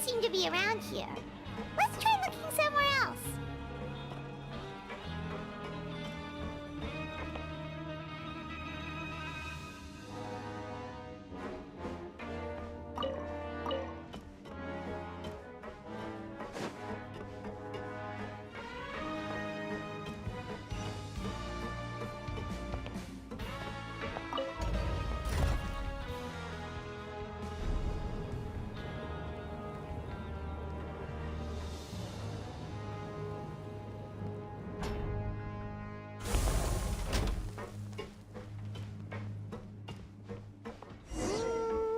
seem to be around here. Let's try looking somewhere else.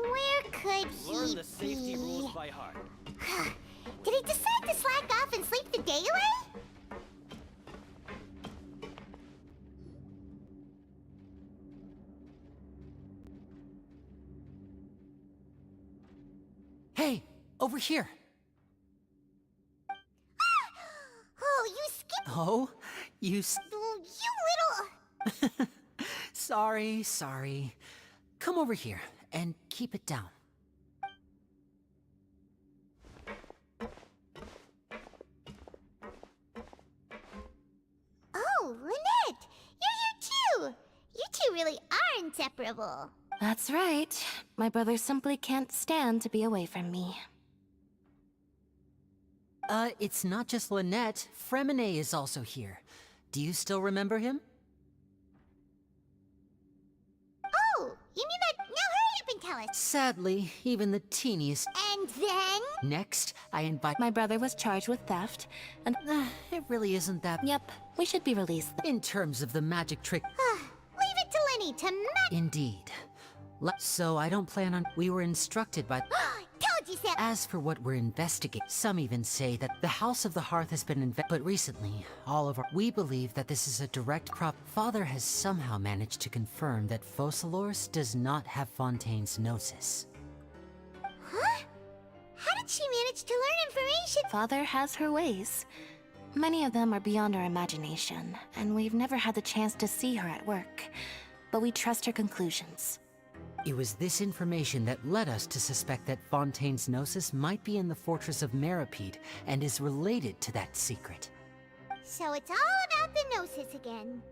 Where could he Learn the safety be? rules by heart. Did he decide to slack off and sleep the day away? Hey, over here. Oh, you skipped. Oh, you You little. Sorry. Come over here and keep it down. Oh, Lynette! You're here too! You two really are inseparable. That's right. My brother simply can't stand to be away from me. It's not just Lynette. Fremine is also here. Do you still remember him? Oh, you mean that? Now hurry up and tell us. Sadly, even the teeniest. And then? Next, I invite... My brother was charged with theft, and It really isn't that... yep, we should be released. In terms of the magic trick... Leave it to Lenny to Indeed. So I don't plan on... We were instructed by... Told you so. As for what we're investigating, some even say that the House of the Hearth has been But recently, we believe that this is a direct Father has somehow managed to confirm that Focalors does not have Fontaine's Gnosis. Huh? How did she manage to learn information? Father has her ways. Many of them are beyond our imagination, and we've never had the chance to see her at work. But we trust her conclusions. It was this information that led us to suspect that Fontaine's Gnosis might be in the fortress of Meripede and is related to that secret. So it's all about the Gnosis again.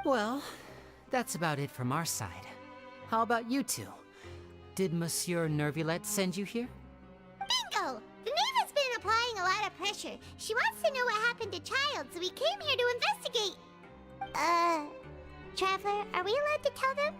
Well, that's about it from our side. How about you two? Did Monsieur Nervulette send you here? Bingo! The Knave has been applying a lot of pressure. She wants to know what happened to Child, so we came here to investigate. Traveler, are we allowed to tell them?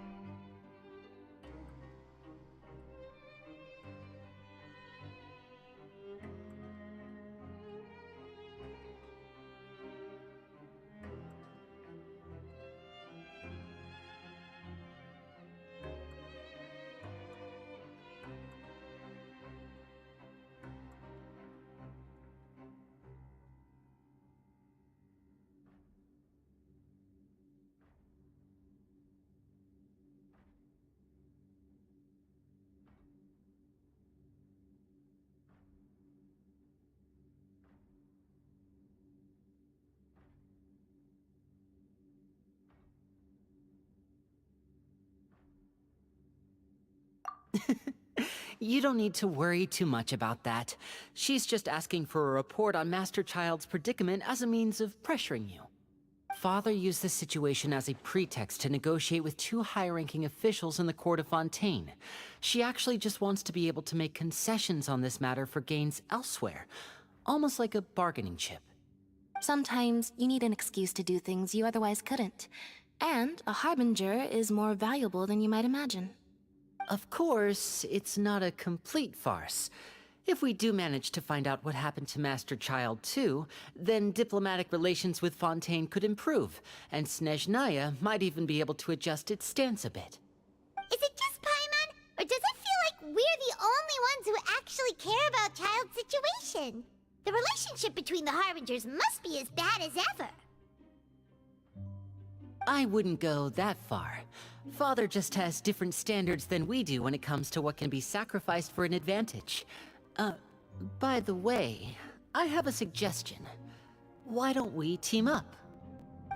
You don't need to worry too much about that. She's just asking for a report on Master Child's predicament as a means of pressuring you. Father used this situation as a pretext to negotiate with two high-ranking officials in the court of Fontaine. She actually just wants to be able to make concessions on this matter for gains elsewhere, almost like a bargaining chip. Sometimes you need an excuse to do things you otherwise couldn't. And a harbinger is more valuable than you might imagine. Of course, it's not a complete farce. If we do manage to find out what happened to Master Child too, then diplomatic relations with Fontaine could improve, and Snezhnaya might even be able to adjust its stance a bit. Is it just Paimon, or does it feel like we're the only ones who actually care about Child's situation? The relationship between the Harbingers must be as bad as ever. I wouldn't go that far. Father just has different standards than we do when it comes to what can be sacrificed for an advantage. By the way, I have a suggestion. Why don't we team up?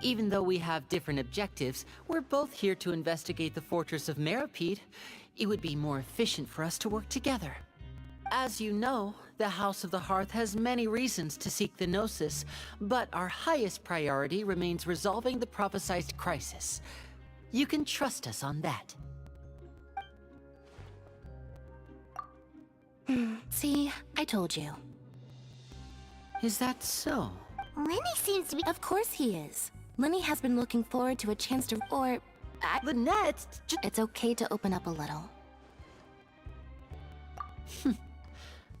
Even though we have different objectives, we're both here to investigate the fortress of Meripede. It would be more efficient for us to work together. As you know, the House of the Hearth has many reasons to seek the Gnosis, but our highest priority remains resolving the prophesized crisis. You can trust us on that. See, I told you. Is that so? Lenny seems to be. Of course he is. Lenny has been looking forward to a chance to, Lynette, It's okay to open up a little.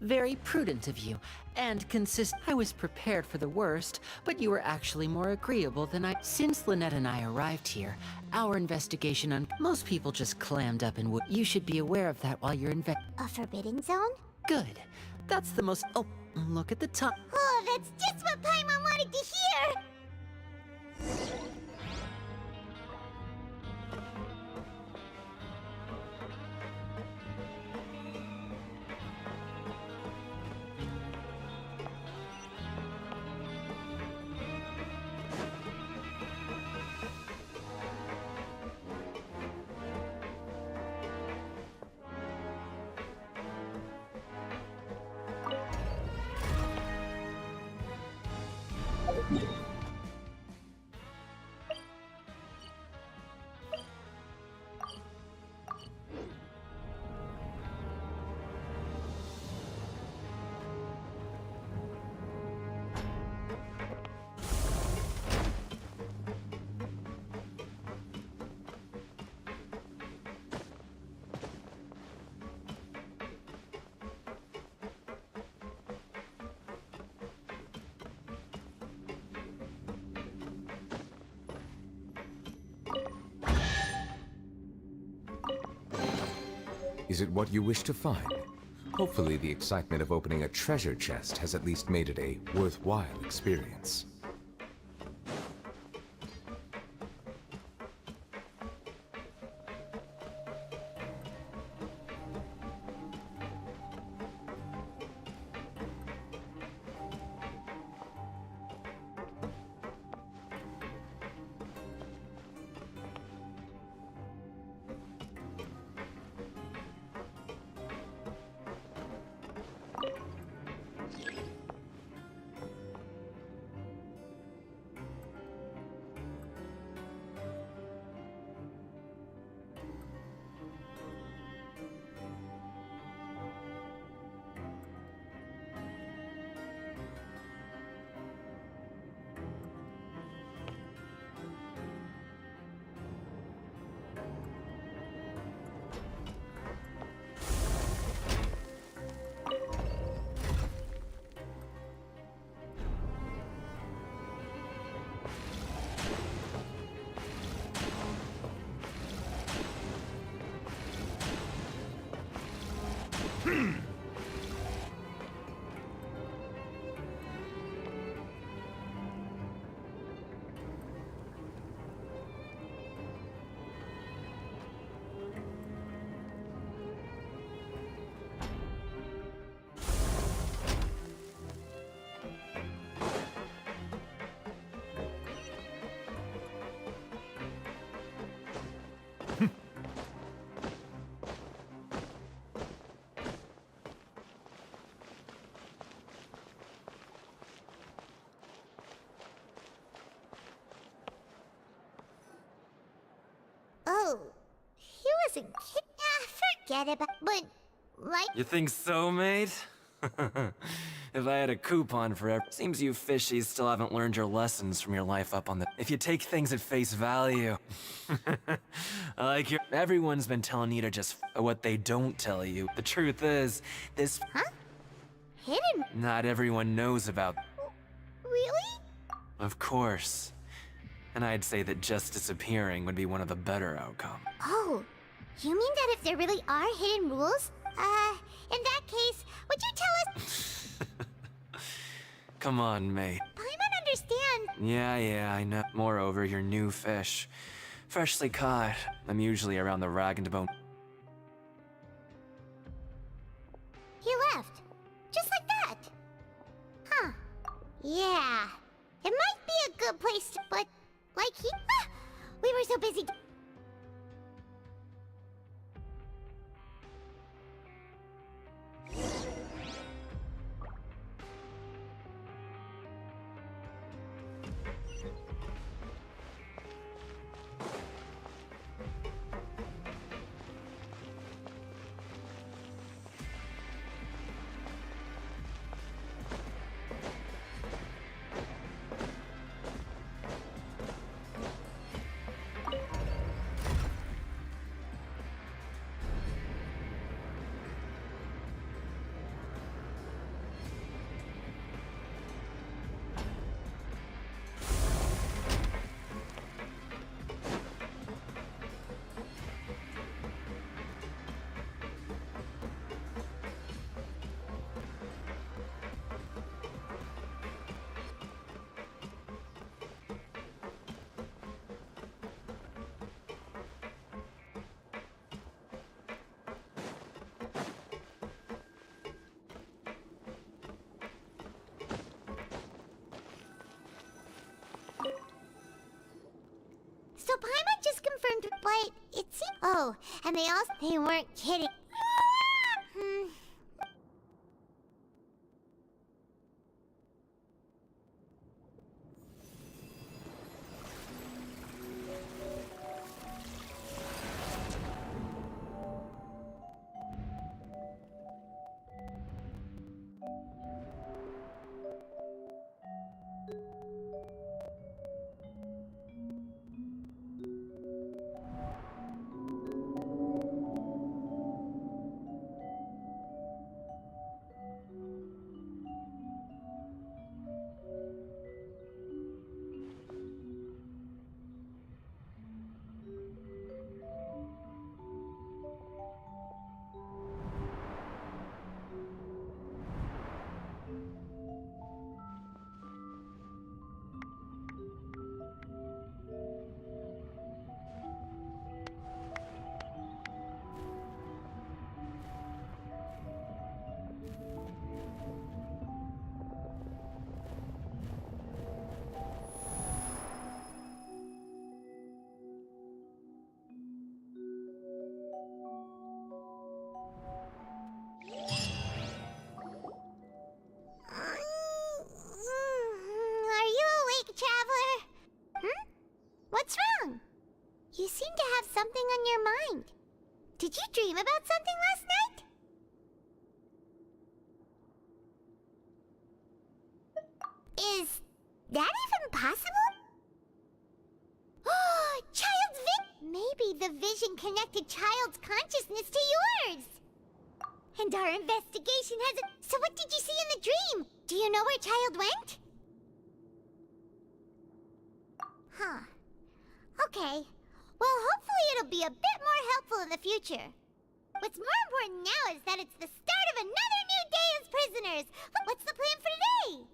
very prudent of you, and I was prepared for the worst, but you were actually more agreeable than I. Since Lynette and I arrived here, our investigation on most people just clammed up and would. You should be aware of that while you're A forbidden zone? Good. That's the most. Oh, look at the time. Oh, that's just what Paimon wanted to hear! Is it what you wish to find? Hopefully the excitement of opening a treasure chest has at least made it a worthwhile experience. Oh, he wasn't kidding. Forget about. But, like. You think so, mate? If I had a coupon for every. Seems you fishies still haven't learned your lessons from your life up on the. If you take things at face value. I like your. Everyone's been telling you to just what they don't tell you. The truth is, this. Huh? Hidden? Not everyone knows about. Really? Of course. And I'd say that just disappearing would be one of the better outcomes. Oh, you mean that if there really are hidden rules? In that case, would you tell us? Come on, mate. Paimon understand. Yeah, I know. Moreover, you're new fish. Freshly caught. I'm usually around the rag and bone. He left. Just like that. Huh. Yeah. It might be a good place to, but, like he... Ah, we were so busy... Oh, and they weren't kidding. Hmm. Are you awake, traveler? Hmm? What's wrong? You seem to have something on your mind. Did you dream about something last night? Is that even possible? Oh, Child's Maybe the vision connected Child's consciousness to yours. And our investigation has it. So what did you see in the dream? Do you know where Child went? Huh. Okay. Well, hopefully it'll be a bit more helpful in the future. What's more important now is that it's the start of another new day as prisoners. What's the plan for today?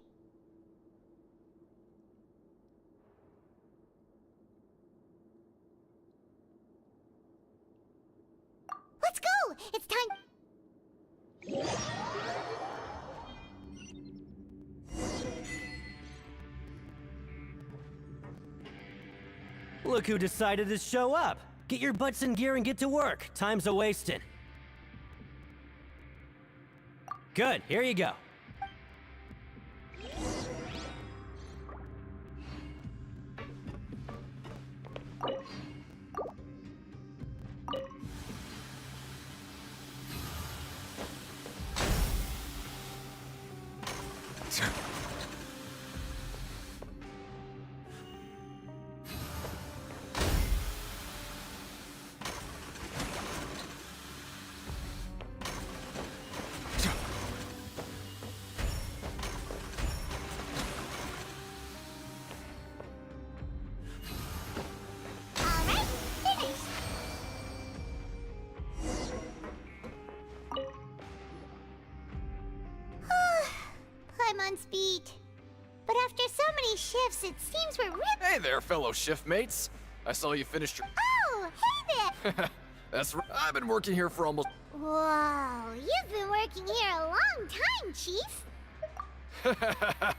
Let's go! It's time... Look who decided to show up! Get your butts in gear and get to work. Time's a-wasting. Good, here you go. Alright, finished! I'm on speed. But after so many shifts, it seems we're Hey there, fellow shift mates. I saw you finished your... Oh, hey there! That's right. I've been working here for almost... Whoa, you've been working here a long time, Chief. Alright,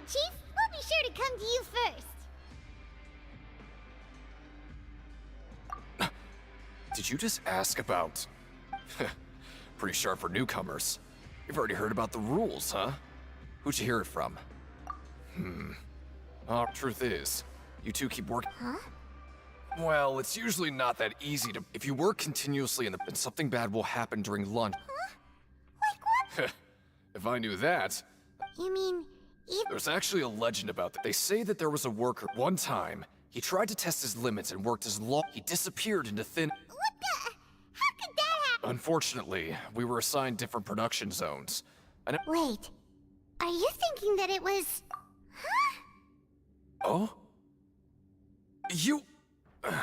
Chief, we'll be sure to come to you first. Did you just ask about... Pretty sharp for newcomers. You've already heard about the rules, huh? Who'd you hear it from? Truth is, you two keep working... Huh? Well, it's usually not that easy to... If you work continuously and something bad will happen during lunch... Huh? Like what? If I knew that... You mean, There's actually a legend about that. They say that there was a worker one time. He tried to test his limits and worked as long... He disappeared into thin... what the... How could that happen? Unfortunately, we were assigned different production zones. And Wait, are you thinking that it was... Huh? Oh? You... Yeah,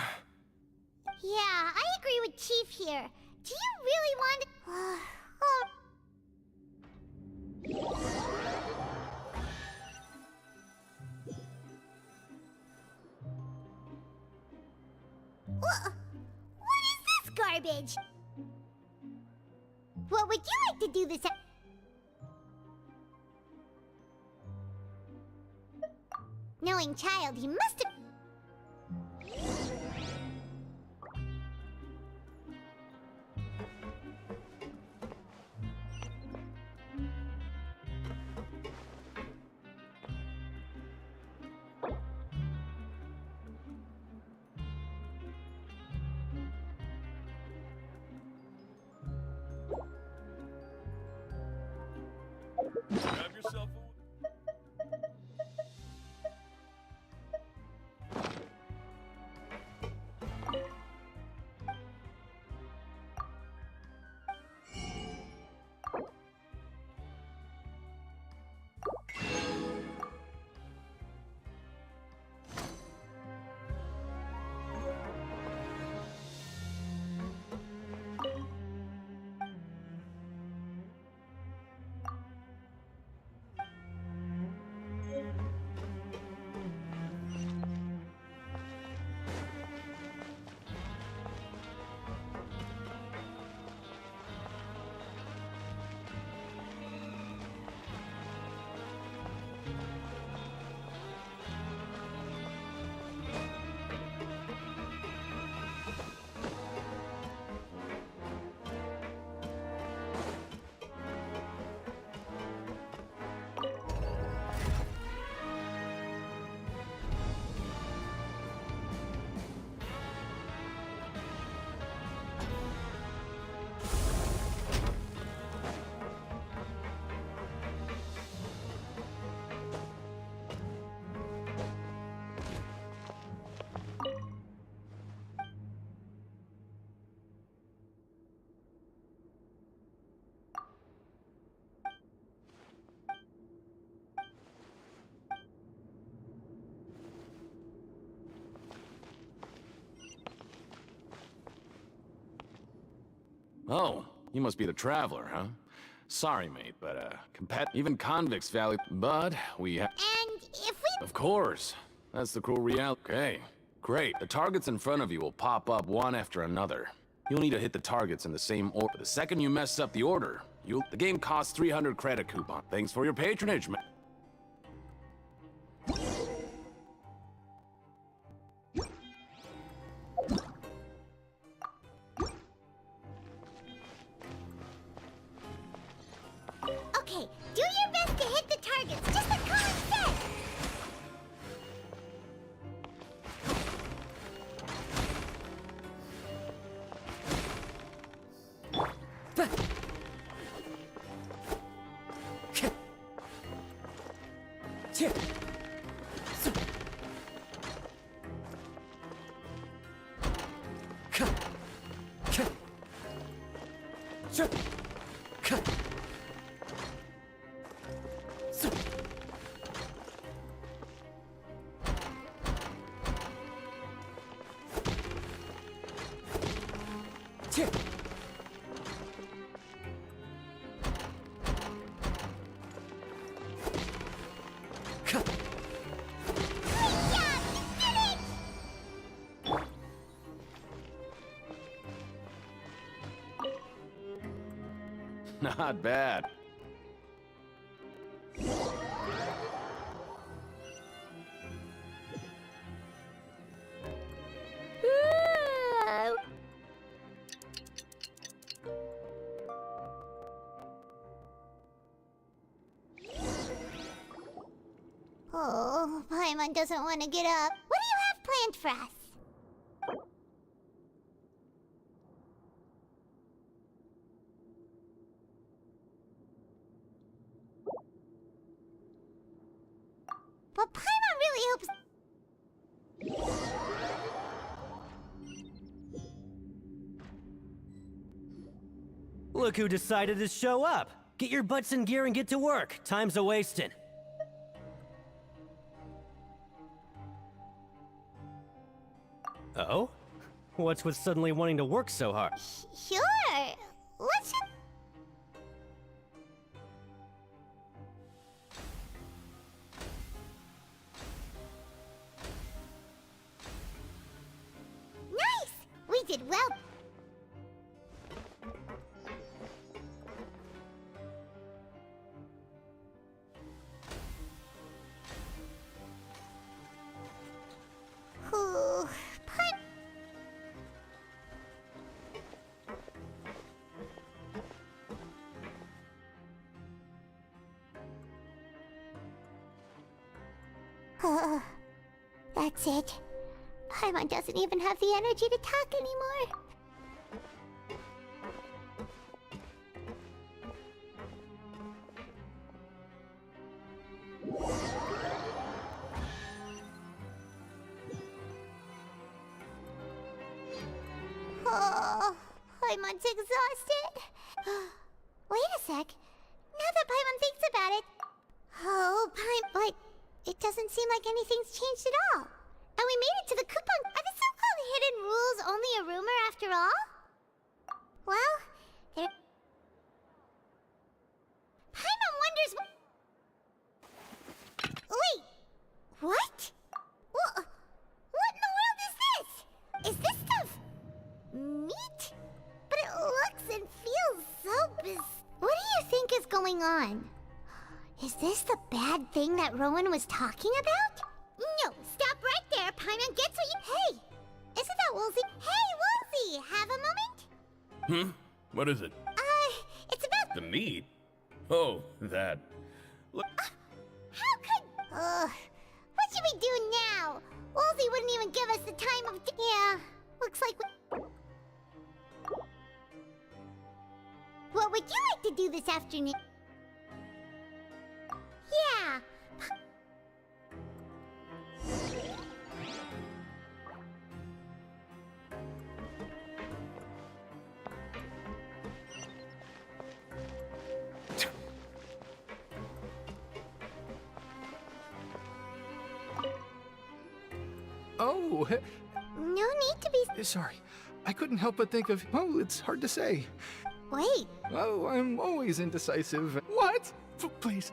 I agree with Chief here. Do you really want... What is this garbage? What would you like to do this... Knowing Child, he must have... Grab yourself a... Oh, you must be the traveler, huh? Sorry, mate, but, even convicts value... But we have... And if we... Of course. That's the cruel reality. Okay, great. The targets in front of you will pop up one after another. You'll need to hit the targets in the same order. The second you mess up the order, the game costs 300 credit coupon. Thanks for your patronage, man. Okay, do your best to hit the targets, just like Colin said! Not bad. Oh, Paimon doesn't want to get up. What do you have planned for us? But Paimon really hopes... Look who decided to show up! Get your butts in gear and get to work. Time's a-wasting. Oh? What's with suddenly wanting to work so hard? Sure. Let's just... Nice! We did well. Ooh, that's it. Paimon doesn't even have the energy to talk anymore. Paimon's exhausted. Wait a sec. Now that Paimon thinks about it. Oh, but it doesn't seem like anything's changed at all. And we made it to the coupon. Are the so-called hidden rules only a rumor after all? Well, there... Paimon wonders Wait, what? What in the world is this? Is this stuff meat? But it looks and feels so What do you think is going on? Is this the bad thing that Rowan was talking about? No, stop right there. Paimon gets what you... Hey! Isn't that Woolsey? Hey, Woolsey! Have a moment? What is it? It's about... The meat? Oh, that. Look. How could... what should we do now? Woolsey wouldn't even give us the time of... Yeah, looks like we... What would you like to do this afternoon? Yeah. Oh, No need to be... sorry. I couldn't help but think of... Oh, it's hard to say. Wait. Oh, I'm always indecisive. What? Please.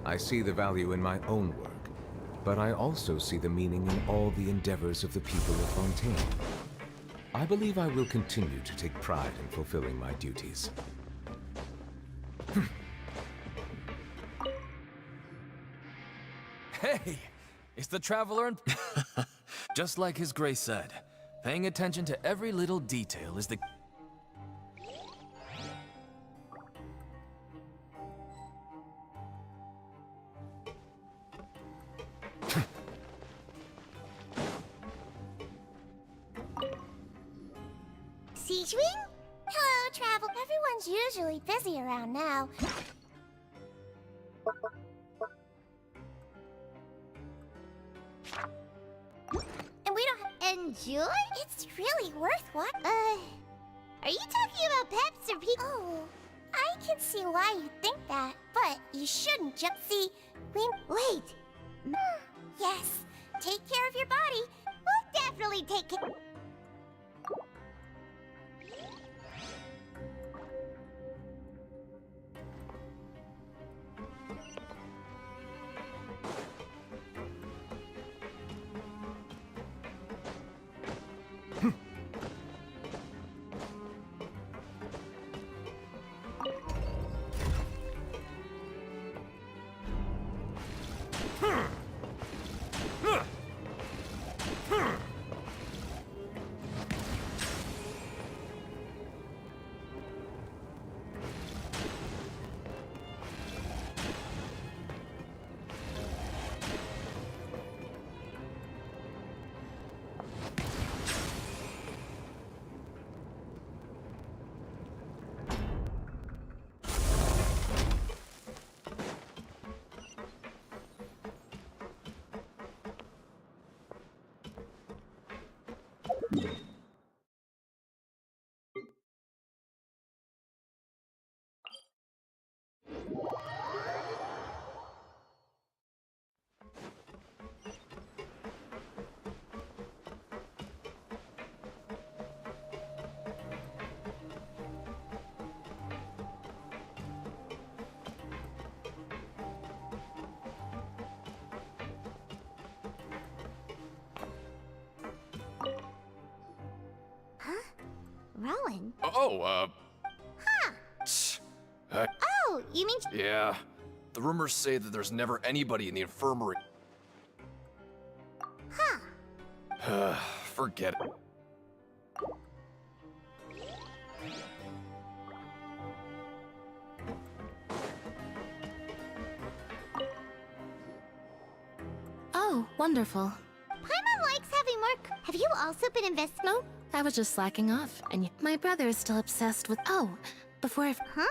I see the value in my own work, but I also see the meaning in all the endeavors of the people of Fontaine. I believe I will continue to take pride in fulfilling my duties. Hey! It's the Traveler and... Just like His Grace said, paying attention to every little detail is the... Siege Wing? Hello, Travel. Everyone's usually busy around now. And we don't enjoy? It's really worth what? Are you talking about peps or people? Oh, I can see why you think that, but you shouldn't just see. Wait. Yes, take care of your body. We'll definitely take care. Rowan? Oh, Huh. Oh, you mean... yeah. The rumors say that there's never anybody in the infirmary. Huh. Forget it. Oh, wonderful. Paimon likes having more... Have you also been investing? No, I was just slacking off, and my brother is still obsessed with... Oh, before I've... Huh?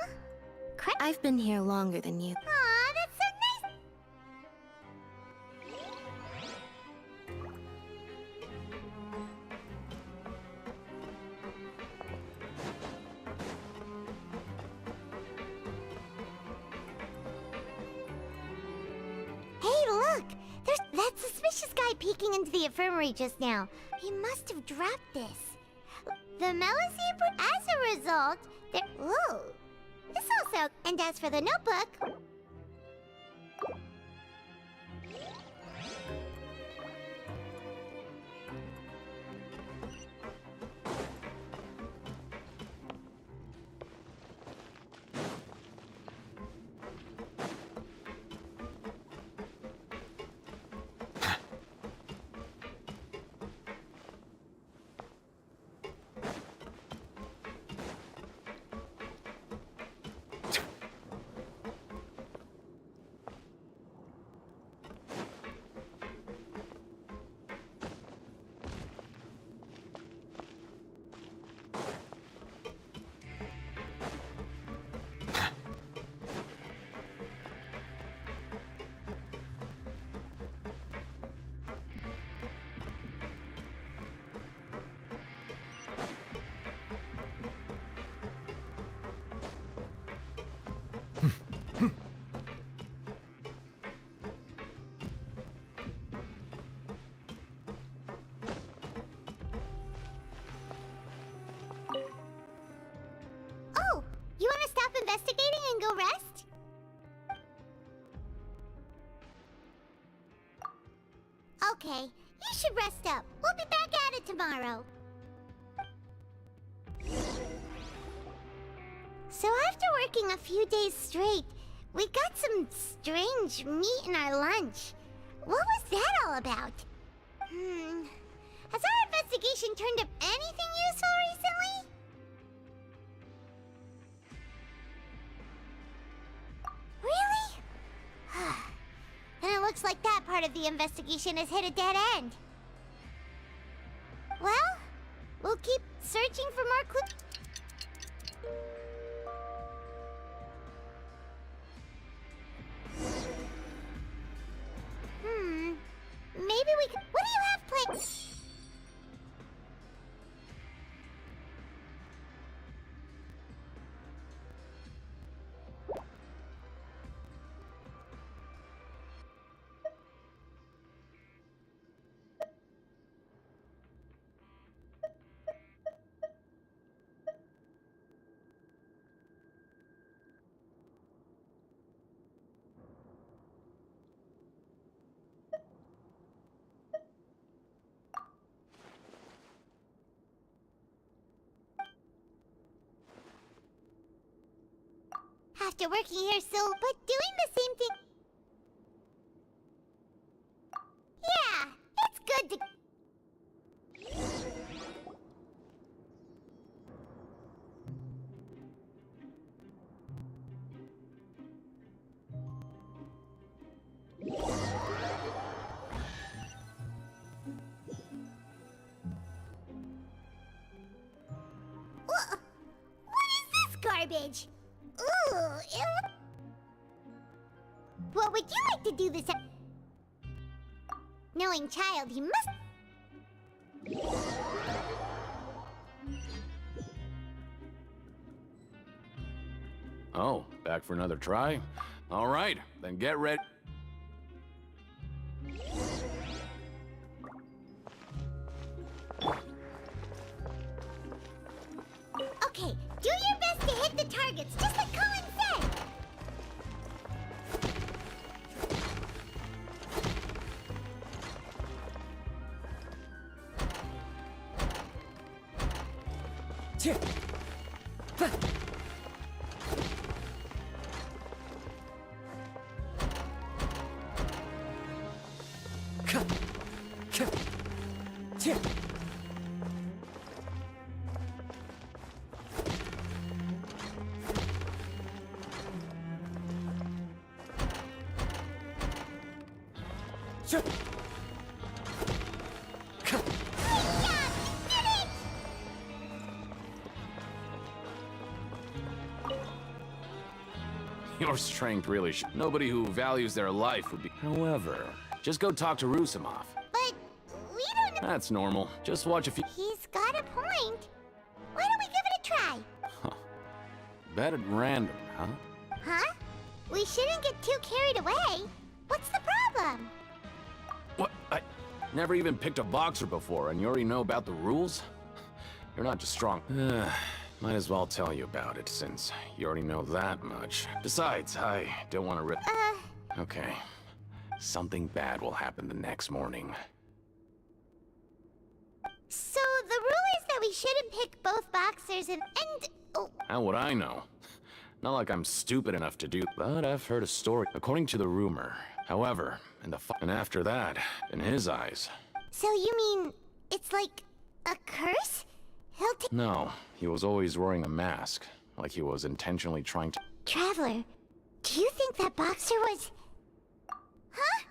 I've been here longer than you. Aw, that's so nice. Hey, look! There's that suspicious guy peeking into the infirmary just now. He must have dropped this. The Melusine, as a result, there... Whoa! This also... And as for the notebook... Oh, you want to stop investigating and go rest? Okay, you should rest up. We'll be back at it tomorrow. So after working a few days straight, we got some strange meat in our lunch. What was that all about? Has our investigation turned up anything useful recently? Really? Then it looks like that part of the investigation has hit a dead end. Well, we'll keep searching for more clues. Maybe we could... What do you have planned? After working here so, but doing the same thing. Yeah, it's good to... What is this garbage? Ooh, ew. What would you like to do this? Knowing child, he must... Oh, back for another try? All right, then get ready. Okay, do your best to hit the targets, just like Colin said! Your strength really nobody who values their life would be. However, just go talk to Rusimov. But we don't know. That's normal. Just watch a few. He's got a point. Why don't we give it a try? Bet at random, huh? Huh? We shouldn't get too carried away. What's the problem? What? I never even picked a boxer before, and you already know about the rules? You're not just strong. Might as well tell you about it, since you already know that much. Besides, I don't want to rip. Okay. Something bad will happen the next morning. So the rule is that we shouldn't pick both boxers and oh. How would I know? Not like I'm stupid enough to do, but I've heard a story. According to the rumor, however, and after that, in his eyes. So you mean it's like a curse? He'll take. No, he was always wearing a mask, like he was intentionally trying to. Traveler, do you think that boxer was? Huh?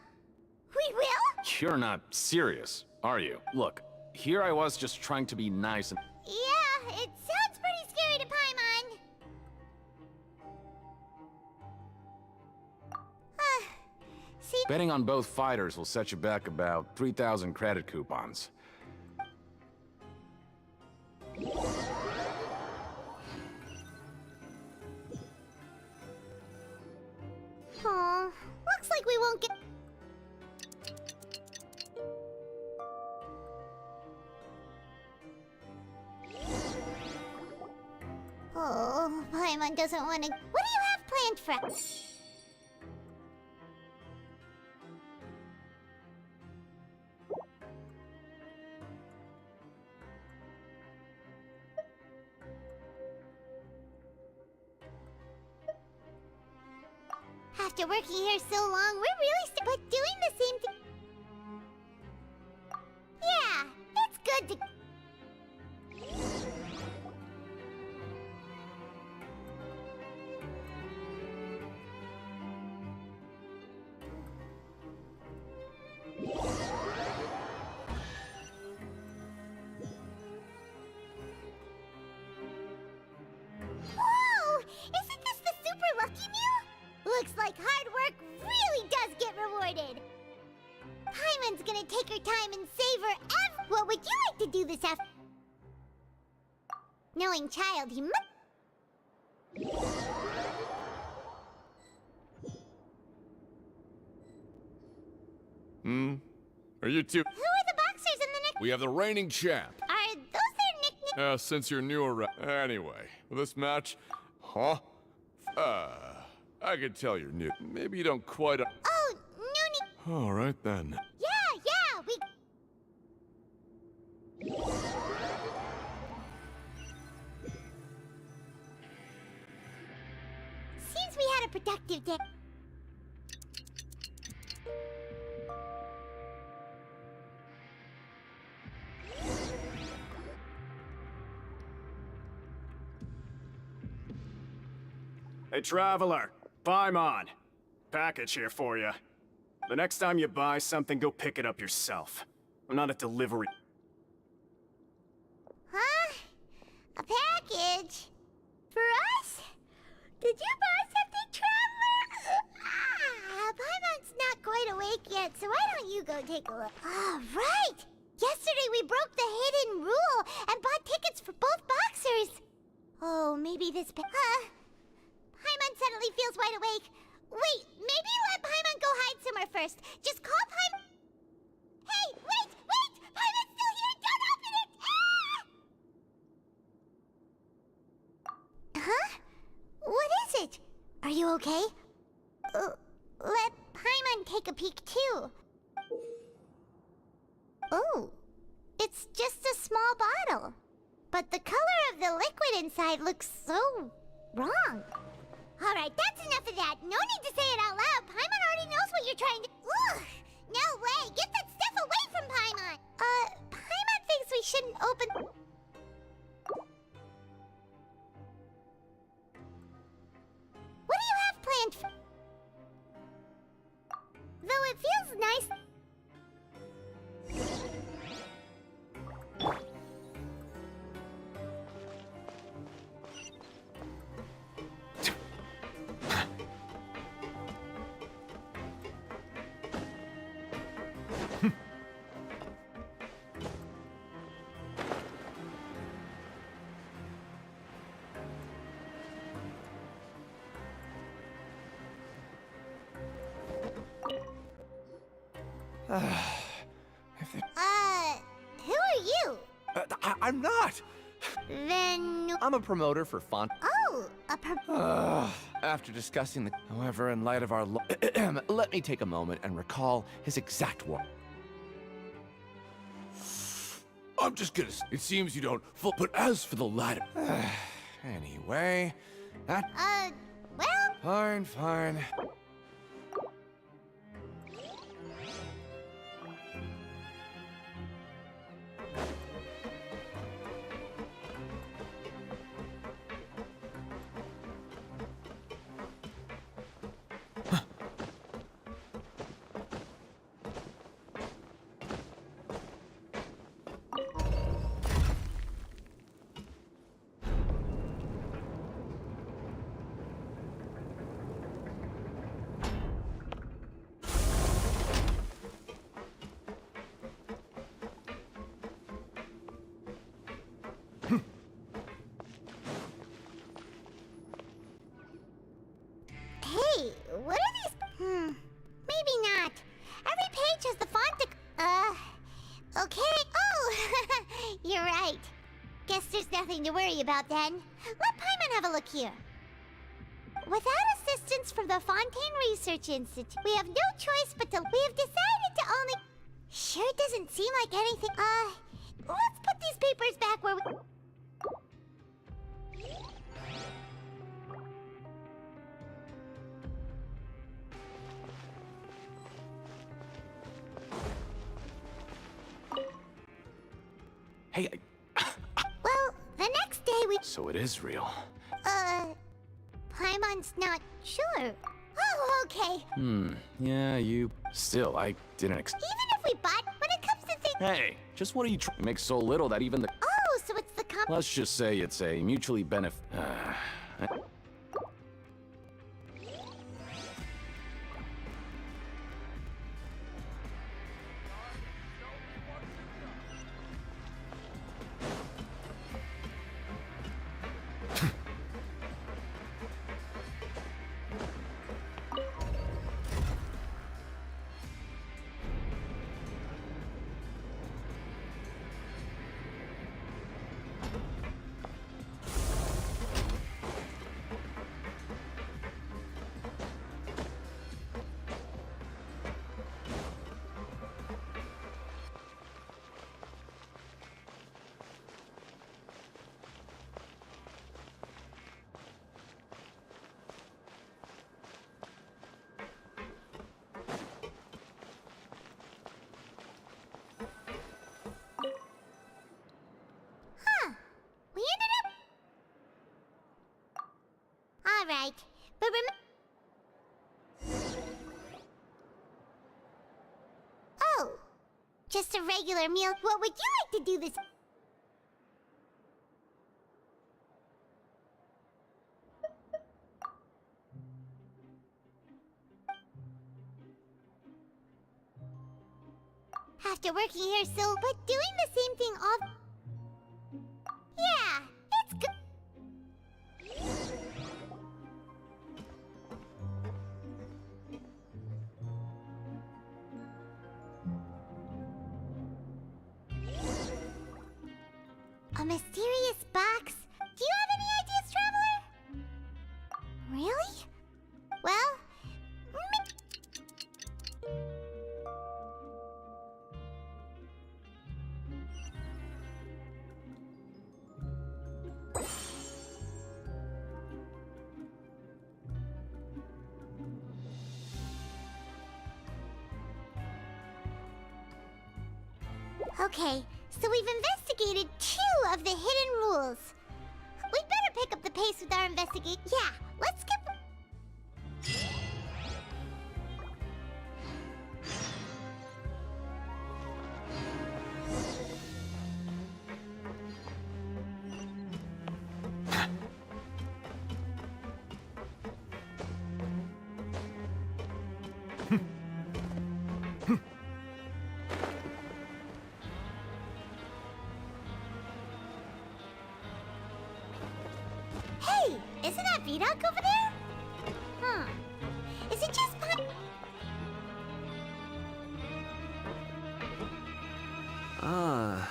We will? You're not serious, are you? Look, here I was just trying to be nice and. Yeah, it sounds pretty scary to Paimon. See? Betting on both fighters will set you back about 3,000 credit coupons. Aw, looks like we won't get. Oh, Paimon doesn't want to. What do you have planned for? After working here so long, we're really but doing the same thing. Yeah, it's good to. Whoa! Isn't this the super lucky meal? Looks like hard work really does get rewarded. Paimon's gonna take her time and savor What would you like to do this after? Knowing child, he must. Are you two? Who are the boxers in the next? We have the reigning champ. Are those their nicknames? Since you're new around. Anyway, this match, huh? I could tell you're new. Maybe you don't quite. Oh, Noonie. All right then. Yeah, we. Seems we had a productive day. Hey, Traveler. Paimon. Package here for you. The next time you buy something, go pick it up yourself. I'm not a delivery. Huh? A package? For us? Did you buy something, Traveler? Paimon's not quite awake yet, so why don't you go take a look? Oh, right! Yesterday we broke the hidden rule and bought tickets for both boxers. Oh, maybe this Paimon suddenly feels wide awake. Wait, maybe let Paimon go hide somewhere first. Just call Paimon. Hey, wait! Paimon's still here! Don't open it! Huh? What is it? Are you okay? Let Paimon take a peek too. Oh, it's just a small bottle. But the color of the liquid inside looks so wrong. Alright, that's enough of that. No need to say it out loud. Paimon already knows what you're trying to... Ugh! No way! Get that stuff away from Paimon! Paimon thinks we shouldn't open... What do you have planned for... Though it feels nice... Who are you? I'm not! Then... I'm a promoter for font. Oh, After discussing the... However, in light of our let me take a moment and recall his exact words. I'm just gonna. It seems you don't. But as for the latter. Anyway, that... well... Fine. Hey, what are these? Maybe not. Every page has the font okay. Oh, you're right. Guess there's nothing to worry about then. Let Paimon have a look here. Without assistance from the Fontaine Research Institute, we have no choice but to... We have decided to only... Sure doesn't seem like anything... let's put these papers back where we... Hey, Well, the next day we... so it is real. Paimon's not sure. Oh, okay. Yeah, you... Still, I didn't Even if we bought, when it comes to things... Hey, just what are you It makes so little that even the... Oh, so it's the Let's just say it's a mutually We ended up... Alright, but Oh, just a regular meal. What would you like to do this... After working here so... But doing the same thing all... Yeah, it's good. A mysterious box? Do you have any ideas, Traveler? Really? Well... Okay, so we've investigated 2 of the hidden rules. We'd better pick up the pace with our investigate. Yeah, let's skip. Hey, isn't that Vidoc over there? Huh. Is it just fun? Ah.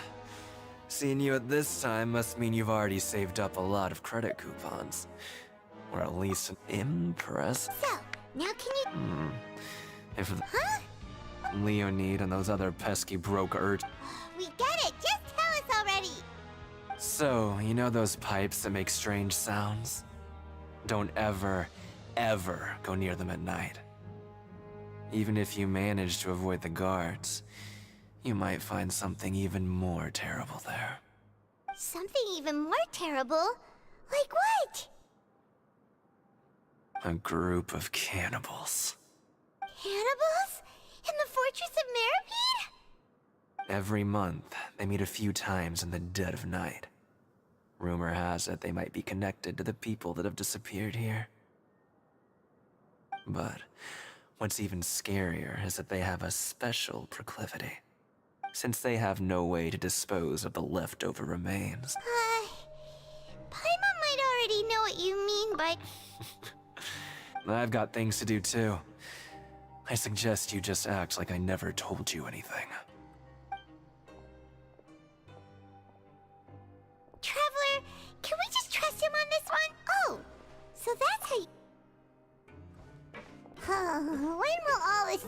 Seeing you at this time must mean you've already saved up a lot of credit coupons. Or at least impressed. So, now can you... If Huh? Leonid and those other pesky broke urge. We get it! Just tell us already! So, you know those pipes that make strange sounds? Don't ever, ever go near them at night. Even if you manage to avoid the guards, you might find something even more terrible there. Something even more terrible? Like what? A group of cannibals. Cannibals? In the Fortress of Meripede? Every month, they meet a few times in the dead of night. Rumor has it they might be connected to the people that have disappeared here. But what's even scarier is that they have a special proclivity, since they have no way to dispose of the leftover remains. Paimon might already know what you mean by... I've got things to do too. I suggest you just act like I never told you anything. Traveler, can we just trust him on this one? Oh, so that's how you... When will all this...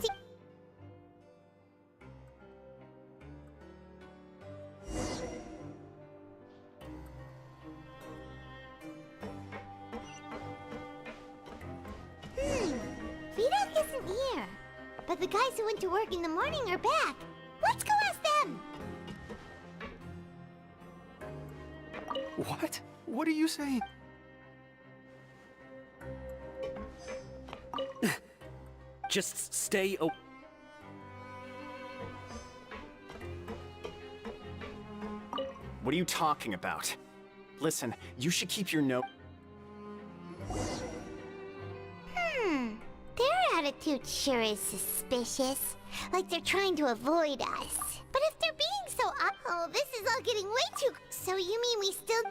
Vidoc isn't here. But the guys who went to work in the morning are back. Let's go ask them. What? What are you saying? Just stay What are you talking about? Listen, you should keep your note. Their attitude sure is suspicious. Like they're trying to avoid us. But if they're being so oh, this is all getting way too... So you mean we still...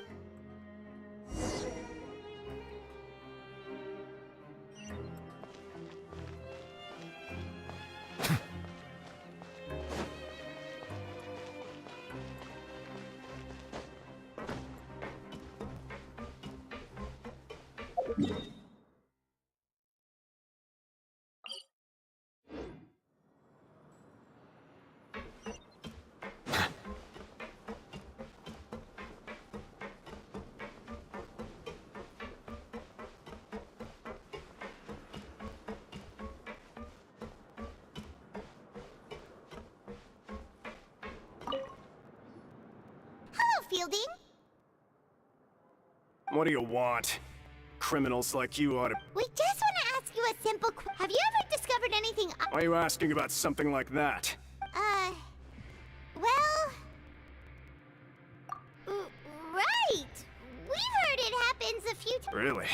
Hello, Fielding. What do you want? Criminals like you ought to... We just want to ask you a simple Have you ever discovered anything... Why are you asking about something like that? Well... Right! We've heard it happens a few times. Really?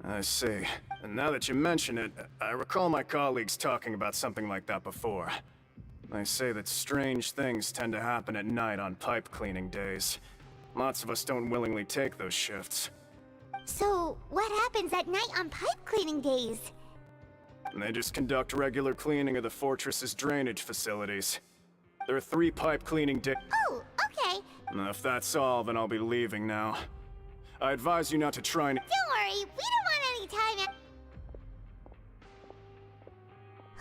I see. And now that you mention it, I recall my colleagues talking about something like that before. They say that strange things tend to happen at night on pipe cleaning days. Lots of us don't willingly take those shifts. So, what happens at night on pipe cleaning days? They just conduct regular cleaning of the fortress's drainage facilities. There are 3 pipe cleaning days. Oh, okay. If that's all, then I'll be leaving now. I advise you not to try and... Don't worry, we don't want any time.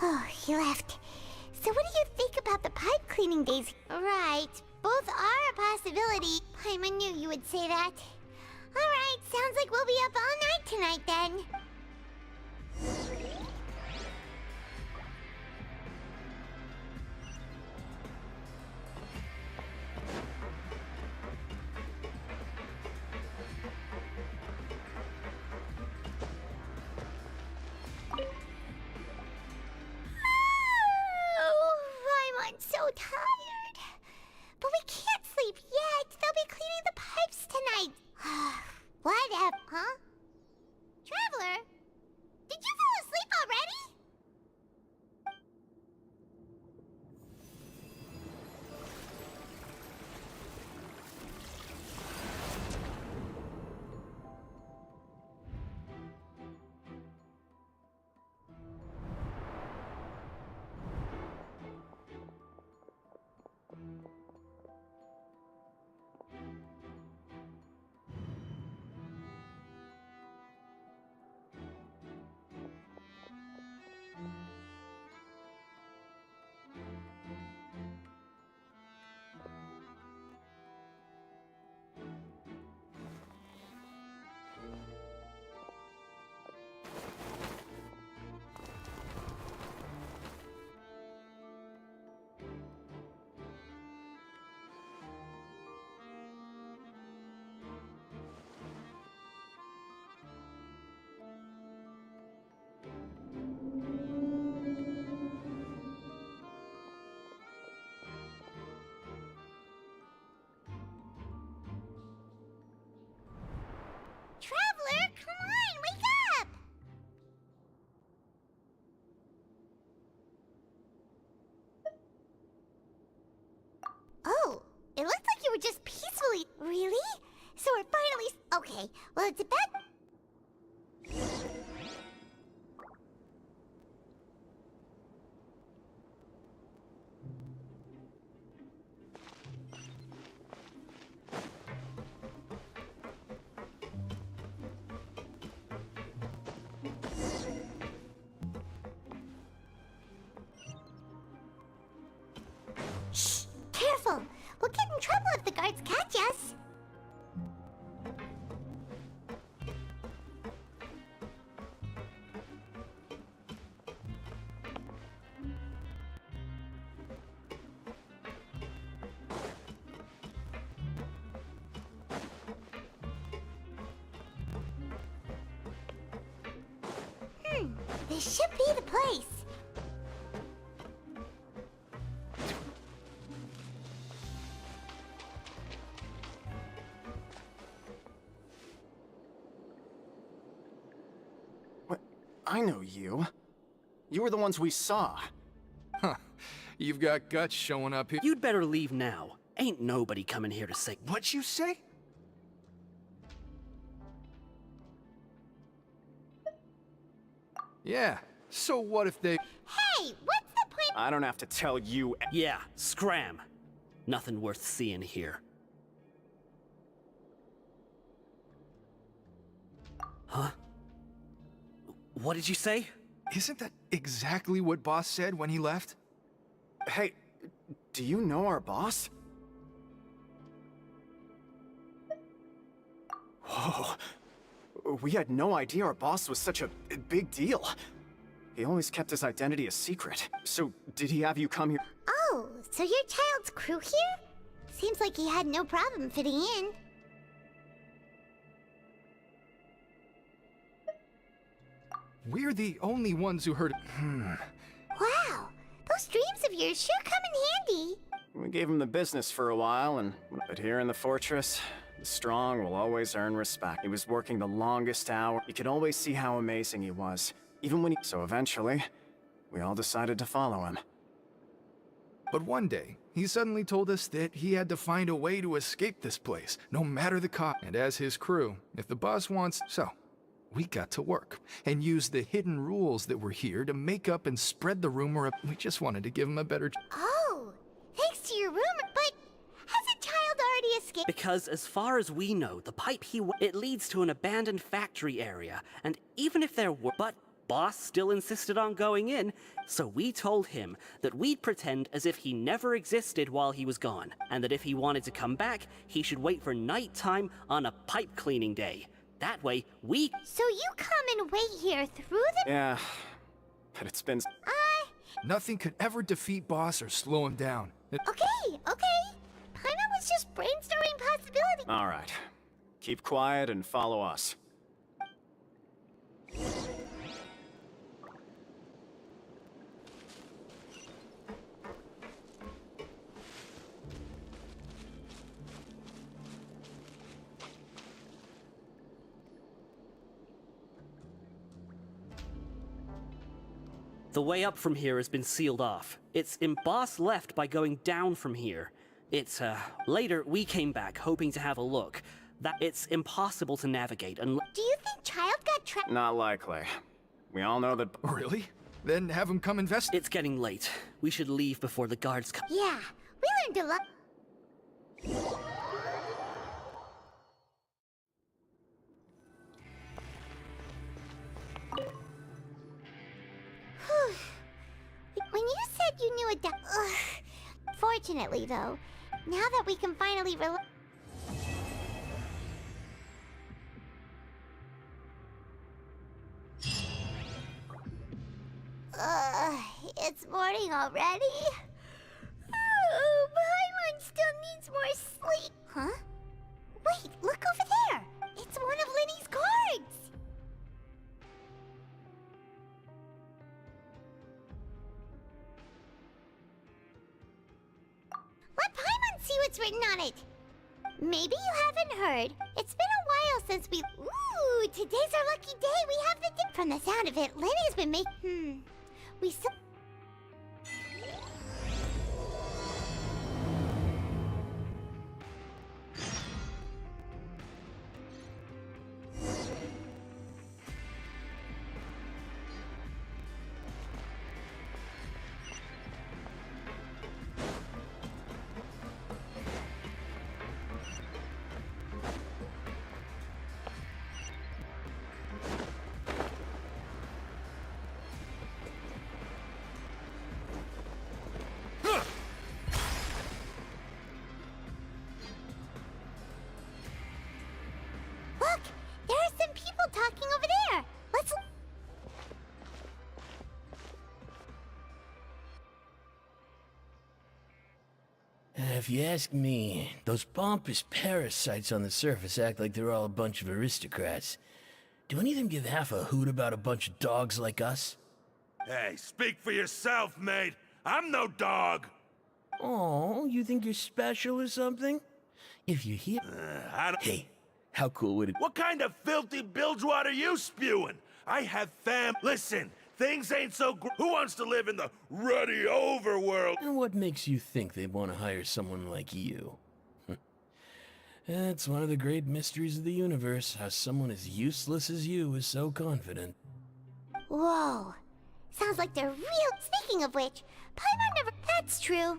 Oh, he left. So what do you think about the pipe cleaning days? Right, both are a possibility. Paimon knew you would say that. Alright, sounds like we'll be up all night tonight then. Okay, well, it's about... Shh! Careful! We'll get in trouble if the guards catch us! This should be the place. What? I know you. You were the ones we saw. Huh. You've got guts showing up here. You'd better leave now. Ain't nobody coming here to say. What you say? Yeah, so what if they... Hey, what's the point? I don't have to tell you. Yeah, scram. Nothing worth seeing here. Huh? What did you say? Isn't that exactly what boss said when he left? Hey, do you know our boss? Whoa. We had no idea our boss was such a big deal. He always kept his identity a secret. So, did he have you come here? Oh, so your child's crew here? Seems like he had no problem fitting in. We're the only ones who heard... Wow, those dreams of yours sure come in handy. We gave him the business for a while, but here in the fortress, the strong will always earn respect. He was working the longest hour. You could always see how amazing he was, even when he... So eventually, we all decided to follow him. But one day, he suddenly told us that he had to find a way to escape this place, no matter the cost. And as his crew, if the boss wants... So, we got to work, and used the hidden rules that were here to make up and spread the rumor. We just wanted to give him a better... Oh, thanks to your rumor, but has a child already escaped? Because as far as we know, the pipe it leads to an abandoned factory area, and even if there were... But boss still insisted on going in, so we told him that we'd pretend as if he never existed while he was gone, and that if he wanted to come back, he should wait for nighttime on a pipe cleaning day. That way, we... So you come and wait here through the... Yeah, but it's been... Nothing could ever defeat boss or slow him down. Okay. Paimon was just brainstorming possibilities. All right. Keep quiet and follow us. The way up from here has been sealed off. It's boss left by going down from here. Later we came back hoping to have a look. That it's impossible to navigate and... Do you think child got trapped? Not likely. We all know that... Really? Then have him come investigate. It's getting late. We should leave before the guards come. Yeah, we learned a lot. When you said you knew Fortunately, though, now that we can finally it's morning already? Oh, Paimon still needs more sleep. Huh? Wait, look over there! It's one of Linny's cards! Let Paimon see what's written on it! Maybe you haven't heard. It's been a while since we... Ooh, today's our lucky day. We have the... From the sound of it, Linny's been making... We still... If you ask me, those pompous parasites on the surface act like they're all a bunch of aristocrats. Do any of them give half a hoot about a bunch of dogs like us? Hey, speak for yourself, mate. I'm no dog. Oh, you think you're special or something? If you hear... I don't... Hey, how cool would it... What kind of filthy bilgewater you spewing? I have Listen, things ain't so Who wants to live in the ruddy overworld? And what makes you think they'd want to hire someone like you? That's one of the great mysteries of the universe, how someone as useless as you is so confident. Whoa. Sounds like they're real. Speaking of which, Paimon never... That's true.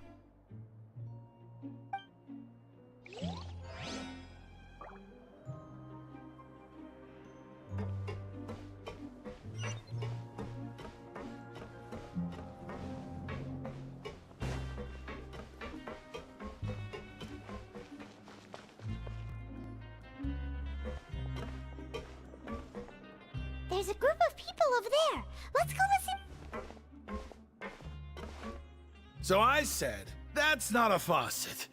There's a group of people over there. Let's go listen. So I said, that's not a faucet.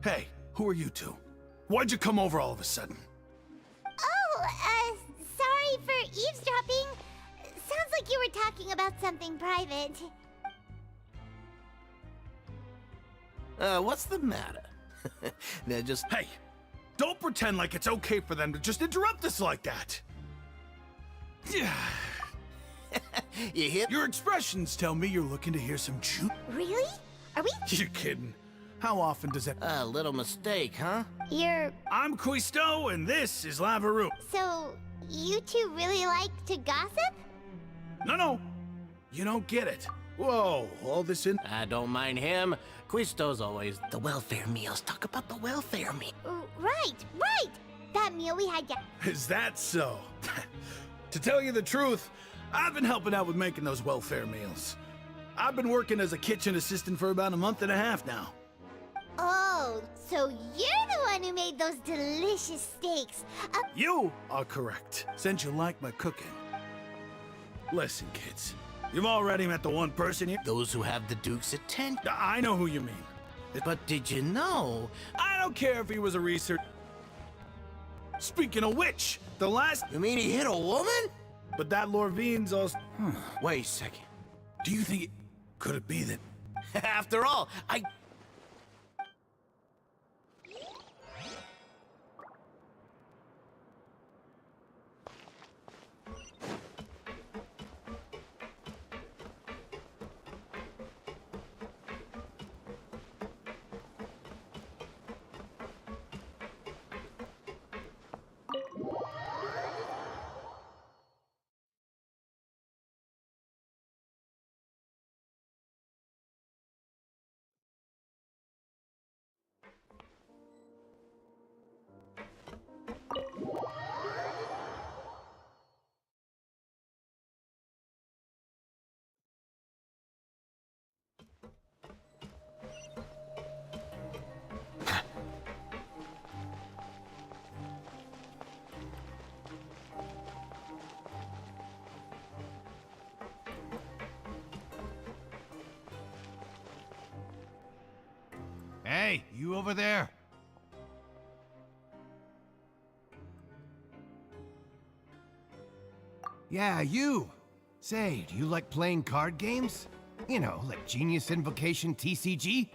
Hey, who are you two? Why'd you come over all of a sudden? Oh, sorry for eavesdropping. Sounds like you were talking about something private. What's the matter? They're just... Hey, don't pretend like it's okay for them to just interrupt us like that. You hit? Your expressions tell me you're looking to hear some juice. Really? Are we? You're kidding. How often does that... A little mistake, huh? I'm Quisto, and this is Lavaroop. So, you two really like to gossip? No. You don't get it. Whoa, all this in... I don't mind him. Quisto's always... The welfare meals. Talk about the welfare meal. Right. That meal we had Is that so? To tell you the truth, I've been helping out with making those welfare meals. I've been working as a kitchen assistant for about a month and a half now. Oh, so you're the one who made those delicious steaks. You are correct, since you like my cooking. Listen, kids, you've already met the one person here. Those who have the Duke's attention. I know who you mean. But did you know? I don't care if he was a researcher. Speaking of which, the last... You mean he hit a woman? But that Lorvine's also... Wait a second. Do you think it... Could it be that... After all, Hey, you over there? Yeah, you. Say, do you like playing card games? You know, like Genius Invocation TCG?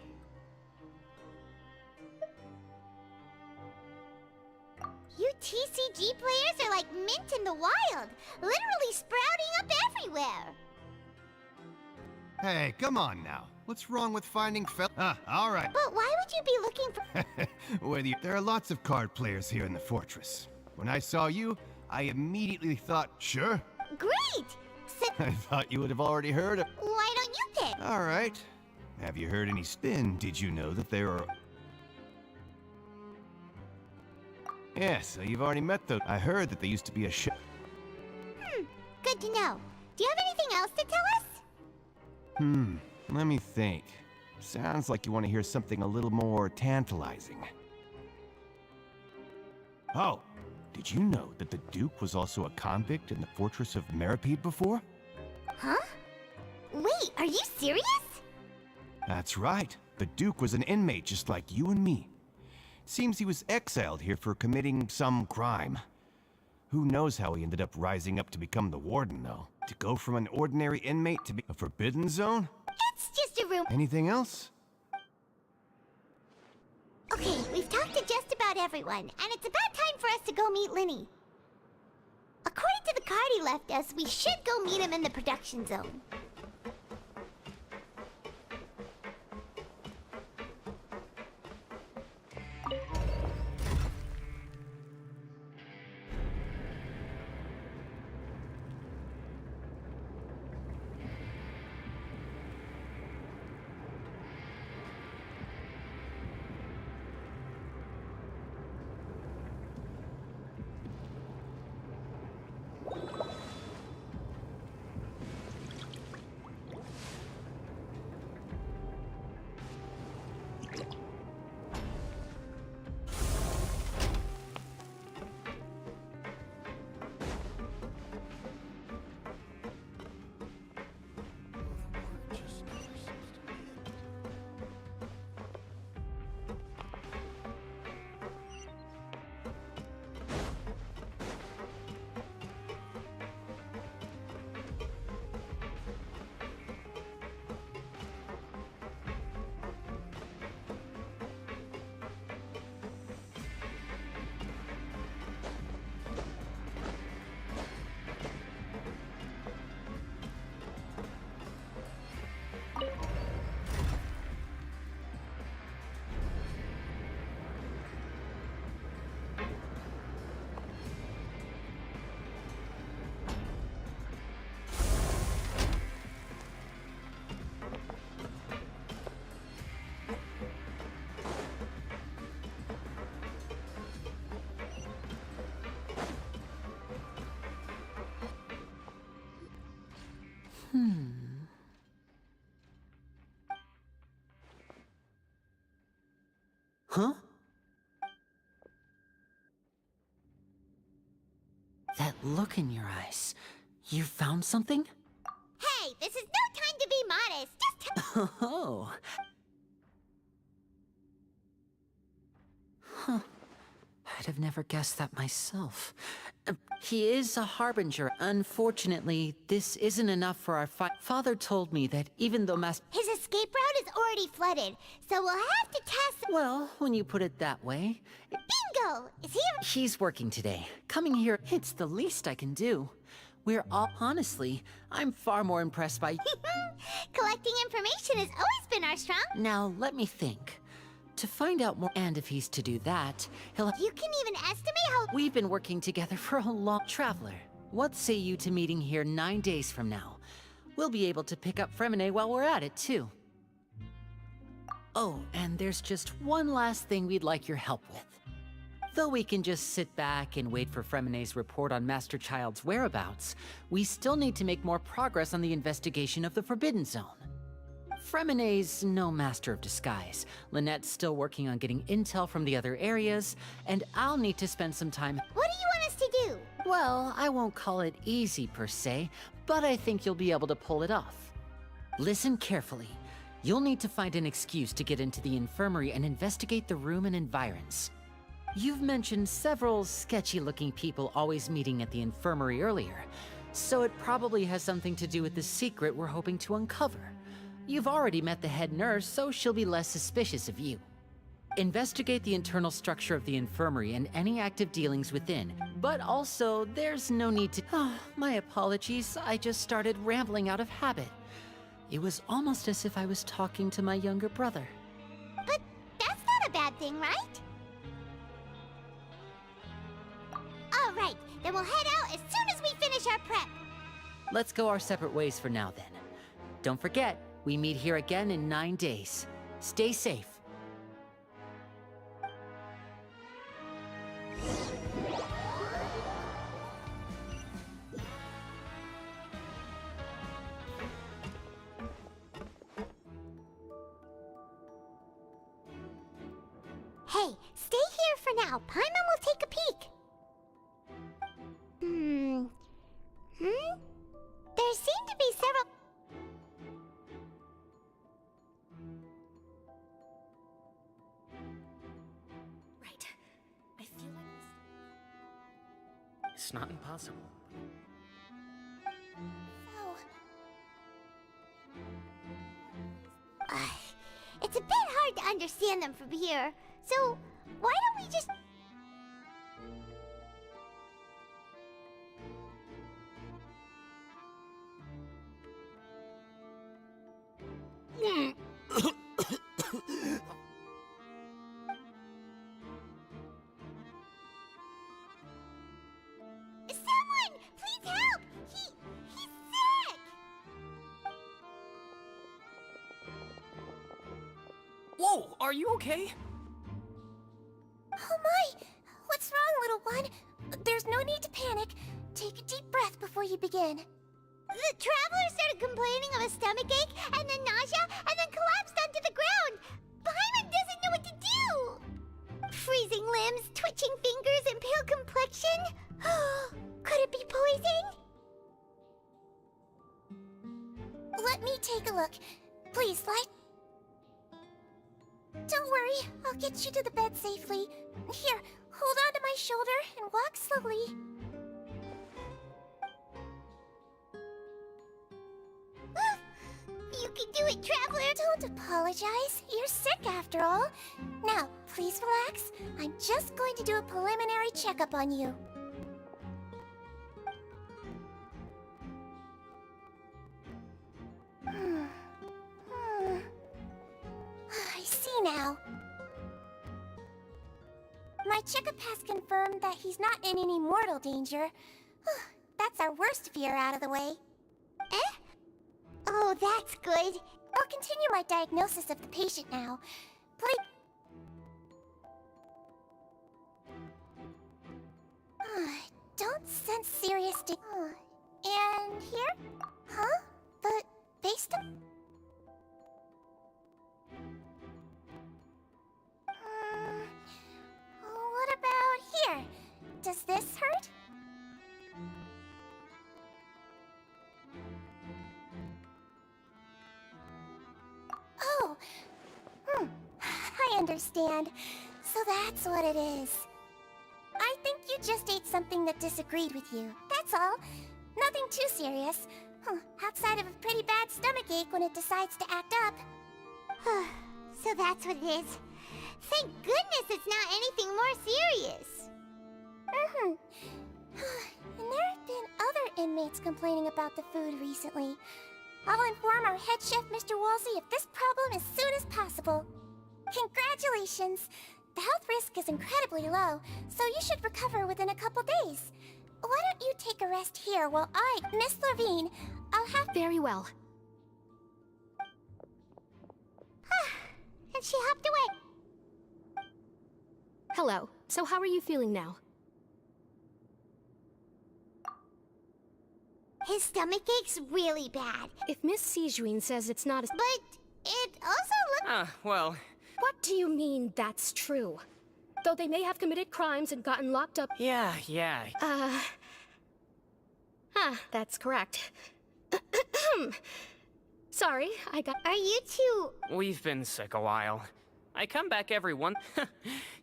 You TCG players are like mint in the wild, literally sprouting up everywhere. Hey, come on now. What's wrong with finding all right. But why would you be looking for... There are lots of card players here in the fortress. When I saw you, I immediately thought, sure. Great! I thought you would have already heard of... Why don't you pick? All right. Have you heard any spin? Did you know that there are... Yeah, so you've already met those. I heard that they used to be a show. Good to know. Do you have anything else to tell us? Let me think. Sounds like you want to hear something a little more tantalizing. Oh, did you know that the Duke was also a convict in the fortress of Meripede before? Huh? Wait, are you serious? That's right. The Duke was an inmate just like you and me. Seems he was exiled here for committing some crime. Who knows how he ended up rising up to become the warden, though? To go from an ordinary inmate to be a forbidden zone? It's just a room. Anything else? Okay, we've talked to just about everyone, and it's about time for us to go meet Linny. According to the card he left us, we should go meet him in the production zone. Huh? That look in your eyes. You found something? Hey, this is no time to be modest. Just Oh. Huh. I'd have never guessed that myself. He is a harbinger. Unfortunately, this isn't enough for our fight. Father told me that even though his escape route is already flooded, so we'll have to test. Well, when you put it that way. Bingo! Is he? He's working today. Coming here, it's the least I can do. We're all, honestly, I'm far more impressed by. Collecting information has always been our strong. Now, let me think. To find out more, and if he's to do that, he'll. You can even estimate how. We've been working together for a long. Traveler, what say you to meeting here 9 days from now? We'll be able to pick up Fremine while we're at it, too. Oh, and there's just one last thing we'd like your help with. Though we can just sit back and wait for Fremine's report on Master Child's whereabouts, we still need to make more progress on the investigation of the Forbidden Zone. Fremine's no master of disguise. Lynette's still working on getting intel from the other areas, and I'll need to spend some time. What do you want us to do? Well, I won't call it easy per se, but I think you'll be able to pull it off. Listen carefully. You'll need to find an excuse to get into the infirmary and investigate the room and environs. You've mentioned several sketchy-looking people always meeting at the infirmary earlier, so it probably has something to do with the secret we're hoping to uncover. You've already met the head nurse, so she'll be less suspicious of you. Investigate the internal structure of the infirmary and any active dealings within, but also, there's no need to— my apologies, I just started rambling out of habit. It was almost as if I was talking to my younger brother. But that's not a bad thing, right? All right, then we'll head out as soon as we finish our prep. Let's go our separate ways for now, then. Don't forget, we meet here again in 9 days. Stay safe. Hey, stay here for now. Paimon will take a peek. There seem to be several. It's not impossible. It's a bit hard to understand them from here, so why don't we just... Someone! Please help! He's sick! Whoa, are you okay? Oh my! What's wrong, little one? There's no need to panic. Take a deep breath before you begin. The traveler started complaining of a stomachache, and then nausea, and then collapsed onto the ground. Paimon doesn't know what to do. Freezing limbs, twitching fingers, and pale complexion. Could it be poison? Let me take a look. Please, light. Don't worry, I'll get you to the bed safely. Here, hold on to my shoulder and walk slowly. You can do it, traveler! Don't apologize. You're sick after all. Now, please relax. I'm just going to do a preliminary checkup on you. I see now. My checkup has confirmed that he's not in any mortal danger. That's our worst fear out of the way. Eh? Oh, that's good. I'll continue my diagnosis of the patient now. Please. Don't sense serious and here? Huh? But based on... What about here? Does this hurt? Oh, I understand. So that's what it is. I think you just ate something that disagreed with you. That's all. Nothing too serious. Outside of a pretty bad stomachache when it decides to act up. So that's what it is. Thank goodness it's not anything more serious. And there have been other inmates complaining about the food recently. I'll inform our head chef, Mr. Wolsey, of this problem as soon as possible. Congratulations! The health risk is incredibly low, so you should recover within a couple days. Why don't you take a rest here while I... Miss Lorvine, I'll have... Very well. And she hopped away. Hello. So how are you feeling now? His stomach ache's really bad. If Miss Sijuin says it's not as... But it also looks... Well... What do you mean that's true? Though they may have committed crimes and gotten locked up... Yeah. That's correct. Sorry, I got... Are you two... We've been sick a while. I come back every one...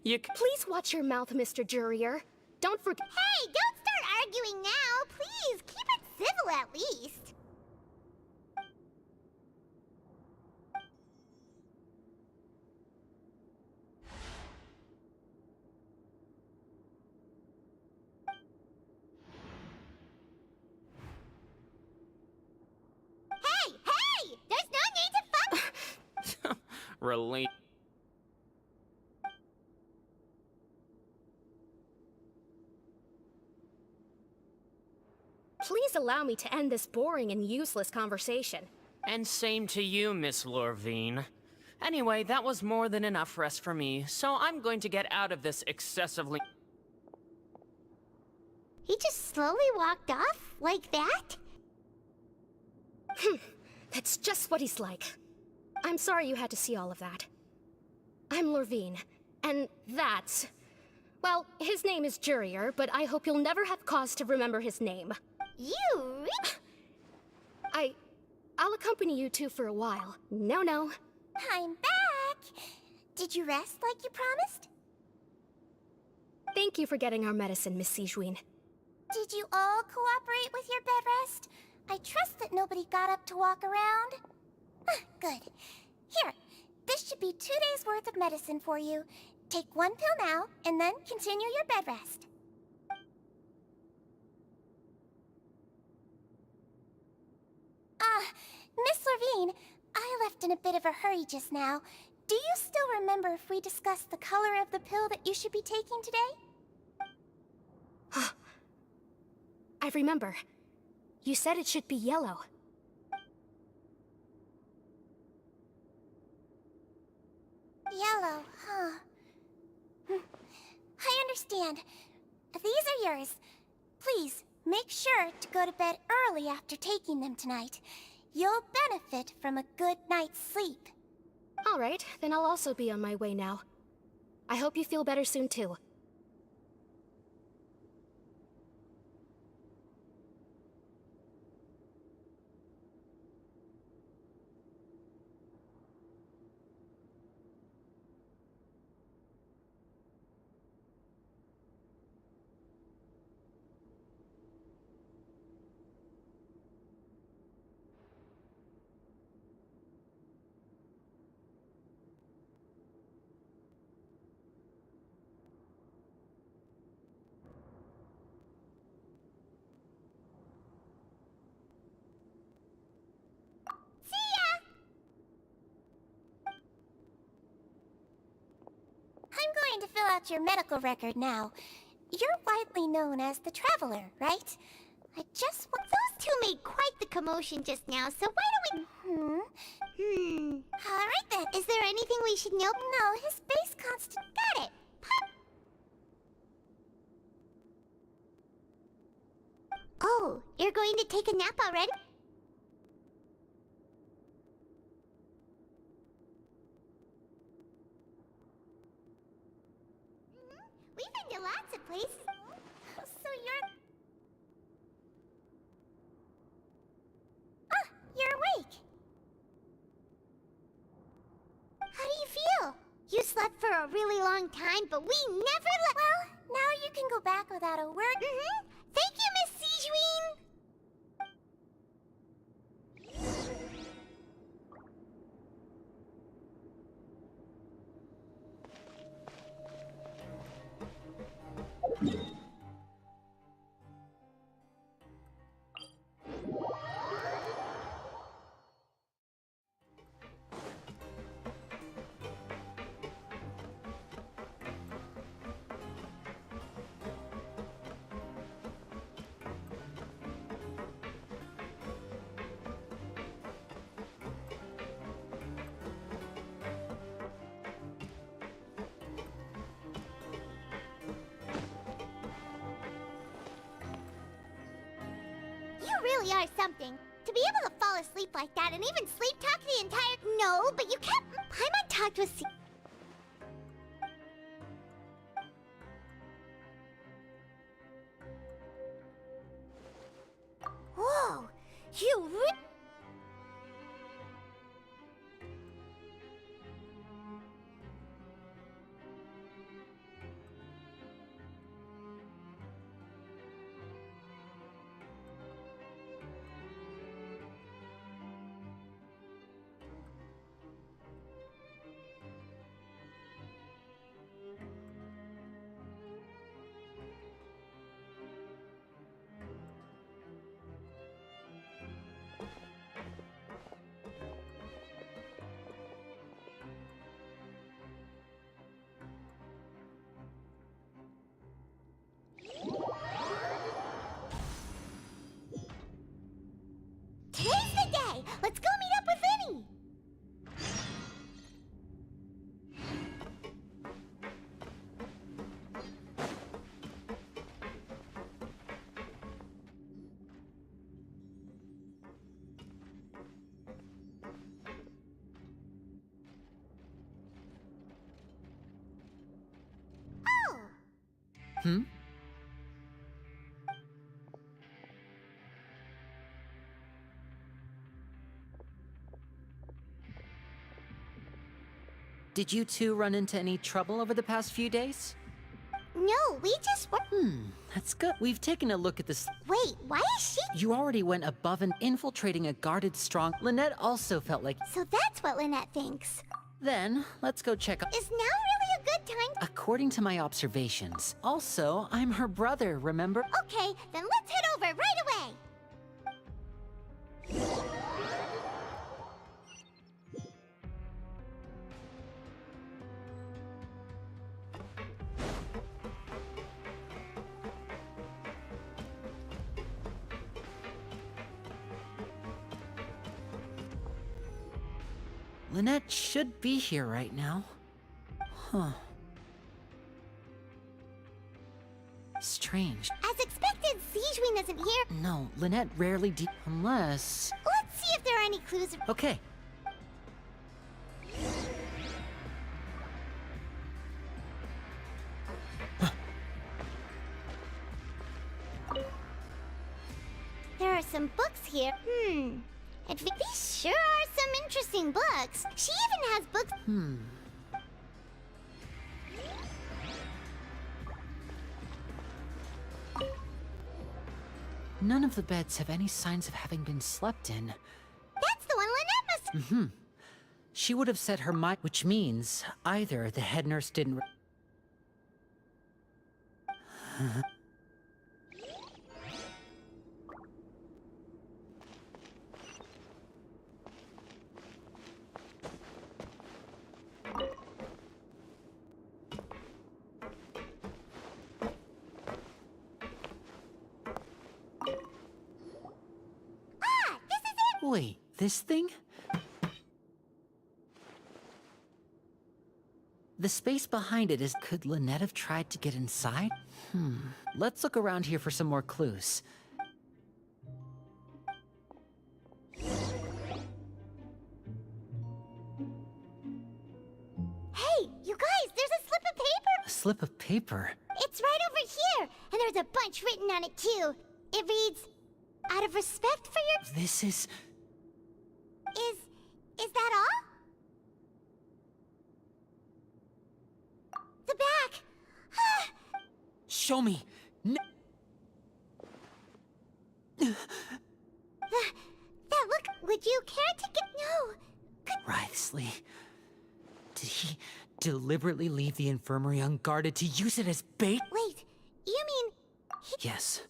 Please watch your mouth, Mr. Jurier. Don't forget... Hey, don't start arguing now! Please, keep it civil at least. Hey! There's no need to fuck... Relief. Please allow me to end this boring and useless conversation. And same to you, Miss Lorvine. Anyway, that was more than enough rest for me, so I'm going to get out of this excessively... He just slowly walked off? Like that? That's just what he's like. I'm sorry you had to see all of that. I'm Lorvine, and that's... Well, his name is Jurier, but I hope you'll never have cause to remember his name. You rich... I'll accompany you two for a while. No. I'm back! Did you rest like you promised? Thank you for getting our medicine, Miss Sijuin. Did you all cooperate with your bed rest? I trust that nobody got up to walk around. Good. Here, this should be 2 days' worth of medicine for you. Take 1 pill now, and then continue your bed rest. Miss Levine, I left in a bit of a hurry just now. Do you still remember if we discussed the color of the pill that you should be taking today? I remember. You said it should be yellow. Yellow, huh? I understand. These are yours. Please, make sure to go to bed early after taking them tonight. You'll benefit from a good night's sleep. All right, then I'll also be on my way now. I hope you feel better soon too. I'm going to fill out your medical record now. You're widely known as the Traveler, right? I just want... Those two made quite the commotion just now, so why don't we... Alright then, is there anything we should know? No, his base constant... Got it! Pop! Oh, you're going to take a nap already? We've been to lots of places. So you're... you're awake. How do you feel? You slept for a really long time, but we never let... Well, now you can go back without a word. Thank you, Miss Sijween! You really are something. To be able to fall asleep like that and even sleep talk the entire... No, but you can't... Paimon talked with... Whoa! You Today's the day! Let's go meet up with Vinny! Hmm? Did you two run into any trouble over the past few days? No, No, we just were. That's good. We've taken a look at this. Wait, why is she? You already went above and infiltrating a guarded strong. Lynette also felt like. So that's what Lynette thinks. Then, let's go check out. Is now really a good time? According to my observations. Also, I'm her brother, remember? Okay, then let's head over right away. Lynette should be here right now. Huh. Strange. As expected, GESNHIN isn't here. No, Lynette rarely unless... Let's see if there are any clues. Okay. There are some books here. These sure are some interesting books. She even has books. None of the beds have any signs of having been slept in. That's the one Lynette must... She would have set her mind, which means either the head nurse didn't... Wait, this thing? The space behind it is... Could Lynette have tried to get inside? Let's look around here for some more clues. Hey, you guys, there's a slip of paper. A slip of paper? It's right over here, and there's a bunch written on it too. It reads, out of respect for your... This is... Is that all? The back! Show me! That look... Would you care to get... No! Wriothesley. Did he deliberately leave the infirmary unguarded to use it as bait? Wait, you mean... Yes.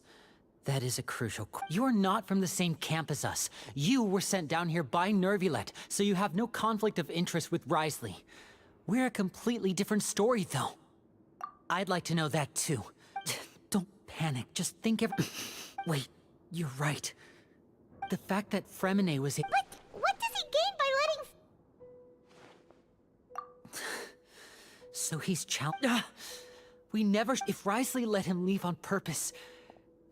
That is a crucial... You're not from the same camp as us. You were sent down here by Nervulet, so you have no conflict of interest with Wriothesley. We're a completely different story, though. I'd like to know that, too. Don't panic, just think Wait, you're right. The fact that Fremine was... What does he gain by letting... So he's We never... If Wriothesley let him leave on purpose...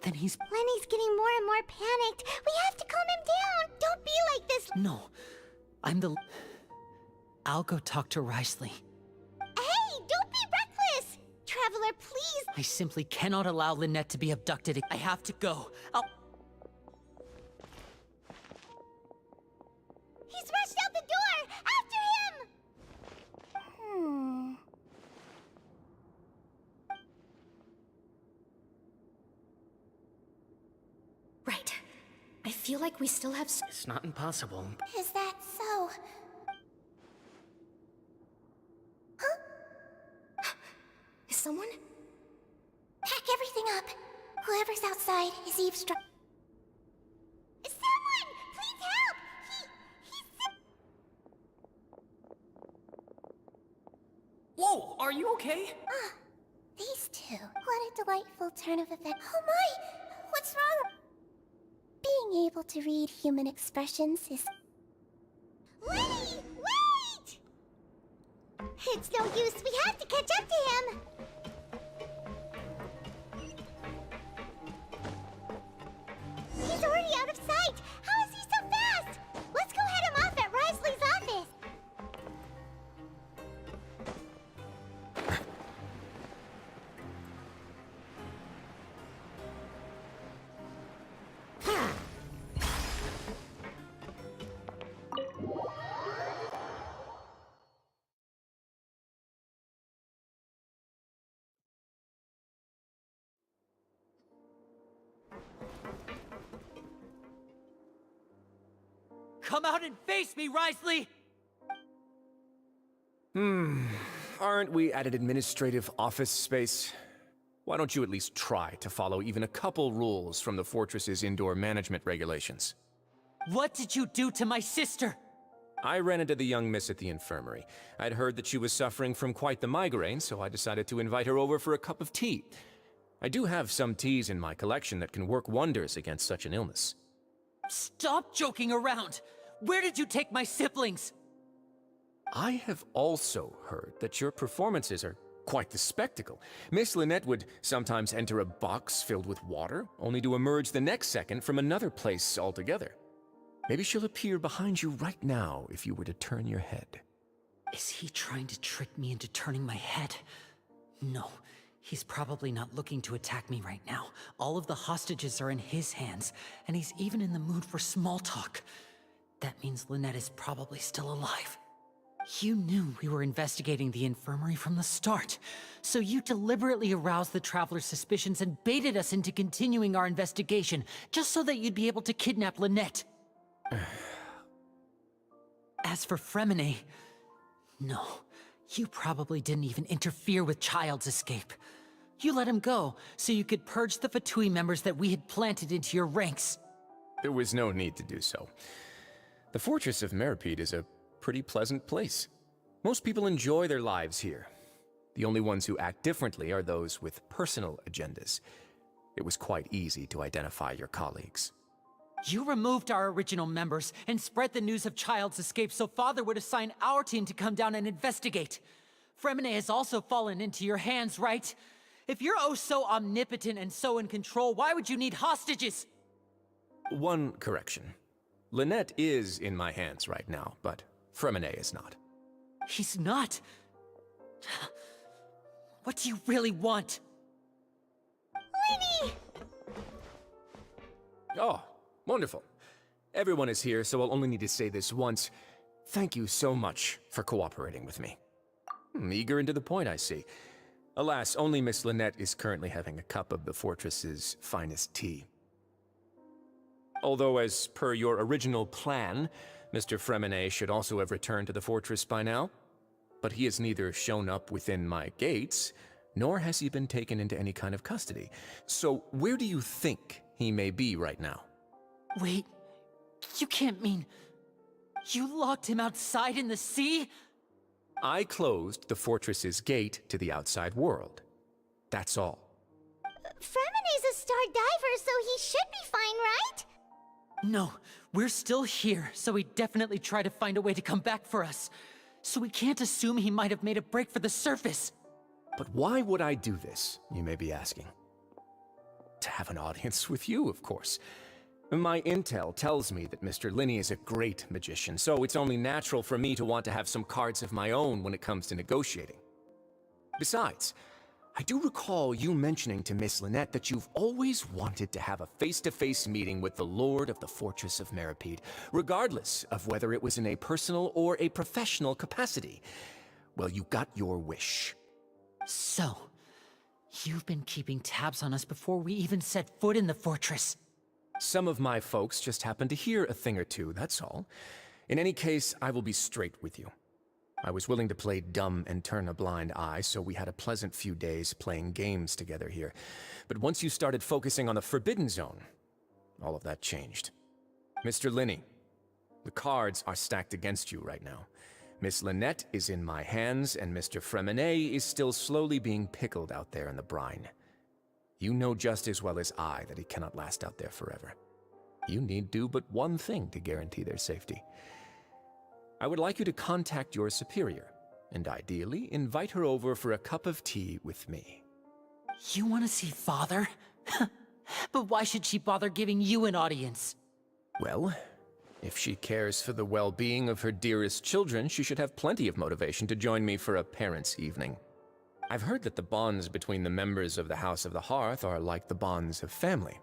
Then he's... Lenny's getting more and more panicked. We have to calm him down. Don't be like this. No. I'm the... I'll go talk to Wriothesley. Hey, don't be reckless. Traveler, please. I simply cannot allow Lynette to be abducted. I have to go. He's rushed out the door. After him. Right. I feel like we still have... It's not impossible. Is that so? Huh? Is someone? Pack everything up. Whoever's outside is eavesdropping. Someone! Please help! Whoa! Are you okay? These two. What a delightful turn of events. Oh my! What's wrong? Being able to read human expressions is... Lenny! Wait! It's no use. We have to catch up to him. He's already out of sight. How is he so fast? Let's go head him off at Wriothesley's office. come out and face me, Risley? Aren't we at an administrative office space? Why don't you at least try to follow even a couple rules from the fortress's indoor management regulations? What did you do to my sister? I ran into the young miss at the infirmary. I'd heard that she was suffering from quite the migraine, so I decided to invite her over for a cup of tea. I do have some teas in my collection that can work wonders against such an illness. Stop joking around! Where did you take my siblings? I have also heard that your performances are quite the spectacle. Miss Lynette would sometimes enter a box filled with water, only to emerge the next second from another place altogether. Maybe she'll appear behind you right now if you were to turn your head. Is he trying to trick me into turning my head? No, he's probably not looking to attack me right now. All of the hostages are in his hands, and he's even in the mood for small talk. That means Lynette is probably still alive. You knew we were investigating the infirmary from the start, so you deliberately aroused the Traveler's suspicions and baited us into continuing our investigation, just so that you'd be able to kidnap Lynette. As for Fremine, no, you probably didn't even interfere with Child's escape. You let him go, so you could purge the Fatui members that we had planted into your ranks. There was no need to do so. The Fortress of Meripede is a pretty pleasant place. Most people enjoy their lives here. The only ones who act differently are those with personal agendas. It was quite easy to identify your colleagues. You removed our original members and spread the news of Child's escape so Father would assign our team to come down and investigate. Fremine has also fallen into your hands, right? If you're oh so omnipotent and so in control, why would you need hostages? One correction. Lynette is in my hands right now, but Fremine is not. He's not? What do you really want? Lenny! Oh, wonderful. Everyone is here, so I'll only need to say this once. Thank you so much for cooperating with me. Eager and to the point, I see. Alas, only Miss Lynette is currently having a cup of the fortress's finest tea. Although, as per your original plan, Mr. Fremine should also have returned to the fortress by now. But he has neither shown up within my gates, nor has he been taken into any kind of custody. So where do you think he may be right now? Wait, you can't mean... You locked him outside in the sea? I closed the fortress's gate to the outside world. That's all. Fremine's a star diver, so he should be fine, right? No, we're still here, so he definitely tried to find a way to come back for us. So we can't assume he might have made a break for the surface. But why would I do this, you may be asking? To have an audience with you, of course. My intel tells me that Mr. Linney is a great magician, so it's only natural for me to want to have some cards of my own when it comes to negotiating. Besides, I do recall you mentioning to Miss Lynette that you've always wanted to have a face-to-face meeting with the Lord of the Fortress of Meripede, regardless of whether it was in a personal or a professional capacity. Well, you got your wish. So, you've been keeping tabs on us before we even set foot in the fortress. Some of my folks just happened to hear a thing or two, that's all. In any case, I will be straight with you. I was willing to play dumb and turn a blind eye, so we had a pleasant few days playing games together here. But once you started focusing on the Forbidden Zone, all of that changed. Mr. Linney, the cards are stacked against you right now. Miss Lynette is in my hands, and Mr. Fremine is still slowly being pickled out there in the brine. You know just as well as I that he cannot last out there forever. You need do but one thing to guarantee their safety. I would like you to contact your superior, and ideally invite her over for a cup of tea with me. You want to see Father? But why should she bother giving you an audience? Well, if she cares for the well-being of her dearest children, she should have plenty of motivation to join me for a parents' evening. I've heard that the bonds between the members of the House of the Hearth are like the bonds of family.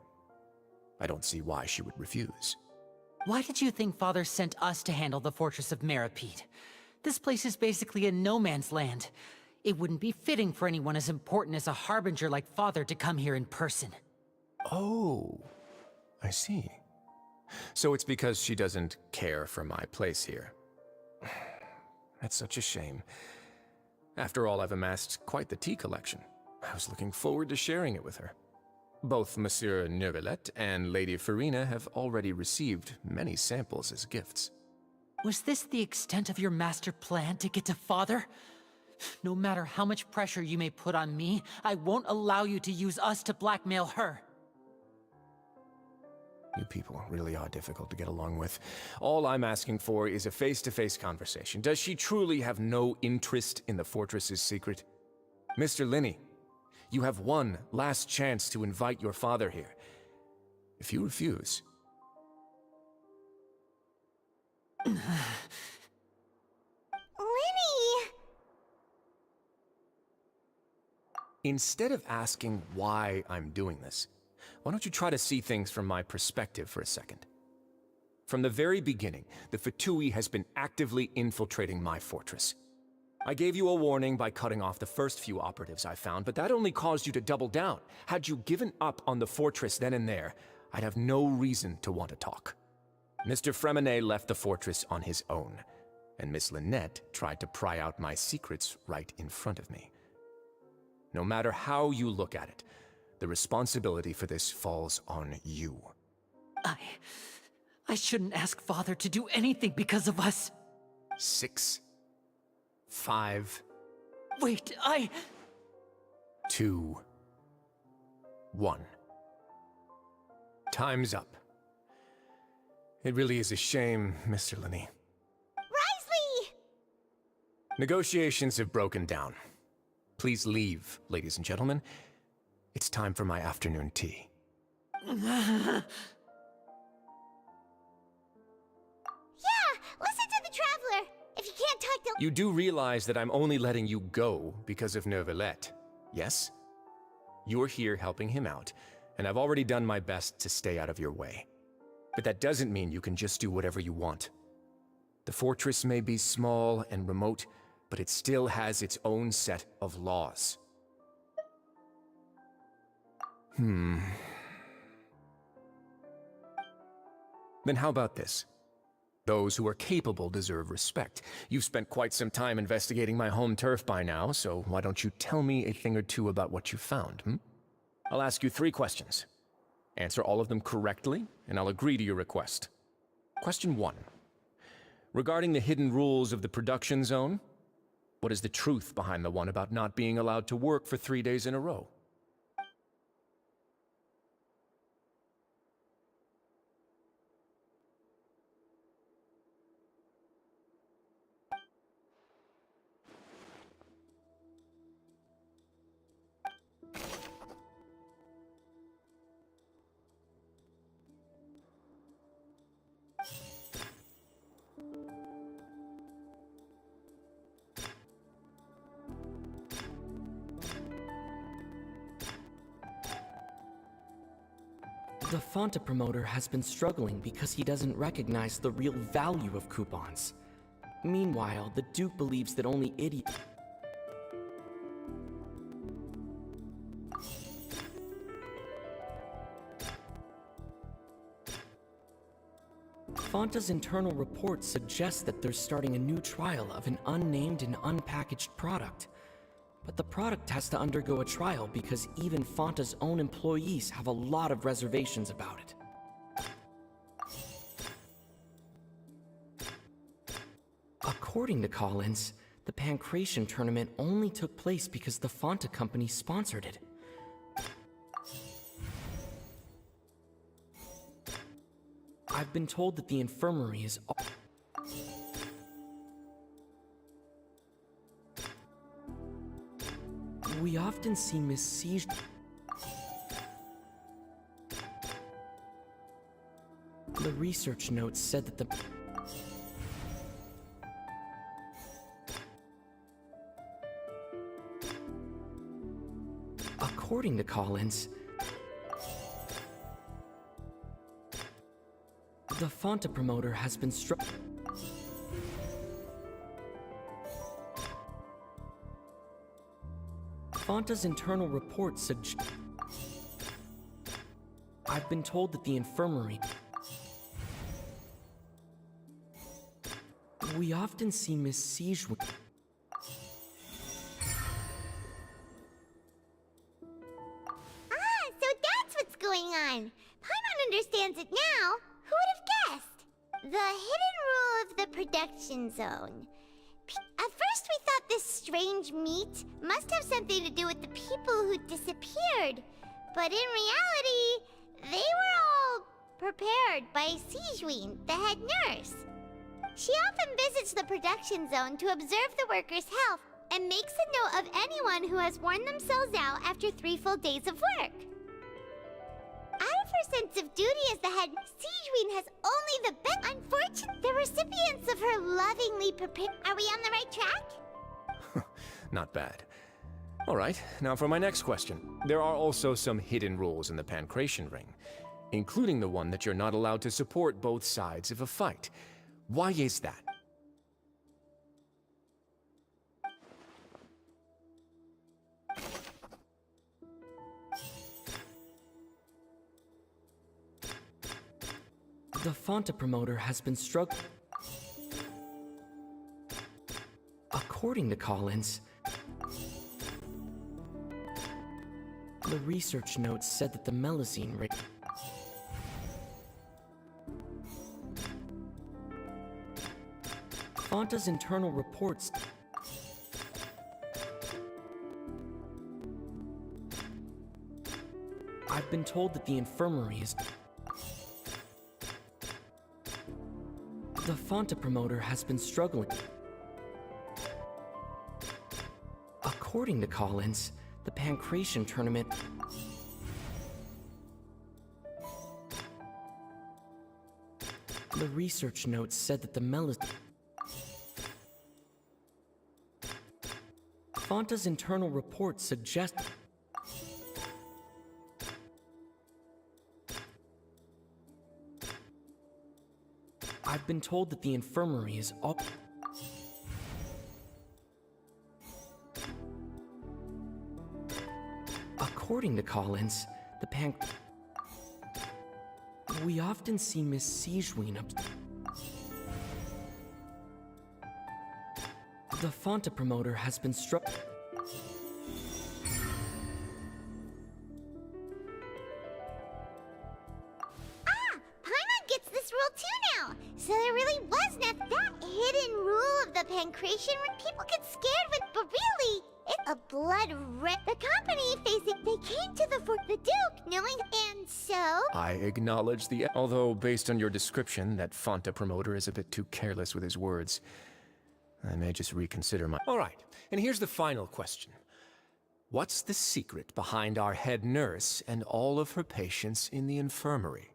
I don't see why she would refuse. Why did you think Father sent us to handle the Fortress of Meripede? This place is basically a no-man's land. It wouldn't be fitting for anyone as important as a harbinger like Father to come here in person. Oh, I see. So it's because she doesn't care for my place here. That's such a shame. After all, I've amassed quite the tea collection. I was looking forward to sharing it with her. Both Monsieur Neuvillette and Lady Farina have already received many samples as gifts. Was this the extent of your master plan to get to Father? No matter how much pressure you may put on me, I won't allow you to use us to blackmail her. You people really are difficult to get along with. All I'm asking for is a face-to-face conversation. Does she truly have no interest in the fortress's secret? Mr. Linney, you have one last chance to invite your father here. If you refuse... Linny! Instead of asking why I'm doing this, why don't you try to see things from my perspective for a second? From the very beginning, the Fatui has been actively infiltrating my fortress. I gave you a warning by cutting off the first few operatives I found, but that only caused you to double down. Had you given up on the fortress then and there, I'd have no reason to want to talk. Mr. Fremenet left the fortress on his own, and Miss Lynette tried to pry out my secrets right in front of me. No matter how you look at it, the responsibility for this falls on you. I shouldn't ask Father to do anything because of us. 6, 5... Wait, 2, 1. Time's up. It really is a shame, Mr. Linney. Risley! Negotiations have broken down. Please leave, ladies and gentlemen. It's time for my afternoon tea. Yeah, listen to the Traveler. If you can't talk to... You do realize that I'm only letting you go because of Neuvillette, yes? You're here helping him out, and I've already done my best to stay out of your way. But that doesn't mean you can just do whatever you want. The fortress may be small and remote, but it still has its own set of laws. Then how about this? Those who are capable deserve respect. You've spent quite some time investigating my home turf by now, so why don't you tell me a thing or two about what you found, I'll ask you 3 questions. Answer all of them correctly, and I'll agree to your request. Question 1. Regarding the hidden rules of the production zone, what is the truth behind the one about not being allowed to work for 3 days in a row? The Fonta promoter has been struggling because he doesn't recognize the real value of coupons. Meanwhile, the Duke believes that only idiots... Fonta's internal reports suggest that they're starting a new trial of an unnamed and unpackaged product. But the product has to undergo a trial because even Fonta's own employees have a lot of reservations about it. According to Collins, the Pancration tournament only took place because the Fonta company sponsored it. I've been told that the infirmary is... We often see Miss Siege... The research notes said that the... According to Collins, the Fonta promoter has been struck... Fonta's internal reports suggest... I've been told that the infirmary... We often see Miss Siegewin. Ah, so that's what's going on. Paimon understands it now. Who would have guessed? The hidden rule of the production zone. At first we thought this strange meat must have something to do with the people who disappeared. But in reality, they were all prepared by Siegewin, the head nurse. She often visits the production zone to observe the workers' health and makes a note of anyone who has worn themselves out after 3 full days of work. Out of her sense of duty as the head, Siegewin has only the best. Unfortunately, the recipients of her lovingly prepared. Are we on the right track? Not bad. All right, now for my next question. There are also some hidden rules in the Pancration Ring, including the one that you're not allowed to support both sides of a fight. Why is that? The Fonta promoter has been struggling. According to Collins, the research notes said that the melazine rate. Fonta's internal reports. I've been told that the infirmary is. The Fonta promoter has been struggling. According to Collins, the Pancration tournament. The research notes said that the Fonta's internal reports suggest. I've been told that the infirmary is all. According to Collins, the we often see Miss Siegewin up. The Fonta promoter has been struck. Paimon gets this rule too now. So there really was not that hidden rule of the Pancration when people get scared when, but really, it's a blood red. The company facing, they came to the Duke knowing, and so. I acknowledge the. Although, based on your description, that Fonta promoter is a bit too careless with his words. I may just reconsider my. All right, and here's the final question. What's the secret behind our head nurse and all of her patients in the infirmary?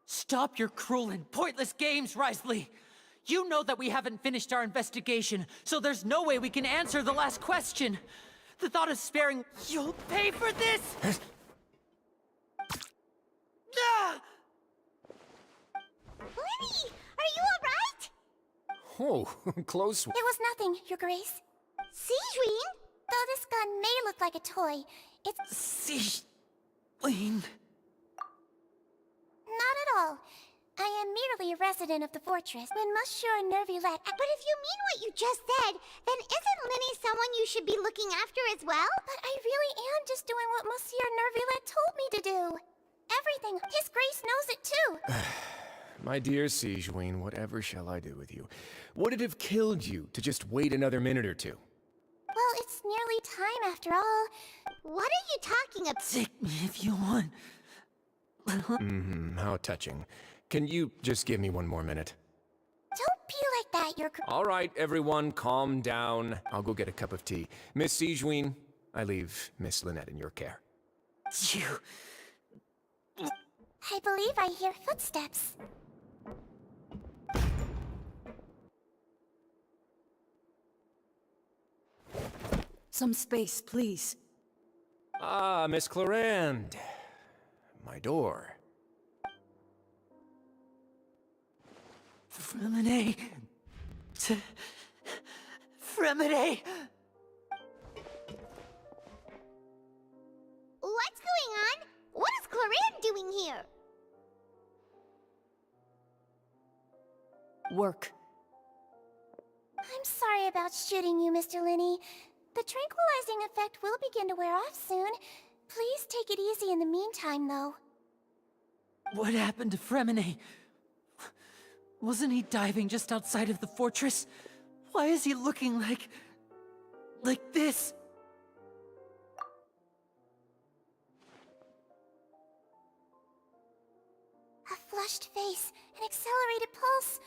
Stop your cruel and pointless games, Risley! You know that we haven't finished our investigation, so there's no way we can answer the last question. The thought of sparing... You'll pay for this! Lenny, are you alright? Oh, close. It was nothing, Your Grace. Siegewin? Though this gun may look like a toy, it's... Siegewin... Not at all. I am merely a resident of the fortress. When Monsieur Nervulette... But if you mean what you just said, then isn't Lenny someone you should be looking after as well? But I really am just doing what Monsieur Nervulette told me to do. Everything. His Grace knows it too. My dear Siegewin, whatever shall I do with you? Would it have killed you to just wait another minute or two? Well, it's nearly time after all. What are you talking about? Take me if you want. How touching. Can you just give me one more minute? Don't be like that, Your Grace. All right, everyone, calm down. I'll go get a cup of tea. Miss Siegewin, I leave Miss Lynette in your care. You... I believe I hear footsteps. Some space, please. Ah, Miss Clarande. My door. Fremine... Fremine... What's going on? What is work. I'm sorry about shooting you, Mr. Linney. The tranquilizing effect will begin to wear off soon. Please take it easy in the meantime, though. What happened to Fremine? Wasn't he diving just outside of the fortress? Why is he looking like this? A flushed face, an accelerated pulse.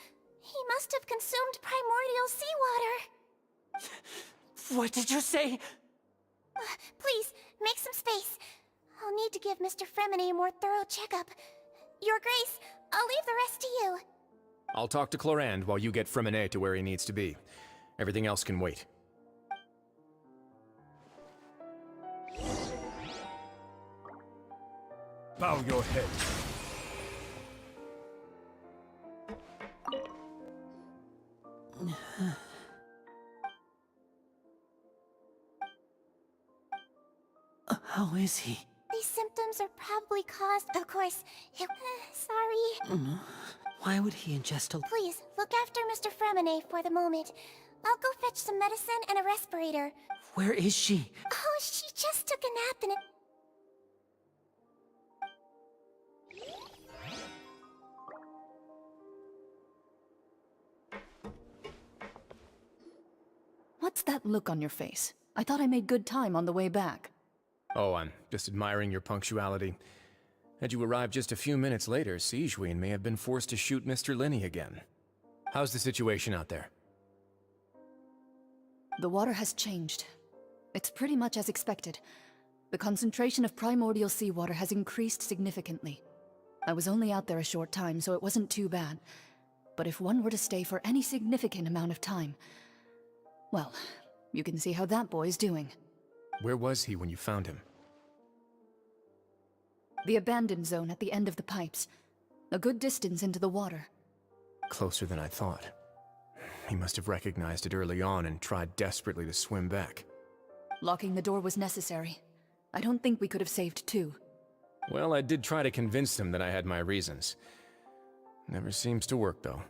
He must have consumed primordial seawater. What did you say? Please, make some space. I'll need to give Mr. Fremine a more thorough checkup. Your Grace, I'll leave the rest to you. I'll talk to Clorand while you get Fremine to where he needs to be. Everything else can wait. Bow your head. How is he? These symptoms are probably caused, of course. Sorry. Why would he ingest a... Please, look after Mr. Fremine for the moment. I'll go fetch some medicine and a respirator. Where is she? Oh, she just took a nap and it... What's that look on your face? I thought I made good time on the way back. Oh, I'm just admiring your punctuality. Had you arrived just a few minutes later, GESNHIN may have been forced to shoot Mr. Linney again. How's the situation out there? The water has changed. It's pretty much as expected. The concentration of primordial seawater has increased significantly. I was only out there a short time, so it wasn't too bad. But if one were to stay for any significant amount of time... well, you can see how that boy's doing. Where was he when you found him? The abandoned zone at the end of the pipes. A good distance into the water. Closer than I thought. He must have recognized it early on and tried desperately to swim back. Locking the door was necessary. I don't think we could have saved two. Well, I did try to convince him that I had my reasons. Never seems to work, though.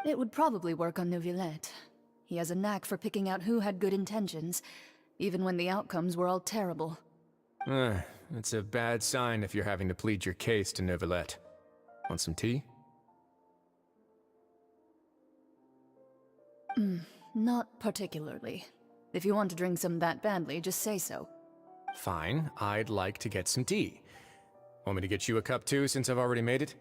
It would probably work on Neuvillette. He has a knack for picking out who had good intentions, even when the outcomes were all terrible. It's a bad sign if you're having to plead your case to Neuvillette. Want some tea? Not particularly. If you want to drink some that badly, just say so. Fine, I'd like to get some tea. Want me to get you a cup too, since I've already made it?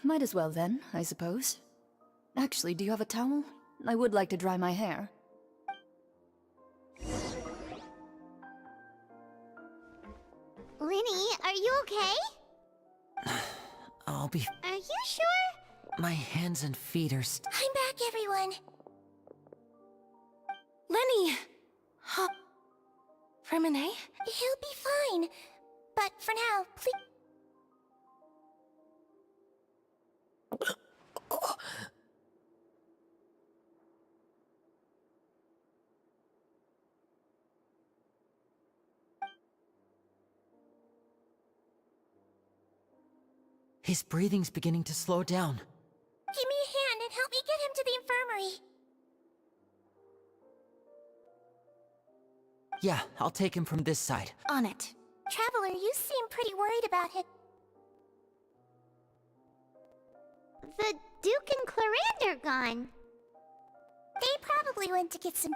Might as well then, I suppose. Actually, do you have a towel? I would like to dry my hair. Linny, are you okay? I'll be... Are you sure? My hands and feet are I'm back, everyone. Lenny! Huh? Fremine? He'll be fine. But for now, please... His breathing's beginning to slow down. Give me a hand and help me get him to the infirmary. Yeah, I'll take him from this side. On it. Traveler, you seem pretty worried about him. The Duke and Clorand are gone. They probably went to get some...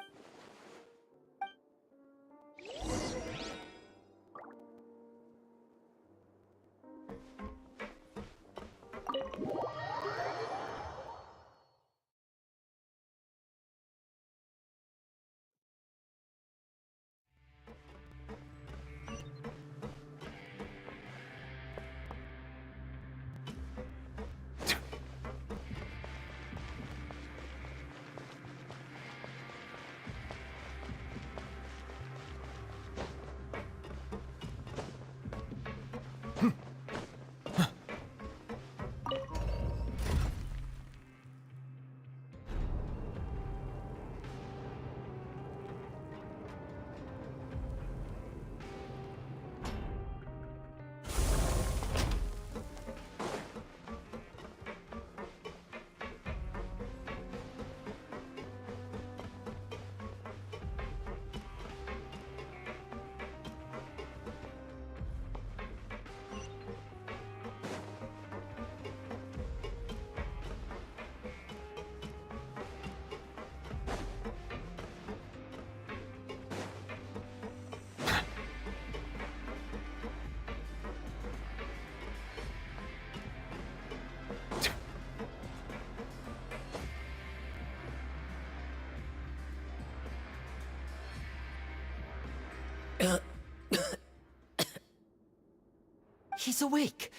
He's awake.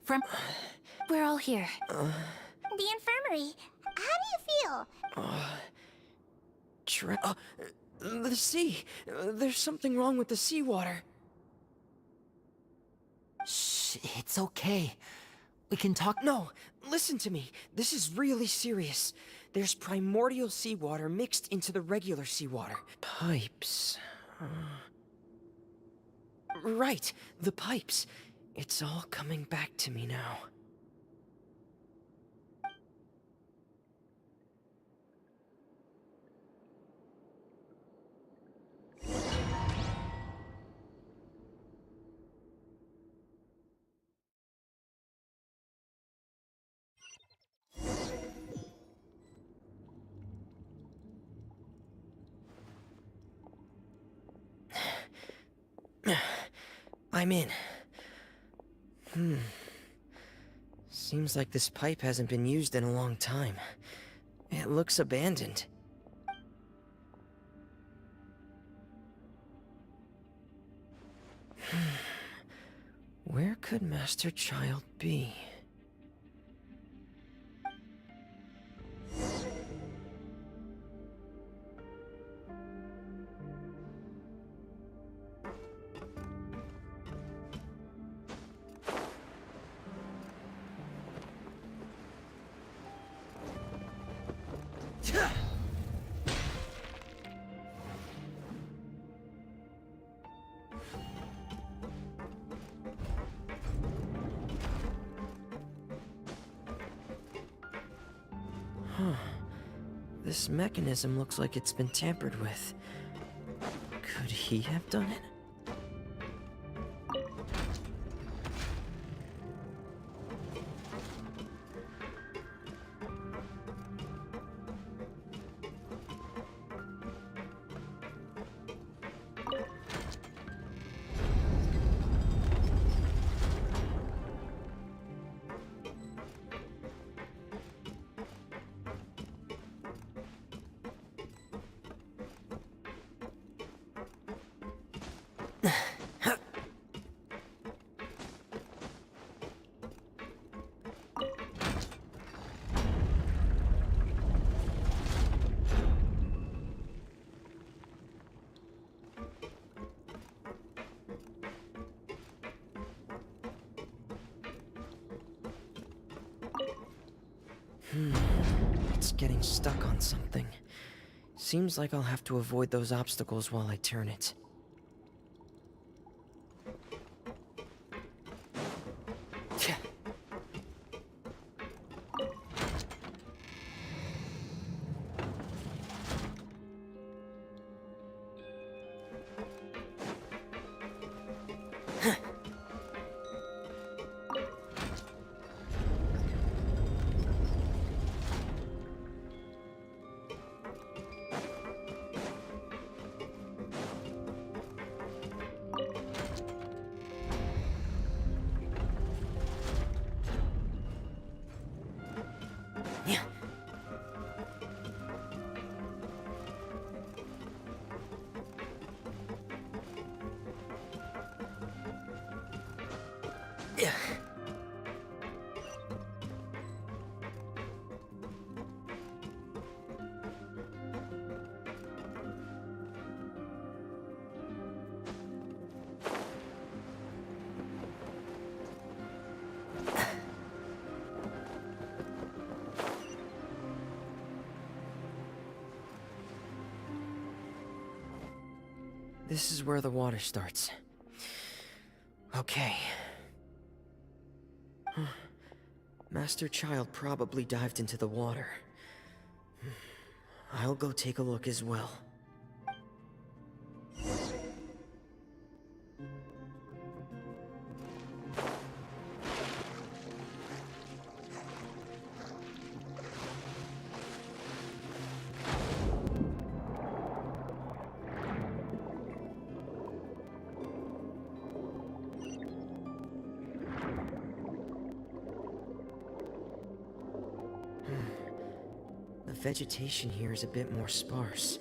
From... We're all here. The infirmary. How do you feel? The sea. There's something wrong with the seawater. Shh, it's okay. We can talk... No, listen to me. This is really serious. There's primordial seawater mixed into the regular seawater. Pipes. Right, the pipes. It's all coming back to me now. I'm in. Seems like this pipe hasn't been used in a long time. It looks abandoned. Where could Master Child be? This mechanism looks like it's been tampered with. Could he have done it? It's getting stuck on something. Seems like I'll have to avoid those obstacles while I turn it. This is where the water starts. Okay. Master Child probably dived into the water. I'll go take a look as well. The vegetation here is a bit more sparse.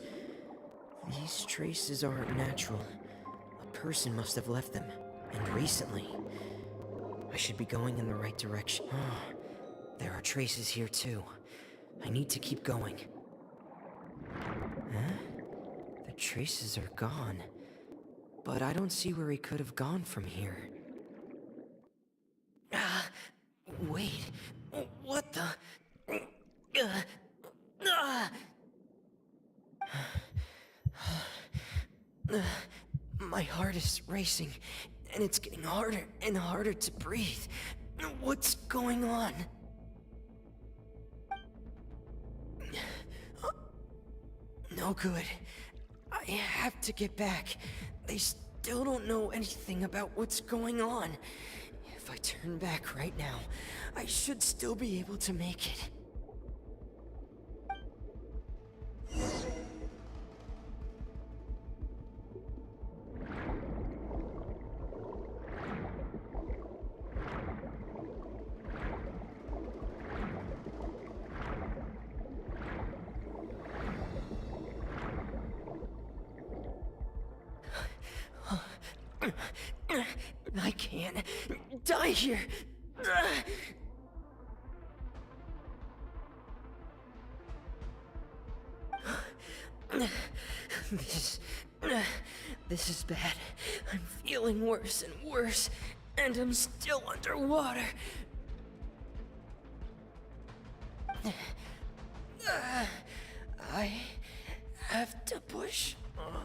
These traces aren't natural. A person must have left them, and recently. I should be going in the right direction. There are traces here too. I need to keep going. Huh? The traces are gone. But I don't see where he could have gone from here. Wait. What the? My heart is racing, and it's getting harder and harder to breathe. What's going on? No good. I have to get back. They still don't know anything about what's going on. If I turn back right now, I should still be able to make it. I can't die here. This is bad. I'm feeling worse and worse, and I'm still underwater. I have to push on.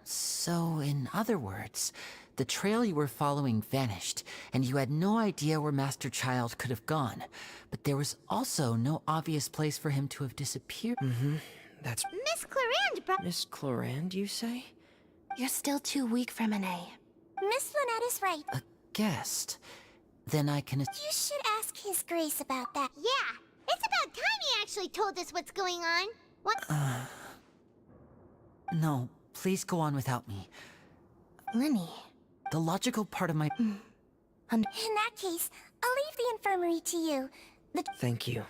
So, in other words, the trail you were following vanished, and you had no idea where Master Child could have gone. But there was also no obvious place for him to have disappeared. That's... Miss Clarand Miss Clarand, you say? You're still too weak for Monet. Miss Lynette is right. A guest? Then I can... You should ask His Grace about that. Yeah, it's about time he actually told us what's going on. What? No, please go on without me. Lenny. The logical part of my... In that case, I'll leave the infirmary to you. Thank you.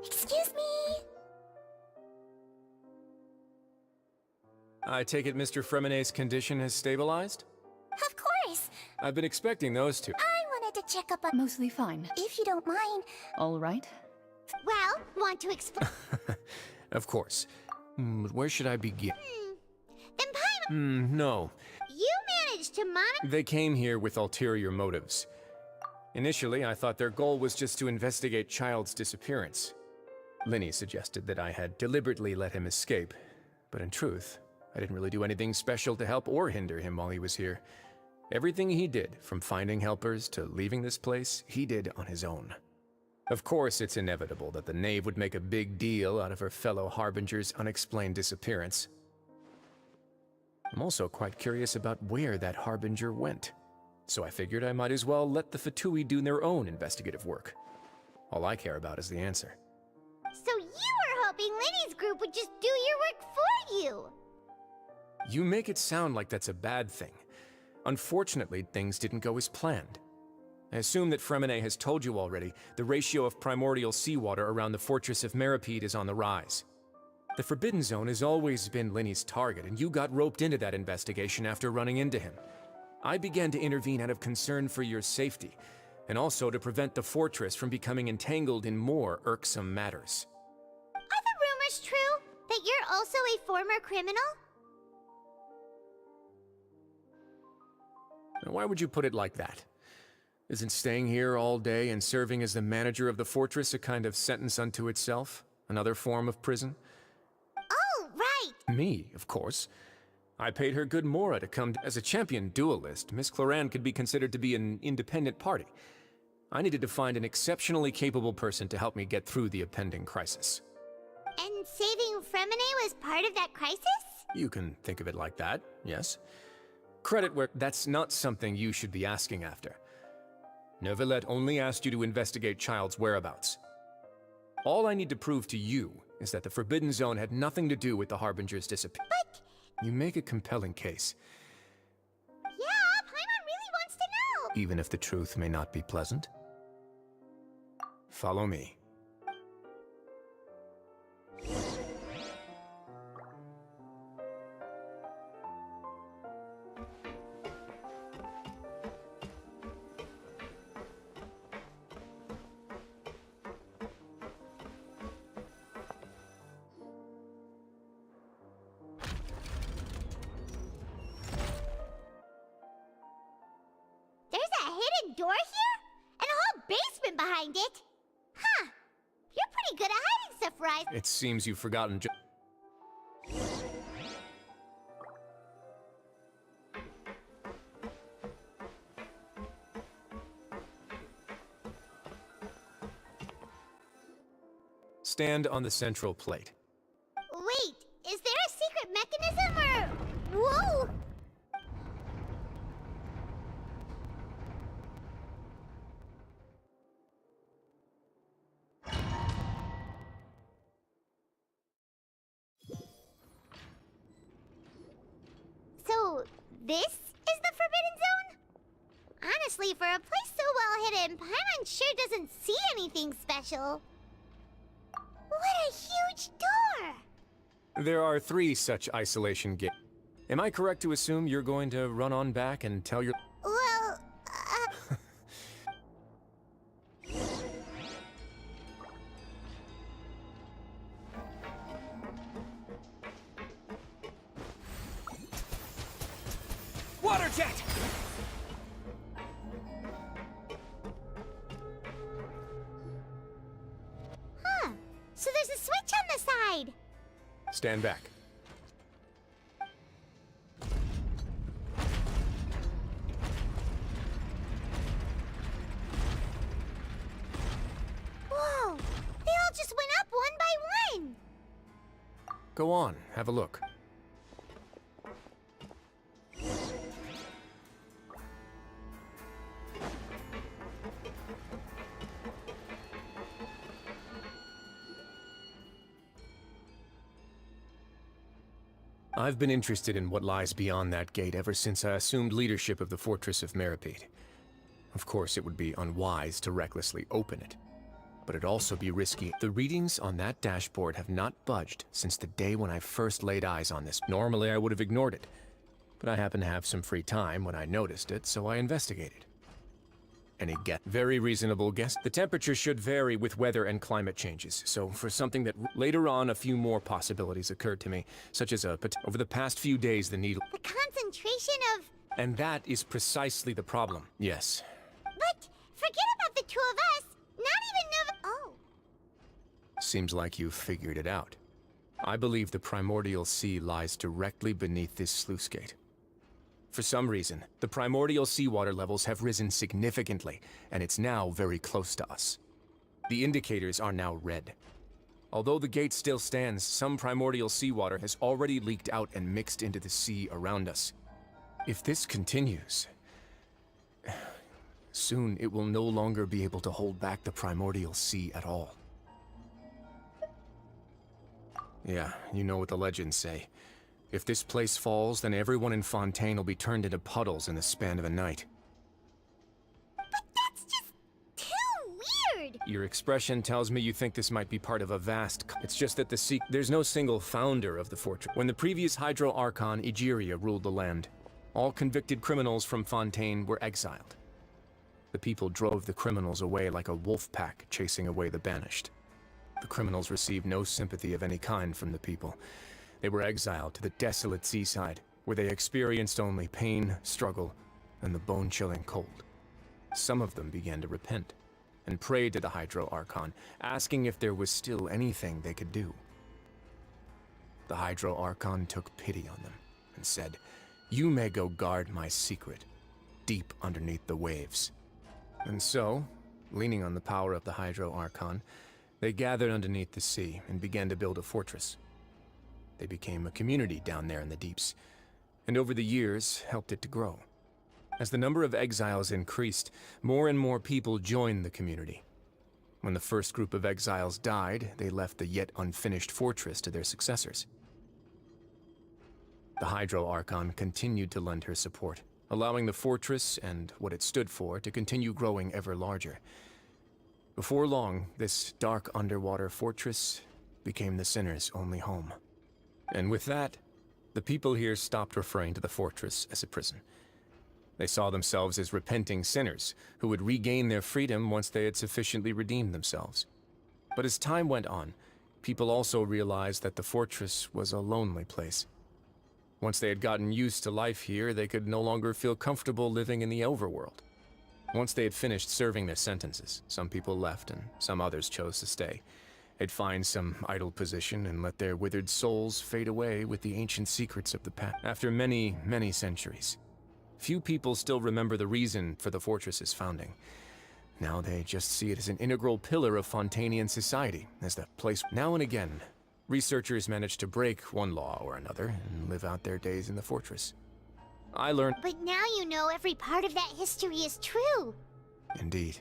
Excuse me. I take it Mr. Fremonet's condition has stabilized? Of course. I've been expecting those two. I wanted to check up on... Mostly fine. If you don't mind. All right. Well, want to explain? Of course. But where should I begin? Then Paimon... No. You managed to monitor... They came here with ulterior motives. Initially, I thought their goal was just to investigate Child's disappearance. Linny suggested that I had deliberately let him escape, but in truth, I didn't really do anything special to help or hinder him while he was here. Everything he did, from finding helpers to leaving this place, he did on his own. Of course, it's inevitable that the knave would make a big deal out of her fellow Harbinger's unexplained disappearance. I'm also quite curious about where that Harbinger went, so I figured I might as well let the Fatui do their own investigative work. All I care about is the answer. So you were hoping Linny's group would just do your work for you! You make it sound like that's a bad thing. Unfortunately, things didn't go as planned. I assume that Fremonet has told you already, the ratio of primordial seawater around the fortress of Meripede is on the rise. The Forbidden Zone has always been Linny's target, and you got roped into that investigation after running into him. I began to intervene out of concern for your safety, and also to prevent the fortress from becoming entangled in more irksome matters. Are the rumors true? That you're also a former criminal? Now, why would you put it like that? Isn't staying here all day and serving as the manager of the fortress a kind of sentence unto itself? Another form of prison? Oh, right! Me, of course. I paid her good mora to come. As a champion duelist, Miss Cloran could be considered to be an independent party. I needed to find an exceptionally capable person to help me get through the impending crisis. And saving Fremine was part of that crisis? You can think of it like that, yes. Credit where that's not something you should be asking after. Neuvillette only asked you to investigate Child's whereabouts. All I need to prove to you is that the Forbidden Zone had nothing to do with the Harbinger's disappearance. But... You make a compelling case. Yeah, Paimon really wants to know! Even if the truth may not be pleasant. Follow me. Door here? And a whole basement behind it? Huh. You're pretty good at hiding stuff, Rise. It seems you've forgotten Stand on the central plate. Wait, is there a secret mechanism or... Whoa! So, this is the Forbidden Zone? Honestly, for a place so well hidden, Paimon sure doesn't see anything special. What a huge door! There are 3 such isolation gates. Am I correct to assume you're going to run on back and tell your... Well, Water jet! Huh. So there's a switch on the side. Stand back. Whoa! They all just went up one by one! Go on, have a look. I've been interested in what lies beyond that gate ever since I assumed leadership of the Fortress of Meripede. Of course, it would be unwise to recklessly open it, but it'd also be risky. The readings on that dashboard have not budged since the day when I first laid eyes on this. Normally, I would have ignored it, but I happened to have some free time when I noticed it, so I investigated. Any guess? Very reasonable guess. The temperature should vary with weather and climate changes, so for something that later on a few more possibilities occurred to me, such as over the past few days the needle... The concentration of... And that is precisely the problem. Yes. But forget about the two of us. Not even Oh. Seems like you've figured it out. I believe the primordial sea lies directly beneath this sluice gate. For some reason, the primordial seawater levels have risen significantly, and it's now very close to us. The indicators are now red. Although the gate still stands, some primordial seawater has already leaked out and mixed into the sea around us. If this continues, soon it will no longer be able to hold back the primordial sea at all. Yeah, you know what the legends say. If this place falls, then everyone in Fontaine will be turned into puddles in the span of a night. But that's just too weird! Your expression tells me you think this might be part of a vast... It's just that there's no single founder of the fortress. When the previous Hydro Archon, Egeria, ruled the land, all convicted criminals from Fontaine were exiled. The people drove the criminals away like a wolf pack chasing away the banished. The criminals received no sympathy of any kind from the people. They were exiled to the desolate seaside, where they experienced only pain, struggle, and the bone-chilling cold. Some of them began to repent, and prayed to the Hydro Archon, asking if there was still anything they could do. The Hydro Archon took pity on them, and said, "You may go guard my secret, deep underneath the waves." And so, leaning on the power of the Hydro Archon, they gathered underneath the sea and began to build a fortress. They became a community down there in the deeps, and over the years helped it to grow. As the number of exiles increased, more and more people joined the community. When the first group of exiles died, they left the yet unfinished fortress to their successors. The Hydro Archon continued to lend her support, allowing the fortress and what it stood for to continue growing ever larger. Before long, this dark underwater fortress became the sinner's only home. And with that, the people here stopped referring to the fortress as a prison. They saw themselves as repenting sinners who would regain their freedom once they had sufficiently redeemed themselves. But as time went on, people also realized that the fortress was a lonely place. Once they had gotten used to life here, they could no longer feel comfortable living in the overworld. Once they had finished serving their sentences, some people left and some others chose to stay. They'd find some idle position and let their withered souls fade away with the ancient secrets of the past. After many, many centuries, few people still remember the reason for the fortress's founding. Now they just see it as an integral pillar of Fontanian society, as the place. Now and again, researchers manage to break one law or another and live out their days in the fortress. I learned. But now you know every part of that history is true. Indeed.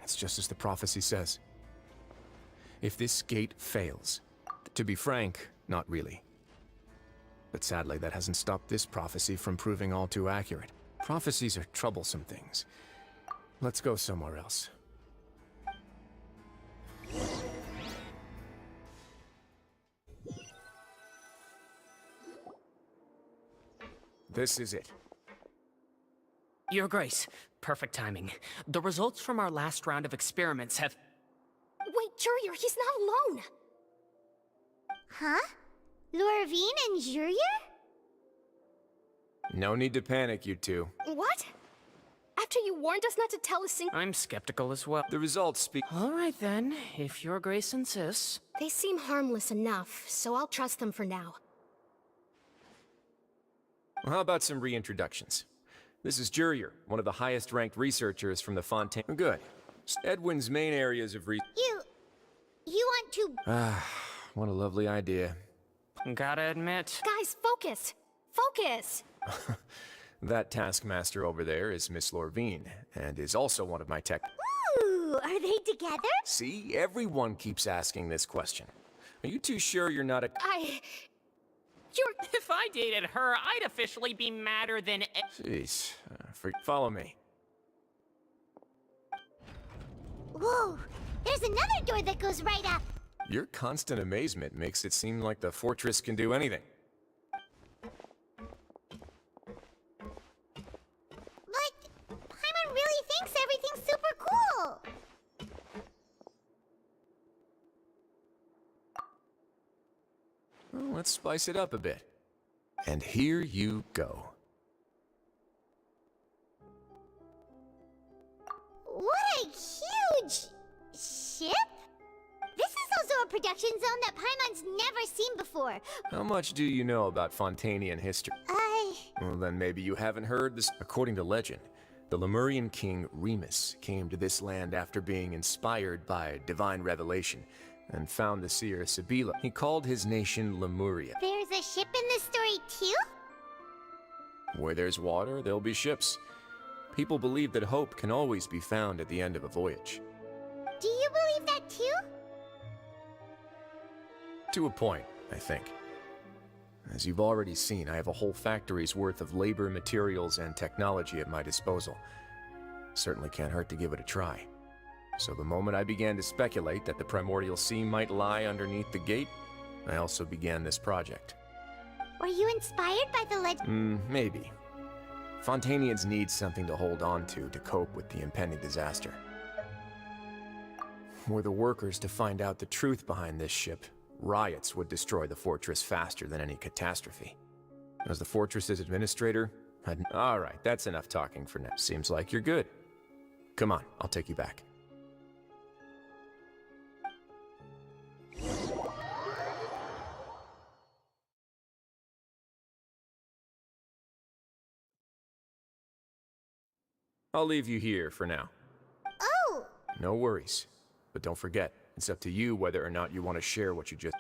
It's just as the prophecy says. If this gate fails, to be frank, not really. But sadly, that hasn't stopped this prophecy from proving all too accurate. Prophecies are troublesome things. Let's go somewhere else. This is it. Your Grace, perfect timing. The results from our last round of experiments have... Wait, Jurier, he's not alone! Huh? Lorvine and Jurier? No need to panic, you two. What? After you warned us not to tell a single— I'm skeptical as well. The results speak— All right then, if Your Grace insists. They seem harmless enough, so I'll trust them for now. Well, how about some reintroductions? This is Jurier, one of the highest-ranked researchers from the Fontaine. Good. Edwin's main areas of research. You want to— Ah, what a lovely idea. Gotta admit. Guys, focus! Focus! That taskmaster over there is Miss Lorvine, and is also one of my tech— Ooh, are they together? See, everyone keeps asking this question. Are you too sure you're not a— If I dated her, I'd officially be madder than... Jeez, follow me. Whoa, there's another door that goes right up. Your constant amazement makes it seem like the fortress can do anything. But Paimon really thinks everything's super cool. Well, let's spice it up a bit. And here you go. What a huge ship? This is also a production zone that Paimon's never seen before. How much do you know about Fontanian history? Well, then maybe you haven't heard this. According to legend, the Lemurian king Remus came to this land after being inspired by divine revelation and found the seer Sibila. He called his nation Lemuria. There's a ship in this story too? Where there's water, there'll be ships. People believe that hope can always be found at the end of a voyage. Do you believe that too? To a point, I think. As you've already seen, I have a whole factory's worth of labor, materials, and technology at my disposal. Certainly can't hurt to give it a try. So the moment I began to speculate that the primordial sea might lie underneath the gate, I also began this project. Were you inspired by the legend? Maybe. Fontanians need something to hold on to cope with the impending disaster. Were the workers to find out the truth behind this ship, riots would destroy the fortress faster than any catastrophe. As the fortress's administrator, all right, that's enough talking for now. Seems like you're good. Come on, I'll take you back. I'll leave you here for now. Oh! No worries. But don't forget, it's up to you whether or not you want to share what you just...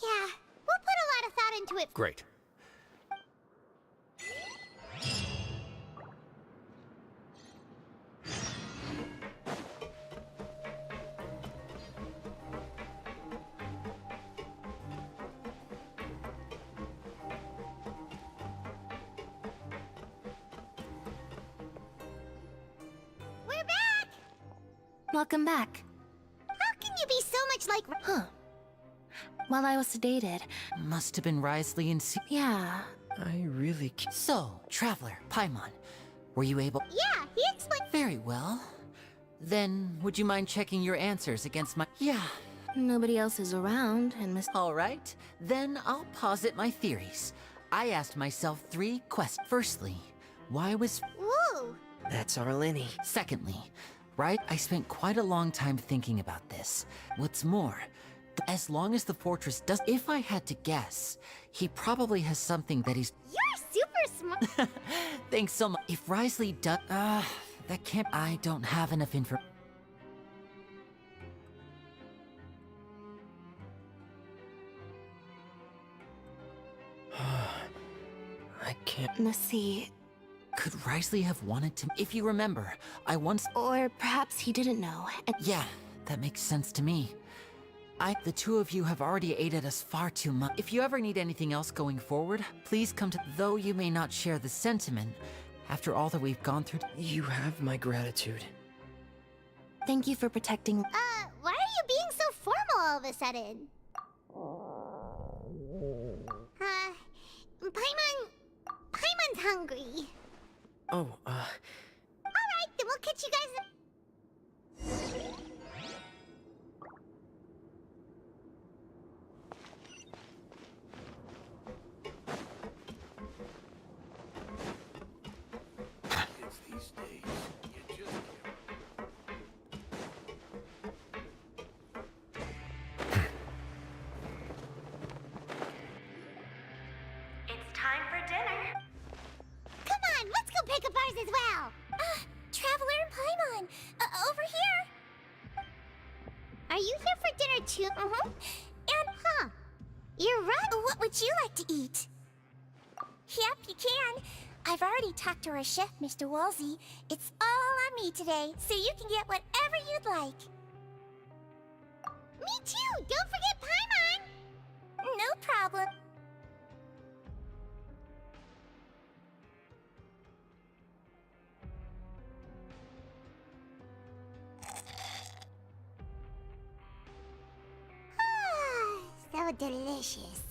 Yeah, we'll put a lot of thought into it. Great. We're back! Welcome back. How can you be so much like... Huh. While I was sedated. Must have been Risley and Yeah. I really So, Traveler, Paimon, were you able... Yeah, he explained... Very well. Then, would you mind checking your answers against my... Yeah. Nobody else is around, and Miss... All right. Then I'll posit my theories. I asked myself 3 questions. Firstly, why was... Woo! That's Arlene. Secondly, right? I spent quite a long time thinking about this. What's more, as long as the fortress does... If I had to guess, he probably has something that he's... You're super smart! Thanks so much. If Risley does... that can't... I don't have enough info... I can't... Let's see. Could Risley have wanted to... If you remember, I once... Or perhaps he didn't know. And... Yeah, that makes sense to me. The 2 of you have already aided us far too much. If you ever need anything else going forward, please come to... Though you may not share the sentiment, after all that we've gone through... You have my gratitude. Thank you for protecting... Why are you being so formal all of a sudden? Paimon's hungry. Oh, Alright, then we'll catch you guys... It's time for dinner. Come on, let's go pick up ours as well. Traveler and Paimon, over here. Are you here for dinner too? Mm-hmm. And, You're right. What would you like to eat? Yep, you can. I've already talked to our chef, Mr. Wolsey. It's all on me today, so you can get whatever you'd like. Me too! Don't forget Paimon! No problem. So delicious.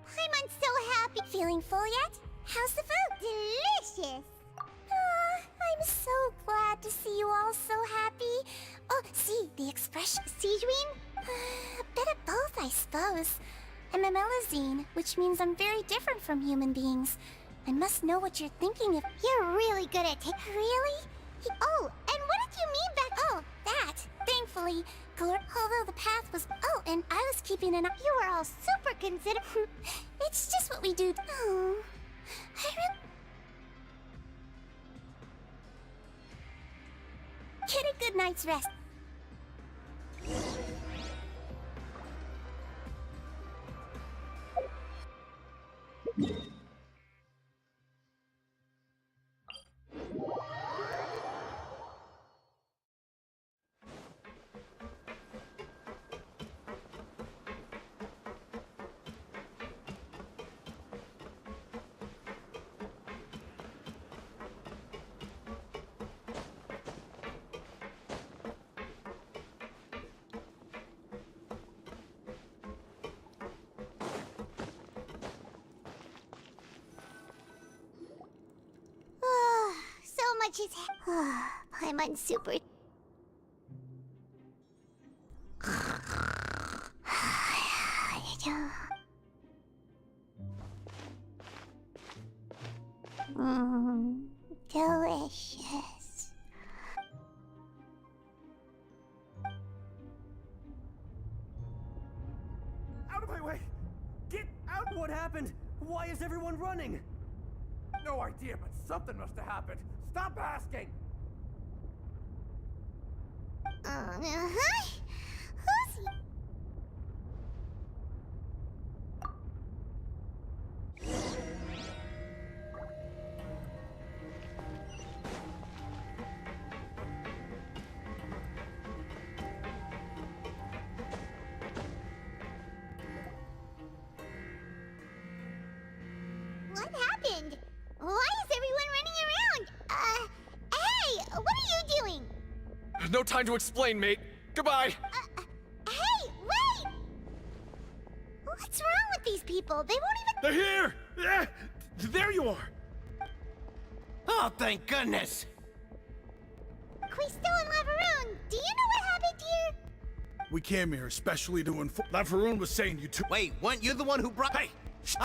Paimon's so happy. Feeling full yet? How's the food? Delicious. I'm so glad to see you all so happy. Oh, see, the expression. Sejuine? A bit of both, I suppose. I'm a Melazine, which means I'm very different from human beings. I must know what you're thinking of. You're really good at Really? Oh, and what did you mean back... Oh, that. Thankfully, although the path was... Oh, and I was keeping an eye... You were all super considerate. It's just what we do. Oh, I really... Get a good night's rest. scratch his head. Paimon's super... Delicious. Out of my way! Get out! What happened? Why is everyone running? No idea, but something must have happened. Stop asking! Who's... What happened? Why is everyone running around? Hey, what are you doing? No time to explain, mate. Goodbye. Hey, wait! What's wrong with these people? They won't even... They're here! Yeah, there you are! Oh, thank goodness! Quisto and Lavaroon, do you know what happened here? We came here especially to inform... Lavaroon was saying you two... Wait, weren't you the one who brought... Hey!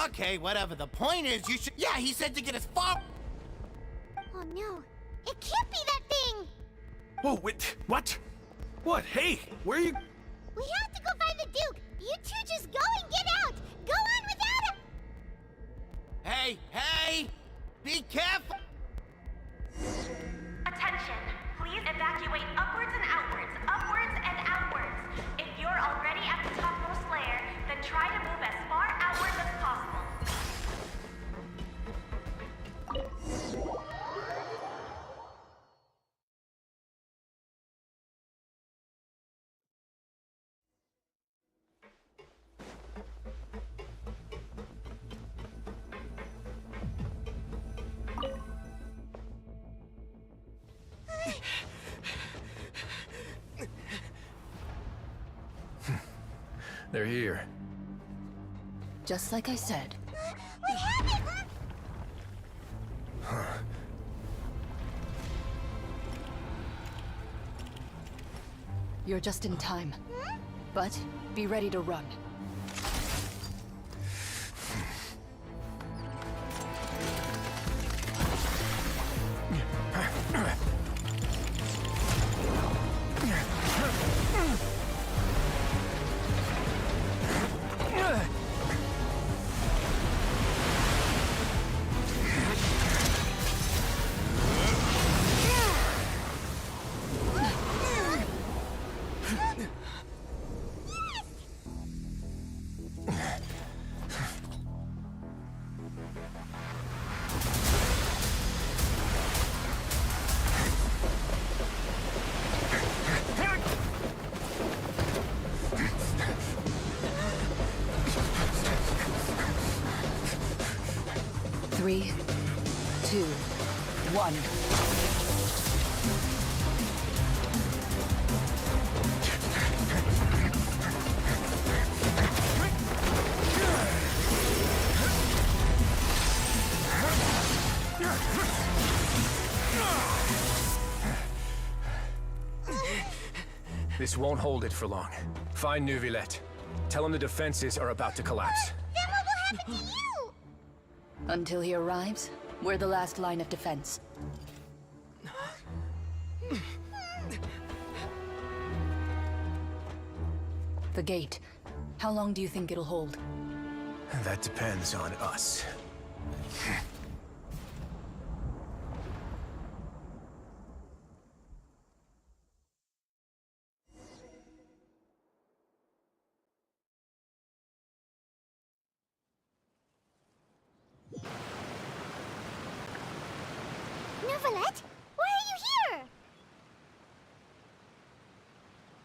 Okay, whatever. The point is, you should... Yeah, he said to get as far... Oh no, it can't be that thing! Oh, wait, what? What? Hey, where are you... We have to go find the Duke! You two just go and get out! Go on without him! Hey, hey! Be careful! Attention! Please evacuate upwards and outwards, upwards and outwards. If you're already at the topmost layer, then try to move as far outwards as possible. They're here. Just like I said. What happened? You're just in time. But be ready to run. Three, 2, 1. This won't hold it for long. Find Neuvillette. Tell him the defenses are about to collapse. Then what will happen to you? Until he arrives, we're the last line of defense. The gate. How long do you think it'll hold? That depends on us. Neuvillette, why are you here?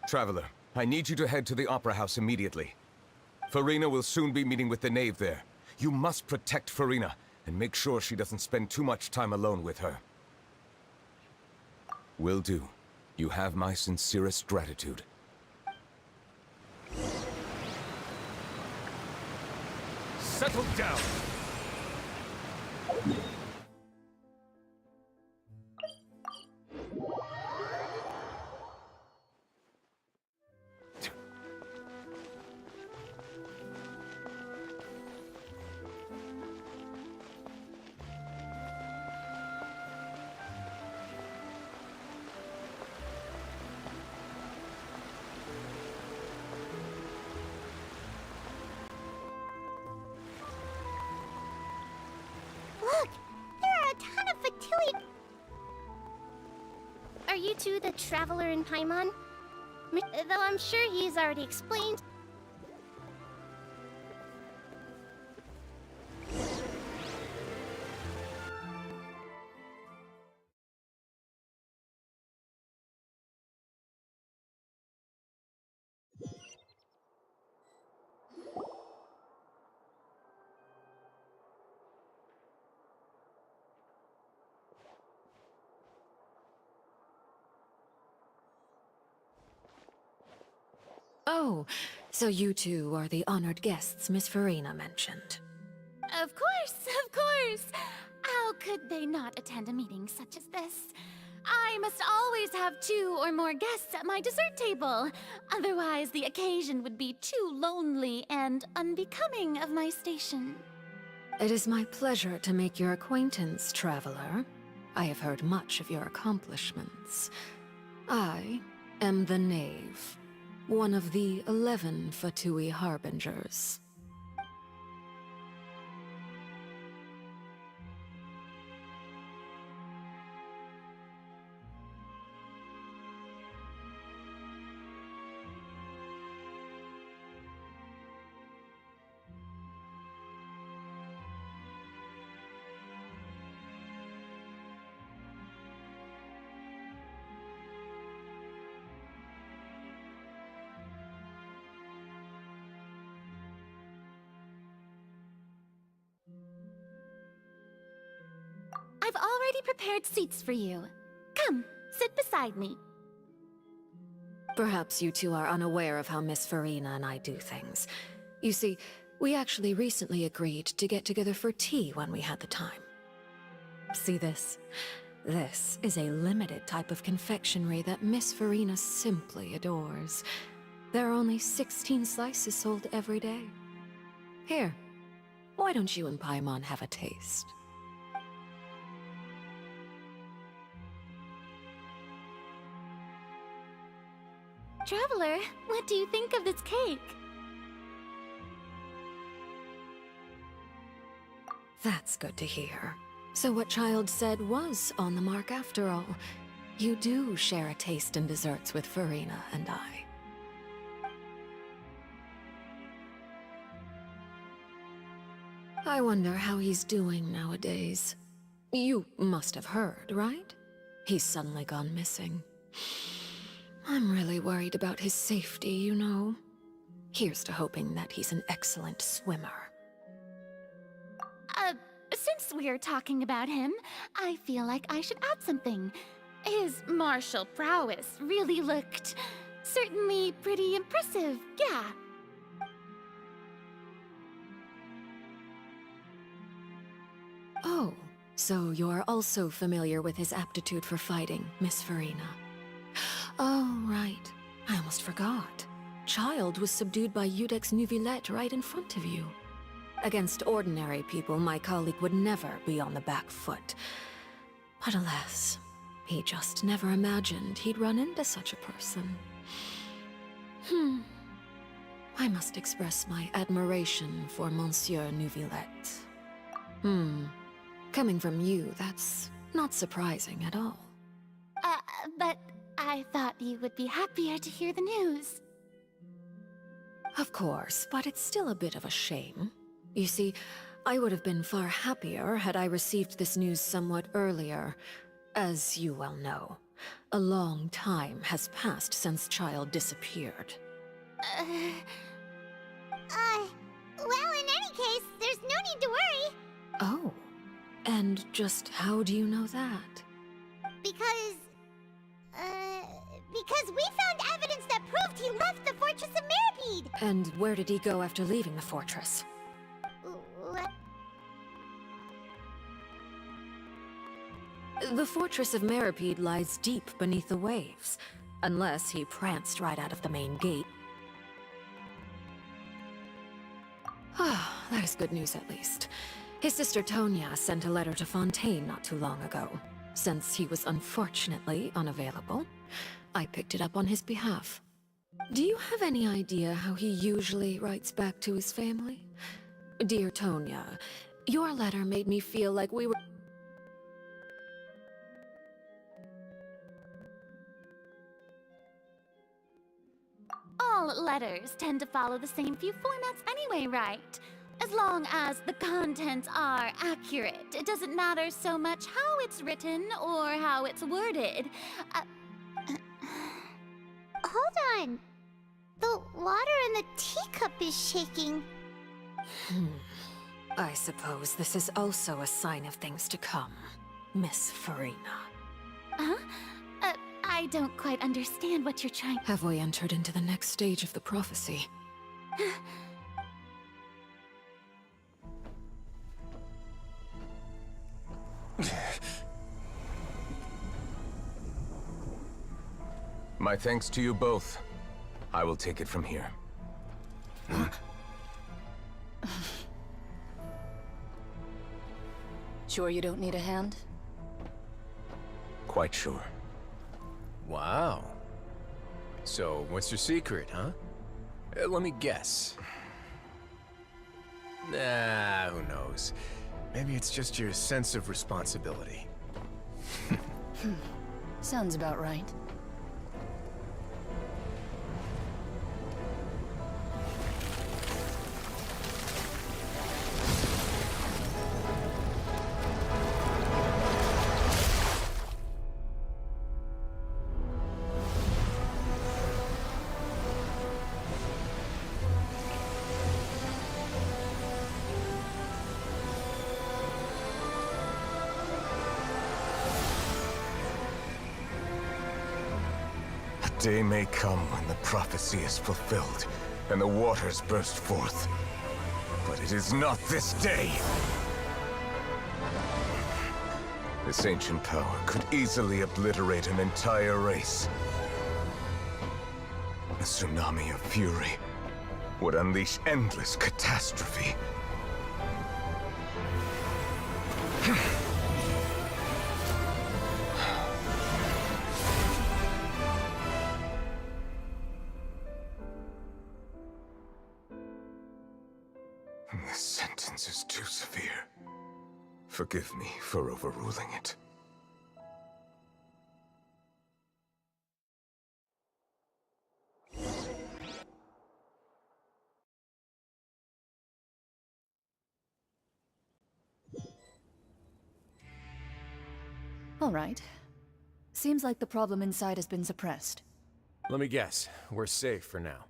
Traveler, I need you to head to the Opera House immediately. Farina will soon be meeting with the knave there. You must protect Farina, and make sure she doesn't spend too much time alone with her. Will do. You have my sincerest gratitude. Settle down! you two the Traveler and Paimon? Though I'm sure he's already explained. Oh, so you two are the honored guests Miss Farina mentioned. Of course, of course. How could they not attend a meeting such as this? I must always have 2 or more guests at my dessert table. Otherwise, the occasion would be too lonely and unbecoming of my station. It is my pleasure to make your acquaintance, traveler. I have heard much of your accomplishments. I am the Knave, one of the 11 Fatui Harbingers. I've already prepared seats for you. Come, sit beside me. Perhaps you two are unaware of how Miss Farina and I do things. You see, we actually recently agreed to get together for tea when we had the time. See this? This is a limited type of confectionery that Miss Farina simply adores. There are only 16 slices sold every day. Here, why don't you and Paimon have a taste? Traveler, what do you think of this cake? That's good to hear. So what Child said was on the mark after all. You do share a taste in desserts with Farina and I. I wonder how he's doing nowadays. You must have heard, right? He's suddenly gone missing. I'm really worried about his safety, you know. Here's to hoping that he's an excellent swimmer. Since we're talking about him, I feel like I should add something. His martial prowess really looked certainly pretty impressive, yeah. Oh, so you're also familiar with his aptitude for fighting, Miss Farina. Oh, right. I almost forgot. Child was subdued by Udex Nuvillette right in front of you. Against ordinary people, my colleague would never be on the back foot. But alas, he just never imagined he'd run into such a person. I must express my admiration for Monsieur Nuvillette. Coming from you, that's not surprising at all. But I thought you would be happier to hear the news. Of course, but it's still a bit of a shame. You see, I would have been far happier had I received this news somewhat earlier. As you well know, a long time has passed since Child disappeared. Well, in any case, there's no need to worry. Oh, and just how do you know that? Because we found evidence that proved he left the Fortress of Mirapede. And where did he go after leaving the fortress? The Fortress of Mirapede lies deep beneath the waves, unless he pranced right out of the main gate. Ah, that is good news at least. His sister Tonya sent a letter to Fontaine not too long ago. Since he was unfortunately unavailable, I picked it up on his behalf. Do you have any idea how he usually writes back to his family? Dear Tonya, your letter made me feel like we were... All letters tend to follow the same few formats anyway, right? As long as the contents are accurate, it doesn't matter so much how it's written or how it's worded. Hold on. The water in the teacup is shaking. I suppose this is also a sign of things to come, Miss Farina. Huh? I don't quite understand what you're trying... Have we entered into the next stage of the prophecy? My thanks to you both. I will take it from here. Sure you don't need a hand? Quite sure. Wow. So, what's your secret, huh? Let me guess. Nah, who knows? Maybe it's just your sense of responsibility. Sounds about right. Day may come when the prophecy is fulfilled, and the waters burst forth. But it is not this day! This ancient power could easily obliterate an entire race. A tsunami of fury would unleash endless catastrophe. This sentence is too severe. Forgive me for overruling it. All right. Seems like the problem inside has been suppressed. Let me guess. We're safe for now.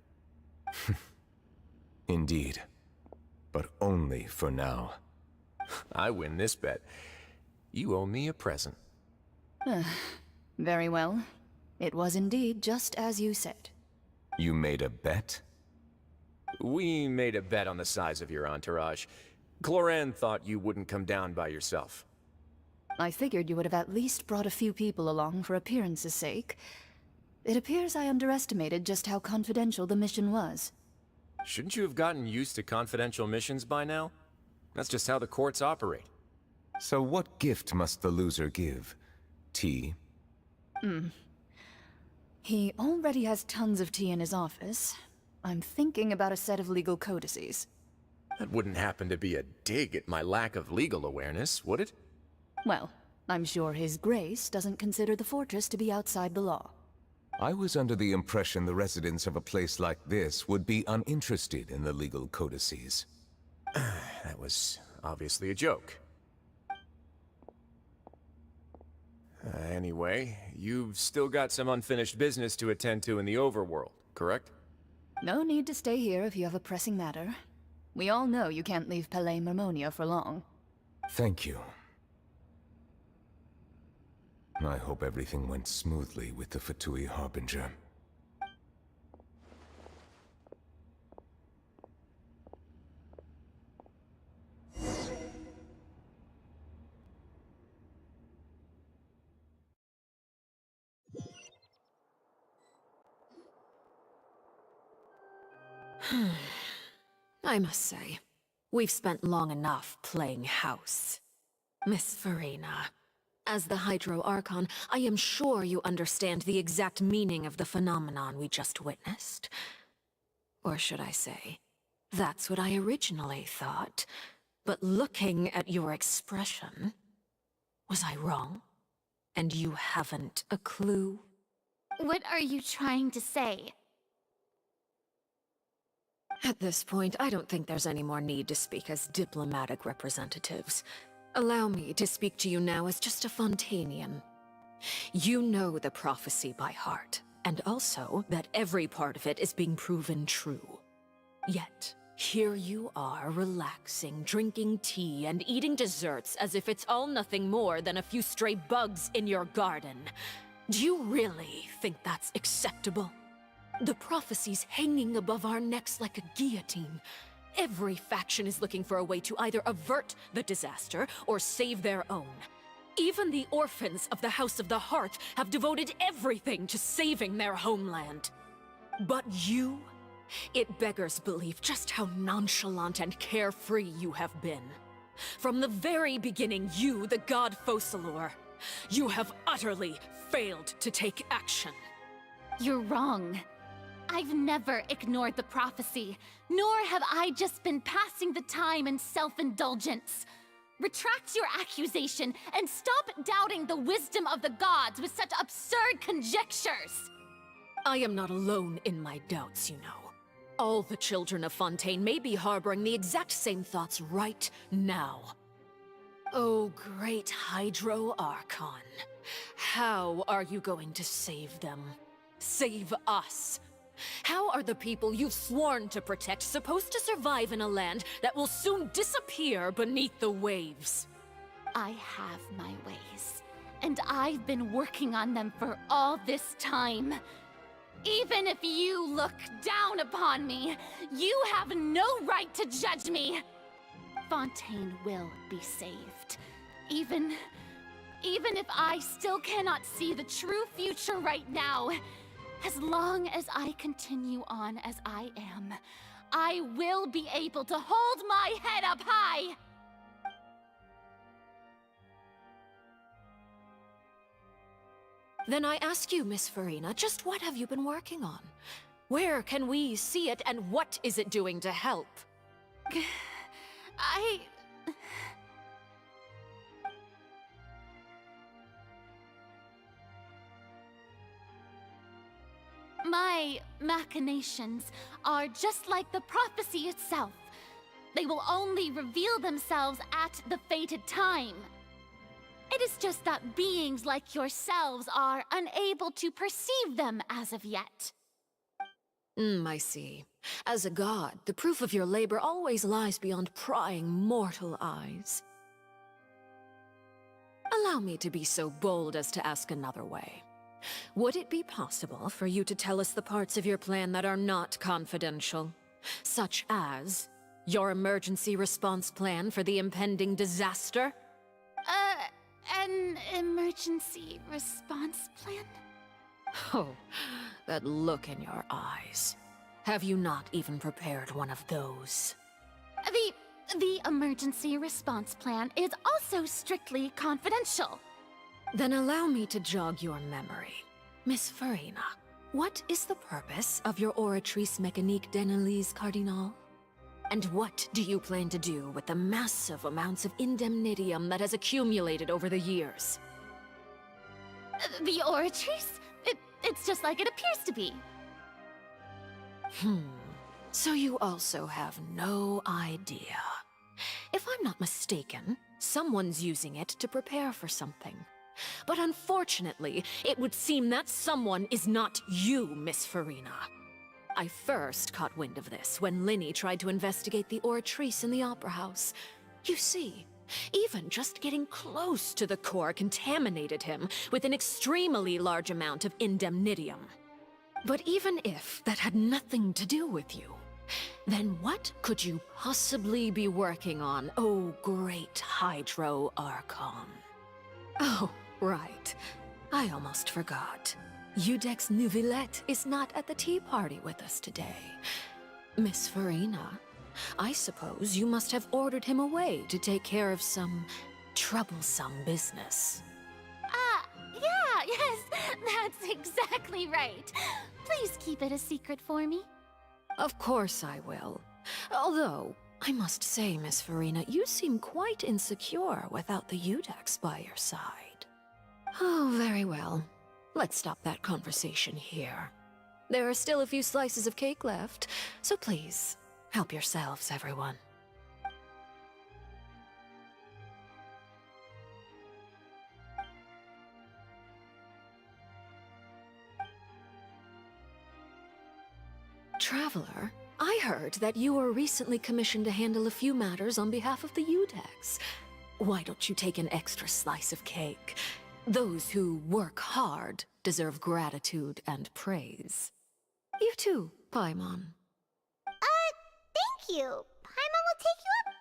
Indeed. But only for now. I win this bet. You owe me a present. Very well. It was indeed just as you said. You made a bet? We made a bet on the size of your entourage. Cloran thought you wouldn't come down by yourself. I figured you would have at least brought a few people along for appearance's sake. It appears I underestimated just how confidential the mission was. Shouldn't you have gotten used to confidential missions by now? That's just how the courts operate. So what gift must the loser give? Tea? He already has tons of tea in his office. I'm thinking about a set of legal codices. That wouldn't happen to be a dig at my lack of legal awareness, would it? Well, I'm sure His Grace doesn't consider the fortress to be outside the law. I was under the impression the residents of a place like this would be uninterested in the legal codices. That was obviously a joke. Anyway, you've still got some unfinished business to attend to in the overworld, correct? No need to stay here if you have a pressing matter. We all know you can't leave Palais Marmonia for long. Thank you. I hope everything went smoothly with the Fatui Harbinger. I must say, we've spent long enough playing house. Miss Farina, as the Hydro Archon, I am sure you understand the exact meaning of the phenomenon we just witnessed. Or should I say, that's what I originally thought. But looking at your expression, was I wrong? And you haven't a clue? What are you trying to say? At this point, I don't think there's any more need to speak as diplomatic representatives. Allow me to speak to you now as just a Fontanian. You know the prophecy by heart, and also that every part of it is being proven true. Yet, here you are, relaxing, drinking tea, and eating desserts as if it's all nothing more than a few stray bugs in your garden. Do you really think that's acceptable? The prophecy's hanging above our necks like a guillotine. Every faction is looking for a way to either avert the disaster or save their own. Even the orphans of the House of the Hearth have devoted everything to saving their homeland. But you? It beggars belief just how nonchalant and carefree you have been. From the very beginning, you, the god Focalor, you have utterly failed to take action. You're wrong. I've never ignored the prophecy, nor have I just been passing the time in self-indulgence. Retract your accusation and stop doubting the wisdom of the gods with such absurd conjectures! I am not alone in my doubts, you know. All the children of Fontaine may be harboring the exact same thoughts right now. Oh, great Hydro Archon. How are you going to save them? Save us? How are the people you've sworn to protect supposed to survive in a land that will soon disappear beneath the waves? I have my ways, and I've been working on them for all this time. Even if you look down upon me, you have no right to judge me! Fontaine will be saved. Even if I still cannot see the true future right now, as long as I continue on as I am, I will be able to hold my head up high! Then I ask you, Miss Farina, just what have you been working on? Where can we see it, and what is it doing to help? My machinations are just like the prophecy itself. They will only reveal themselves at the fated time. It is just that beings like yourselves are unable to perceive them as of yet. I see. As a god, the proof of your labor always lies beyond prying mortal eyes. Allow me to be so bold as to ask another way. Would it be possible for you to tell us the parts of your plan that are not confidential? Such as your emergency response plan for the impending disaster? An emergency response plan? Oh, that look in your eyes. Have you not even prepared one of those? The emergency response plan is also strictly confidential. Then allow me to jog your memory. Miss Farina, what is the purpose of your Oratrice Mécanique d'Analyse Cardinal? And what do you plan to do with the massive amounts of indemnitium that has accumulated over the years? The Oratrice? It's just like it appears to be. So you also have no idea. If I'm not mistaken, someone's using it to prepare for something. But unfortunately, it would seem that someone is not you, Miss Farina. I first caught wind of this when Linny tried to investigate the Oratrice in the Opera House. You see, even just getting close to the core contaminated him with an extremely large amount of indemnitium. But even if that had nothing to do with you, then what could you possibly be working on, oh great Hydro Archon? Oh, right. I almost forgot. Udex Nouvillette is not at the tea party with us today. Miss Farina, I suppose you must have ordered him away to take care of some troublesome business. Yes, that's exactly right. Please keep it a secret for me. Of course I will. Although, I must say, Miss Farina, you seem quite insecure without the Udex by your side. Oh, very well. Let's stop that conversation here. There are still a few slices of cake left, so please, Help yourselves, everyone. Traveler, I heard that you were recently commissioned to handle a few matters on behalf of the Udex. Why don't you take an extra slice of cake? Those who work hard deserve gratitude and praise. You too, Paimon. Thank you. Paimon will take you up.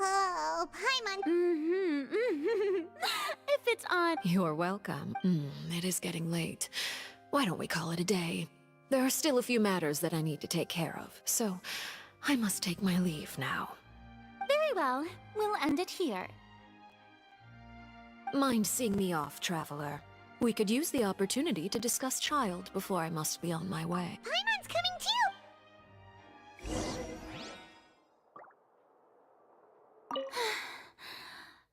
Oh, Paimon. If it's on. You're welcome. It is getting late. Why don't we call it a day? There are still a few matters that I need to take care of, so I must take my leave now. Very well. We'll end it here. Mind seeing me off, Traveler? We could use the opportunity to discuss Child before I must be on my way. Paimon's coming too.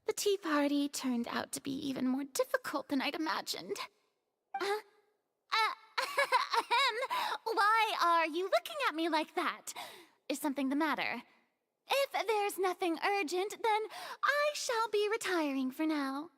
The tea party turned out to be even more difficult than I'd imagined. Why are you looking at me like that? Is something the matter? If there's nothing urgent, then I shall be retiring for now.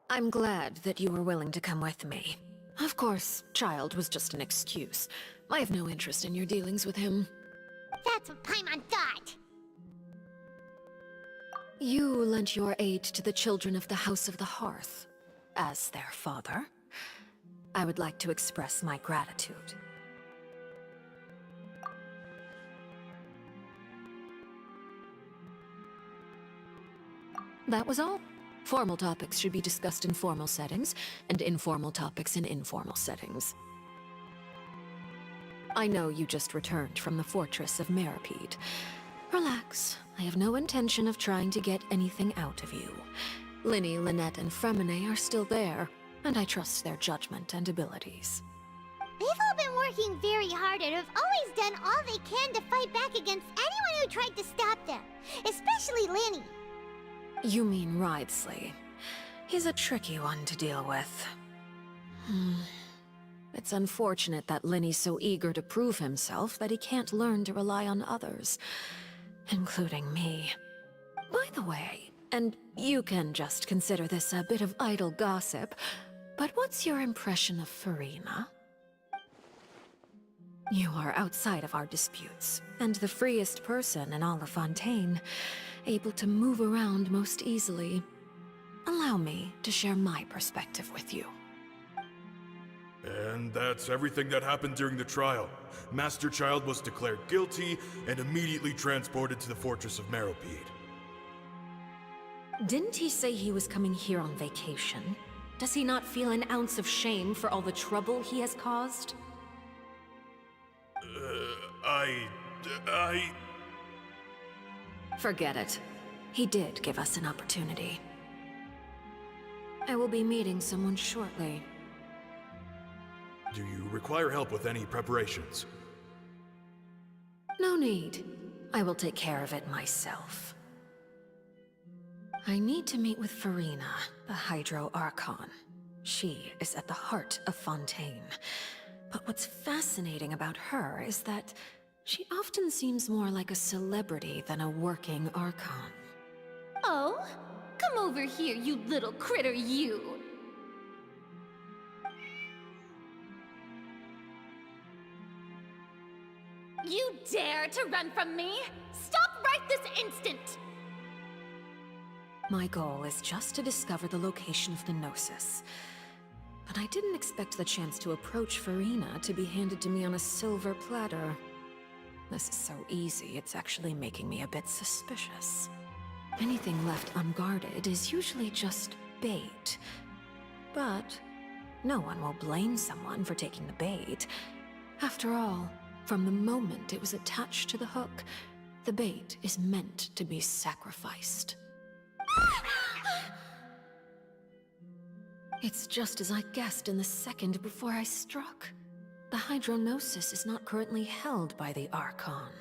I'm glad that you were willing to come with me. Of course, Child was just an excuse. I have no interest in your dealings with him. That's what Paimon thought. You lent your aid to the children of the House of the Hearth. As their father, I would like to express my gratitude. That was all. Formal topics should be discussed in formal settings, and informal topics in informal settings. I know you just returned from the fortress of Meripede. Relax. I have no intention of trying to get anything out of you. Linny, Lynette, and Fremine are still there, and I trust their judgment and abilities. They've all been working very hard and have always done all they can to fight back against anyone who tried to stop them, especially Linny. You mean Wriothesley. He's a tricky one to deal with. It's unfortunate that Linny's so eager to prove himself that he can't learn to rely on others, including me. By the way, and you can just consider this a bit of idle gossip, but what's your impression of Furina? You are outside of our disputes, and the freest person in all of Fontaine, able to move around most easily. Allow me to share my perspective with you. And that's everything that happened during the trial. Master Child was declared guilty and immediately transported to the Fortress of Meripede. Didn't he say he was coming here on vacation? Does he not feel an ounce of shame for all the trouble he has caused? Forget it. He did give us an opportunity. I will be meeting someone shortly. Do you require help with any preparations? No need. I will take care of it myself. I need to meet with Furina, the Hydro Archon. She is at the heart of Fontaine. But what's fascinating about her is that she often seems more like a celebrity than a working Archon. Oh? Come over here, you little critter, you! You dare to run from me? Stop right this instant! My goal is just to discover the location of the Gnosis. but I didn't expect the chance to approach Farina to be handed to me on a silver platter. This is so easy, it's actually making me a bit suspicious. Anything left unguarded is usually just bait. But no one will blame someone for taking the bait. After all, from the moment it was attached to the hook, the bait is meant to be sacrificed. It's just as I guessed in the second before I struck. The Hydronosis is not currently held by the Archon.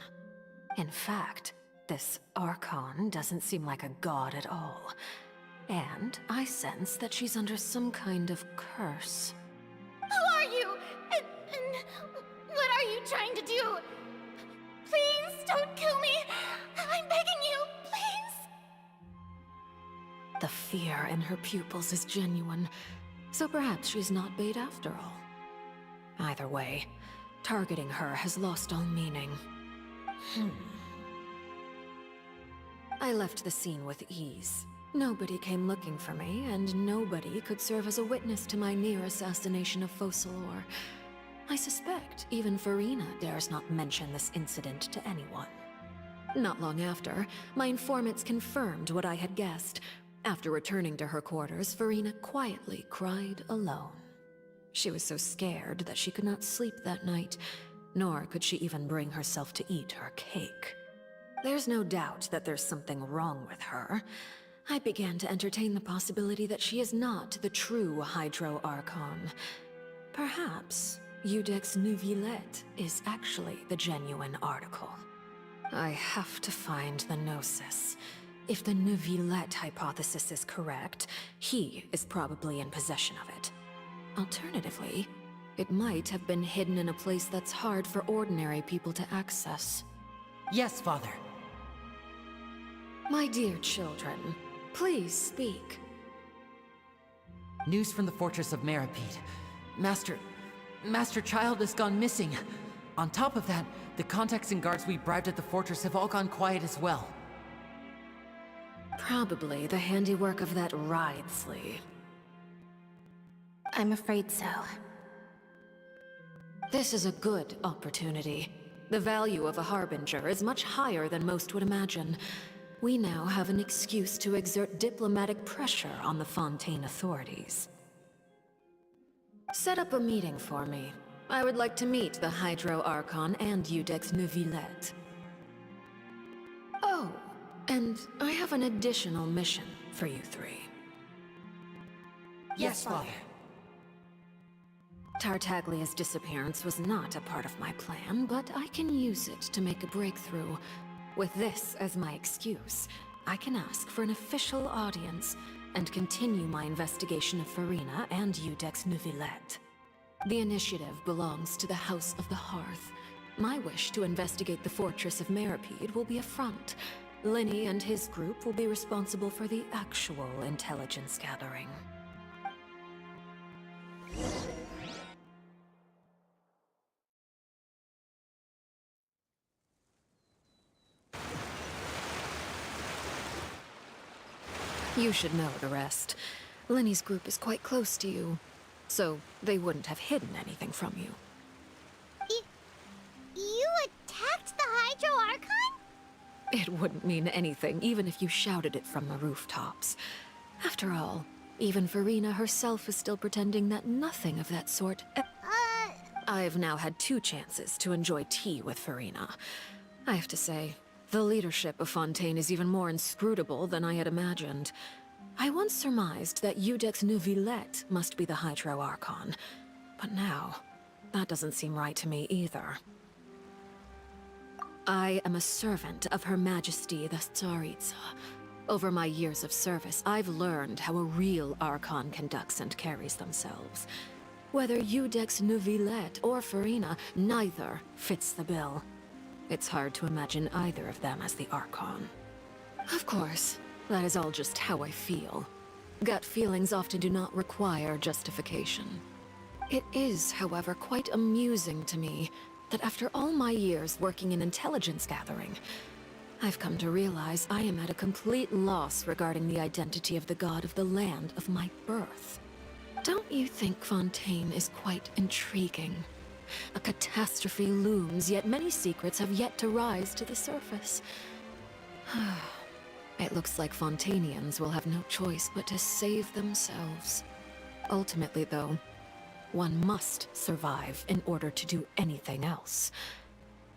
In fact, this Archon doesn't seem like a god at all. And I sense that she's under some kind of curse. Who are you? And what are you trying to do? Please don't kill me. I'm begging you, please. The fear in her pupils is genuine, so perhaps she's not bait after all. Either way, targeting her has lost all meaning. I left the scene with ease. Nobody came looking for me, and nobody could serve as a witness to my near assassination of Focalor. I suspect even Farina dares not mention this incident to anyone. Not long after, my informants confirmed what I had guessed. After returning to her quarters, Farina quietly cried alone. She was so scared that she could not sleep that night, nor could she even bring herself to eat her cake. There's no doubt that there's something wrong with her. I began to entertain the possibility that she is not the true Hydro Archon. Perhaps Iudex Neuvillette is actually the genuine article. I have to find the Gnosis. If the Neuvillette hypothesis is correct, he is probably in possession of it. Alternatively, it might have been hidden in a place that's hard for ordinary people to access. Yes, Father. My dear children, please speak. News from the fortress of Meripede. Master Child has gone missing. On top of that, the contacts and guards we bribed at the fortress have all gone quiet as well. Probably the handiwork of that Ridesley. I'm afraid so. This is a good opportunity. The value of a Harbinger is much higher than most would imagine. We now have an excuse to exert diplomatic pressure on the Fontaine authorities. Set up a meeting for me. I would like to meet the Hydro Archon and Iudex Neuvillette. Oh, and I have an additional mission for you three. Yes, Father. Tartaglia's disappearance was not a part of my plan, but I can use it to make a breakthrough. With this as my excuse, I can ask for an official audience and continue my investigation of Farina and Iudex Neuvillette. The initiative belongs to the House of the Hearth. My wish to investigate the fortress of Meripede will be a front. Linny and his group will be responsible for the actual intelligence gathering. You should know the rest. Linny's group is quite close to you, so they wouldn't have hidden anything from you. You attacked the Hydro Archon? It wouldn't mean anything, even if you shouted it from the rooftops. After all, even Farina herself is still pretending that nothing of that sort. I've now had 2 chances to enjoy tea with Farina. I have to say, the leadership of Fontaine is even more inscrutable than I had imagined. I once surmised that Iudex Neuvillette must be the Hydro Archon, but now, that doesn't seem right to me either. I am a servant of Her Majesty the Tsaritsa. Over my years of service, I've learned how a real Archon conducts and carries themselves. Whether Iudex Neuvillette or Farina, neither fits the bill. It's hard to imagine either of them as the Archon. Of course, that is all just how I feel. Gut feelings often do not require justification. It is, however, quite amusing to me that after all my years working in intelligence gathering, I've come to realize I am at a complete loss regarding the identity of the god of the land of my birth. Don't you think Fontaine is quite intriguing? A catastrophe looms, yet many secrets have yet to rise to the surface. It looks like Fontainians will have no choice but to save themselves. Ultimately, though, one must survive in order to do anything else.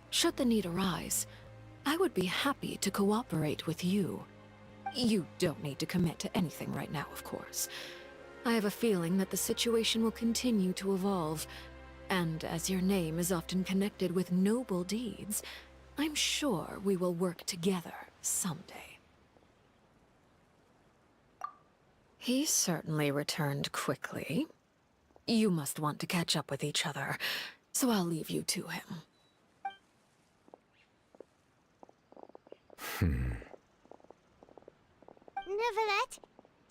Should the need arise, I would be happy to cooperate with you. You don't need to commit to anything right now, of course. I have a feeling that the situation will continue to evolve, and as your name is often connected with noble deeds, I'm sure we will work together someday. He certainly returned quickly. You must want to catch up with each other, so I'll leave you to him. Neuvillette,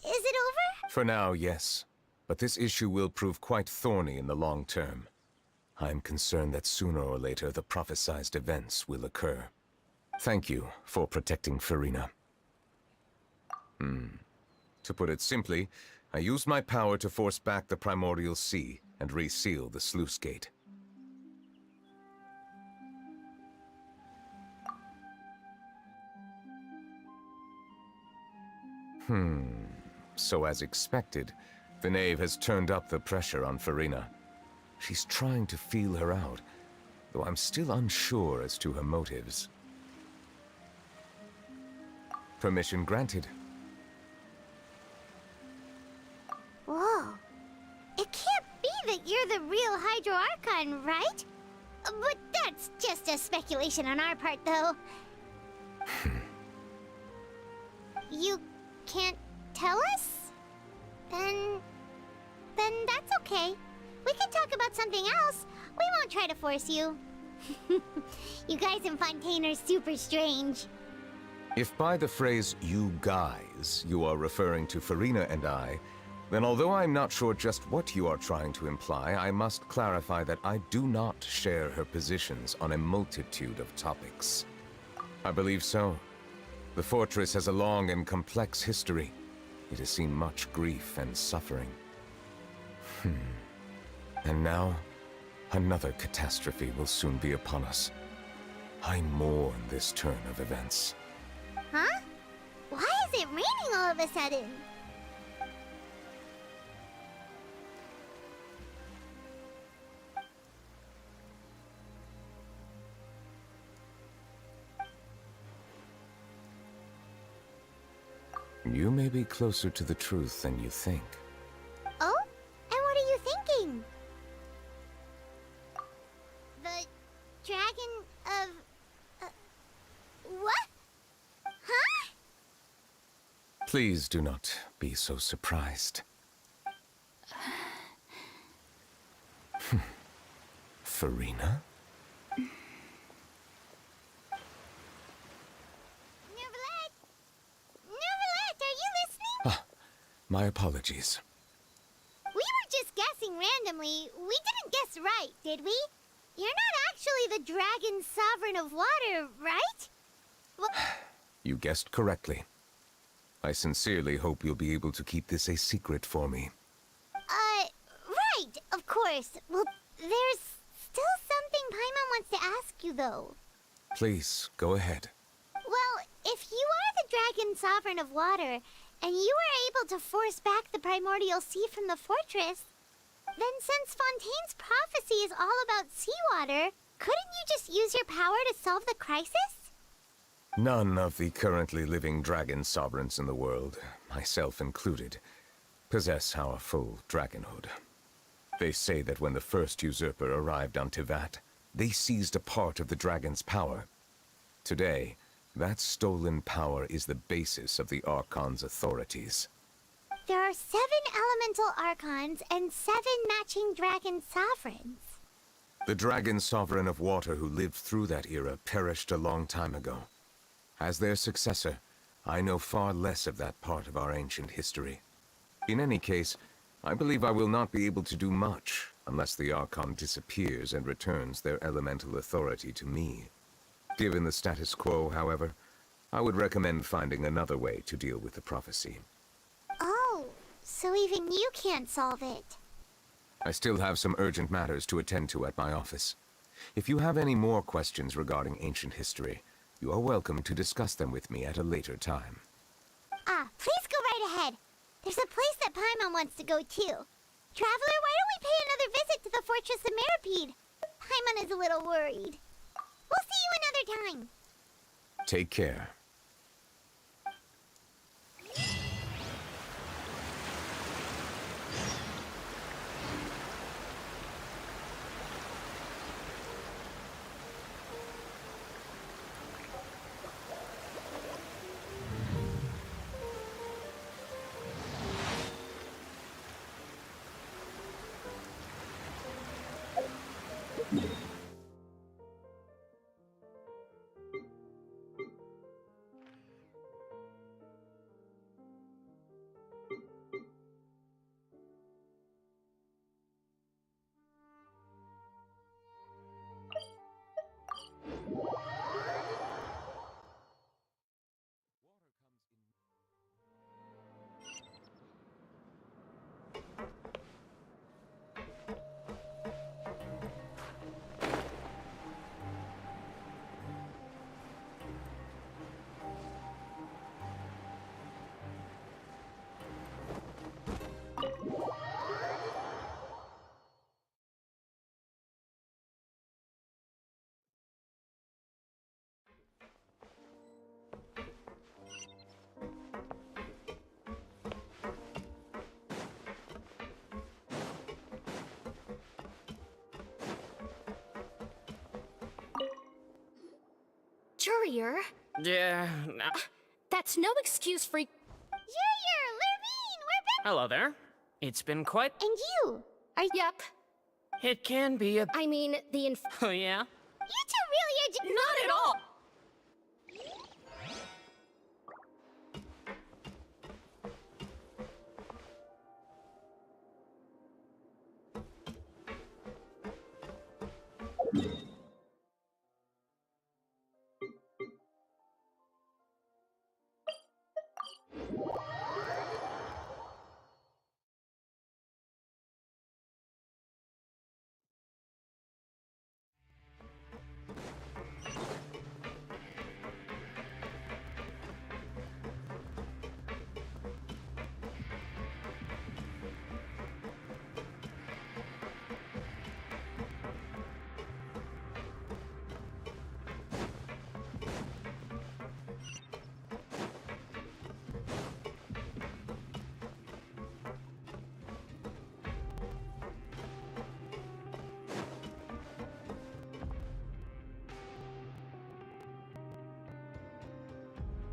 is it over? For now, yes. But this issue will prove quite thorny in the long term. I'm concerned that sooner or later the prophesized events will occur. Thank you for protecting Furina. To put it simply, I used my power to force back the Primordial Sea and reseal the sluice gate. So as expected, the knave has turned up the pressure on Furina. She's trying to feel her out, though I'm still unsure as to her motives. Permission granted. Whoa. It can't be that you're the real Hydro Archon, right? But that's just a speculation on our part, though. You can't tell us? Then that's okay. We can talk about something else. We won't try to force you. You guys in Fontaine are super strange. If by the phrase, "you guys," you are referring to Furina and I, then although I'm not sure just what you are trying to imply, I must clarify that I do not share her positions on a multitude of topics. I believe so. The fortress has a long and complex history. It has seen much grief and suffering. And now, another catastrophe will soon be upon us. I mourn this turn of events. Huh? Why is it raining all of a sudden? You may be closer to the truth than you think. Oh? And what are you thinking? The dragon of... what? Huh? Please do not be so surprised. Furina? My apologies. We were just guessing randomly. We didn't guess right, did we? You're not actually the dragon sovereign of water, right? Well, You guessed correctly. I sincerely hope you'll be able to keep this a secret for me. right, of course. Well, there's still something Paimon wants to ask you, though. Please, go ahead. Well, if you are the dragon sovereign of water, and you were able to force back the Primordial Sea from the fortress, then since Fontaine's prophecy is all about seawater, couldn't you just use your power to solve the crisis? None of the currently living dragon sovereigns in the world, myself included, possess our full dragonhood. They say that when the first usurper arrived on Tivat, they seized a part of the dragon's power. Today, that stolen power is the basis of the Archon's authorities. There are 7 elemental Archons and 7 matching dragon sovereigns. The dragon sovereign of water who lived through that era perished a long time ago. As their successor, I know far less of that part of our ancient history. In any case, I believe I will not be able to do much unless the Archon disappears and returns their elemental authority to me. Given the status quo, however, I would recommend finding another way to deal with the prophecy. Oh, So even you can't solve it. I still have some urgent matters to attend to at my office. If you have any more questions regarding ancient history, you are welcome to discuss them with me at a later time. Please go right ahead. There's a place that Paimon wants to go too. Traveler, why don't we pay another visit to the Fortress of Meripede? Paimon is a little worried. We'll see you another time. Take care. Jurier? Yeah. That's no excuse for... Jurier, Lurvine, we're back! Hello there. It's been quite... And you? Yep. It can be a... I mean, the Oh, yeah? You two really are just... Not at all!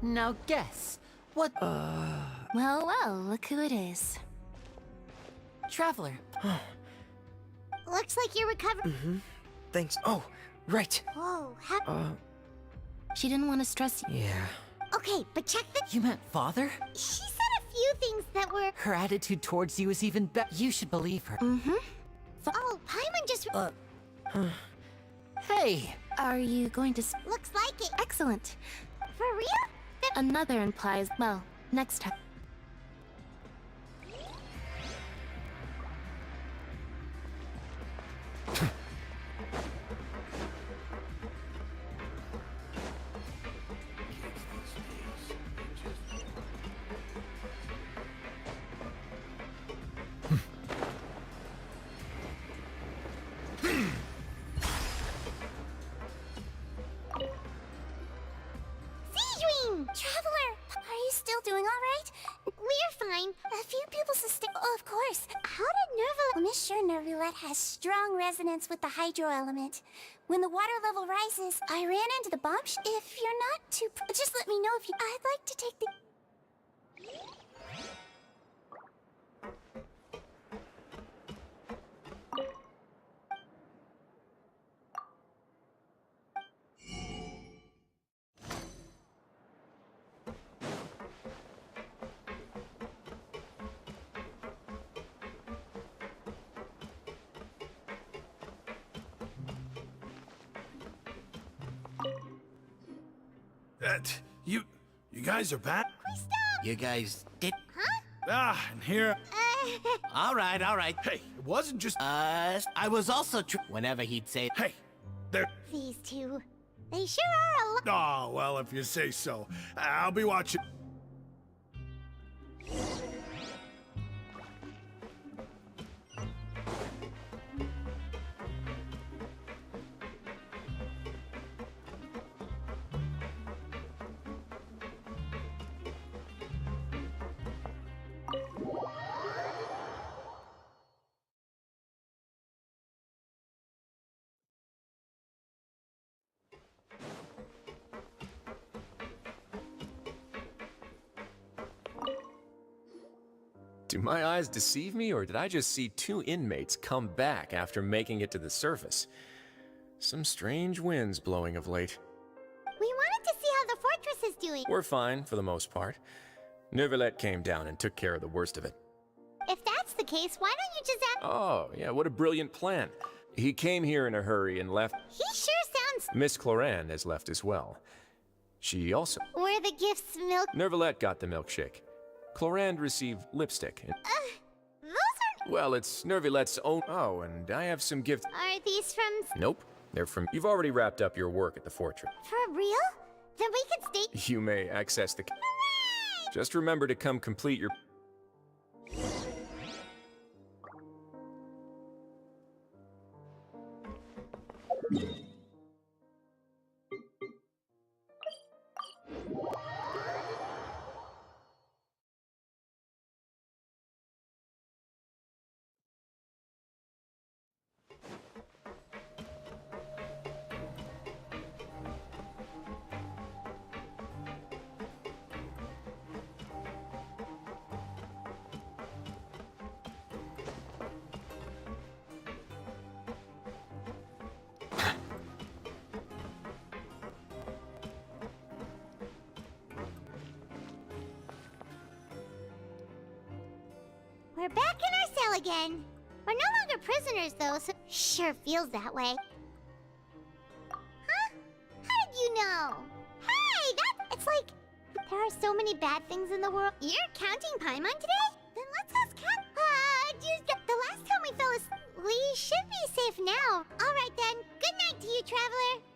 Now guess, what... Well, look who it is. Traveler. Looks like you're recovering. Thanks. Oh, right. Whoa, She didn't want to stress you. Yeah. Okay, but check the... You meant father? She said a few things that were... Her attitude towards you is even better. You should believe her. Oh, Paimon just... Hey! Are you going to... Looks like it. Excellent. For real? Another implies... Well, next time. Traveler, are you still doing all right? We're fine. A few people Oh, of course. How did Nervulette... Miss sure Nervulette has strong resonance with the hydro element. When the water level rises, I ran into the bomb If you're not too... Just let me know if you... I'd like to take the... You guys are back? We stopped! You guys did... Huh? And here... All right. Hey, it wasn't just... I was also whenever he'd say... Hey, there... These two. They sure are a lot. Oh, well, if you say so. I'll be watching. Do my eyes deceive me, or did I just see two inmates come back after making it to the surface? Some strange winds blowing of late. We wanted to see how the fortress is doing. We're fine, for the most part. Neuvillette came down and took care of the worst of it. If that's the case, why don't you just ask... Oh, yeah, what a brilliant plan. He came here in a hurry and left. He sure sounds... Miss Cloran has left as well. She also... Were the gifts milk... Neuvillette got the milkshake. Cloran received lipstick. And... those are... Well, it's Neuvillette's own... Oh, and I have some gifts... Are these from... Nope. They're from... You've already wrapped up your work at the fortress. For real? Then we could stay... You may access the... Hooray! Just remember to come complete your... We're back in our cell again. We're no longer prisoners, though, so sure feels that way. Huh? How did you know? Hey, it's like there are so many bad things in the world. You're counting Paimon today? Then let's ask Cat. The last time we fell asleep, we should be safe now. All right then. Good night to you, traveler.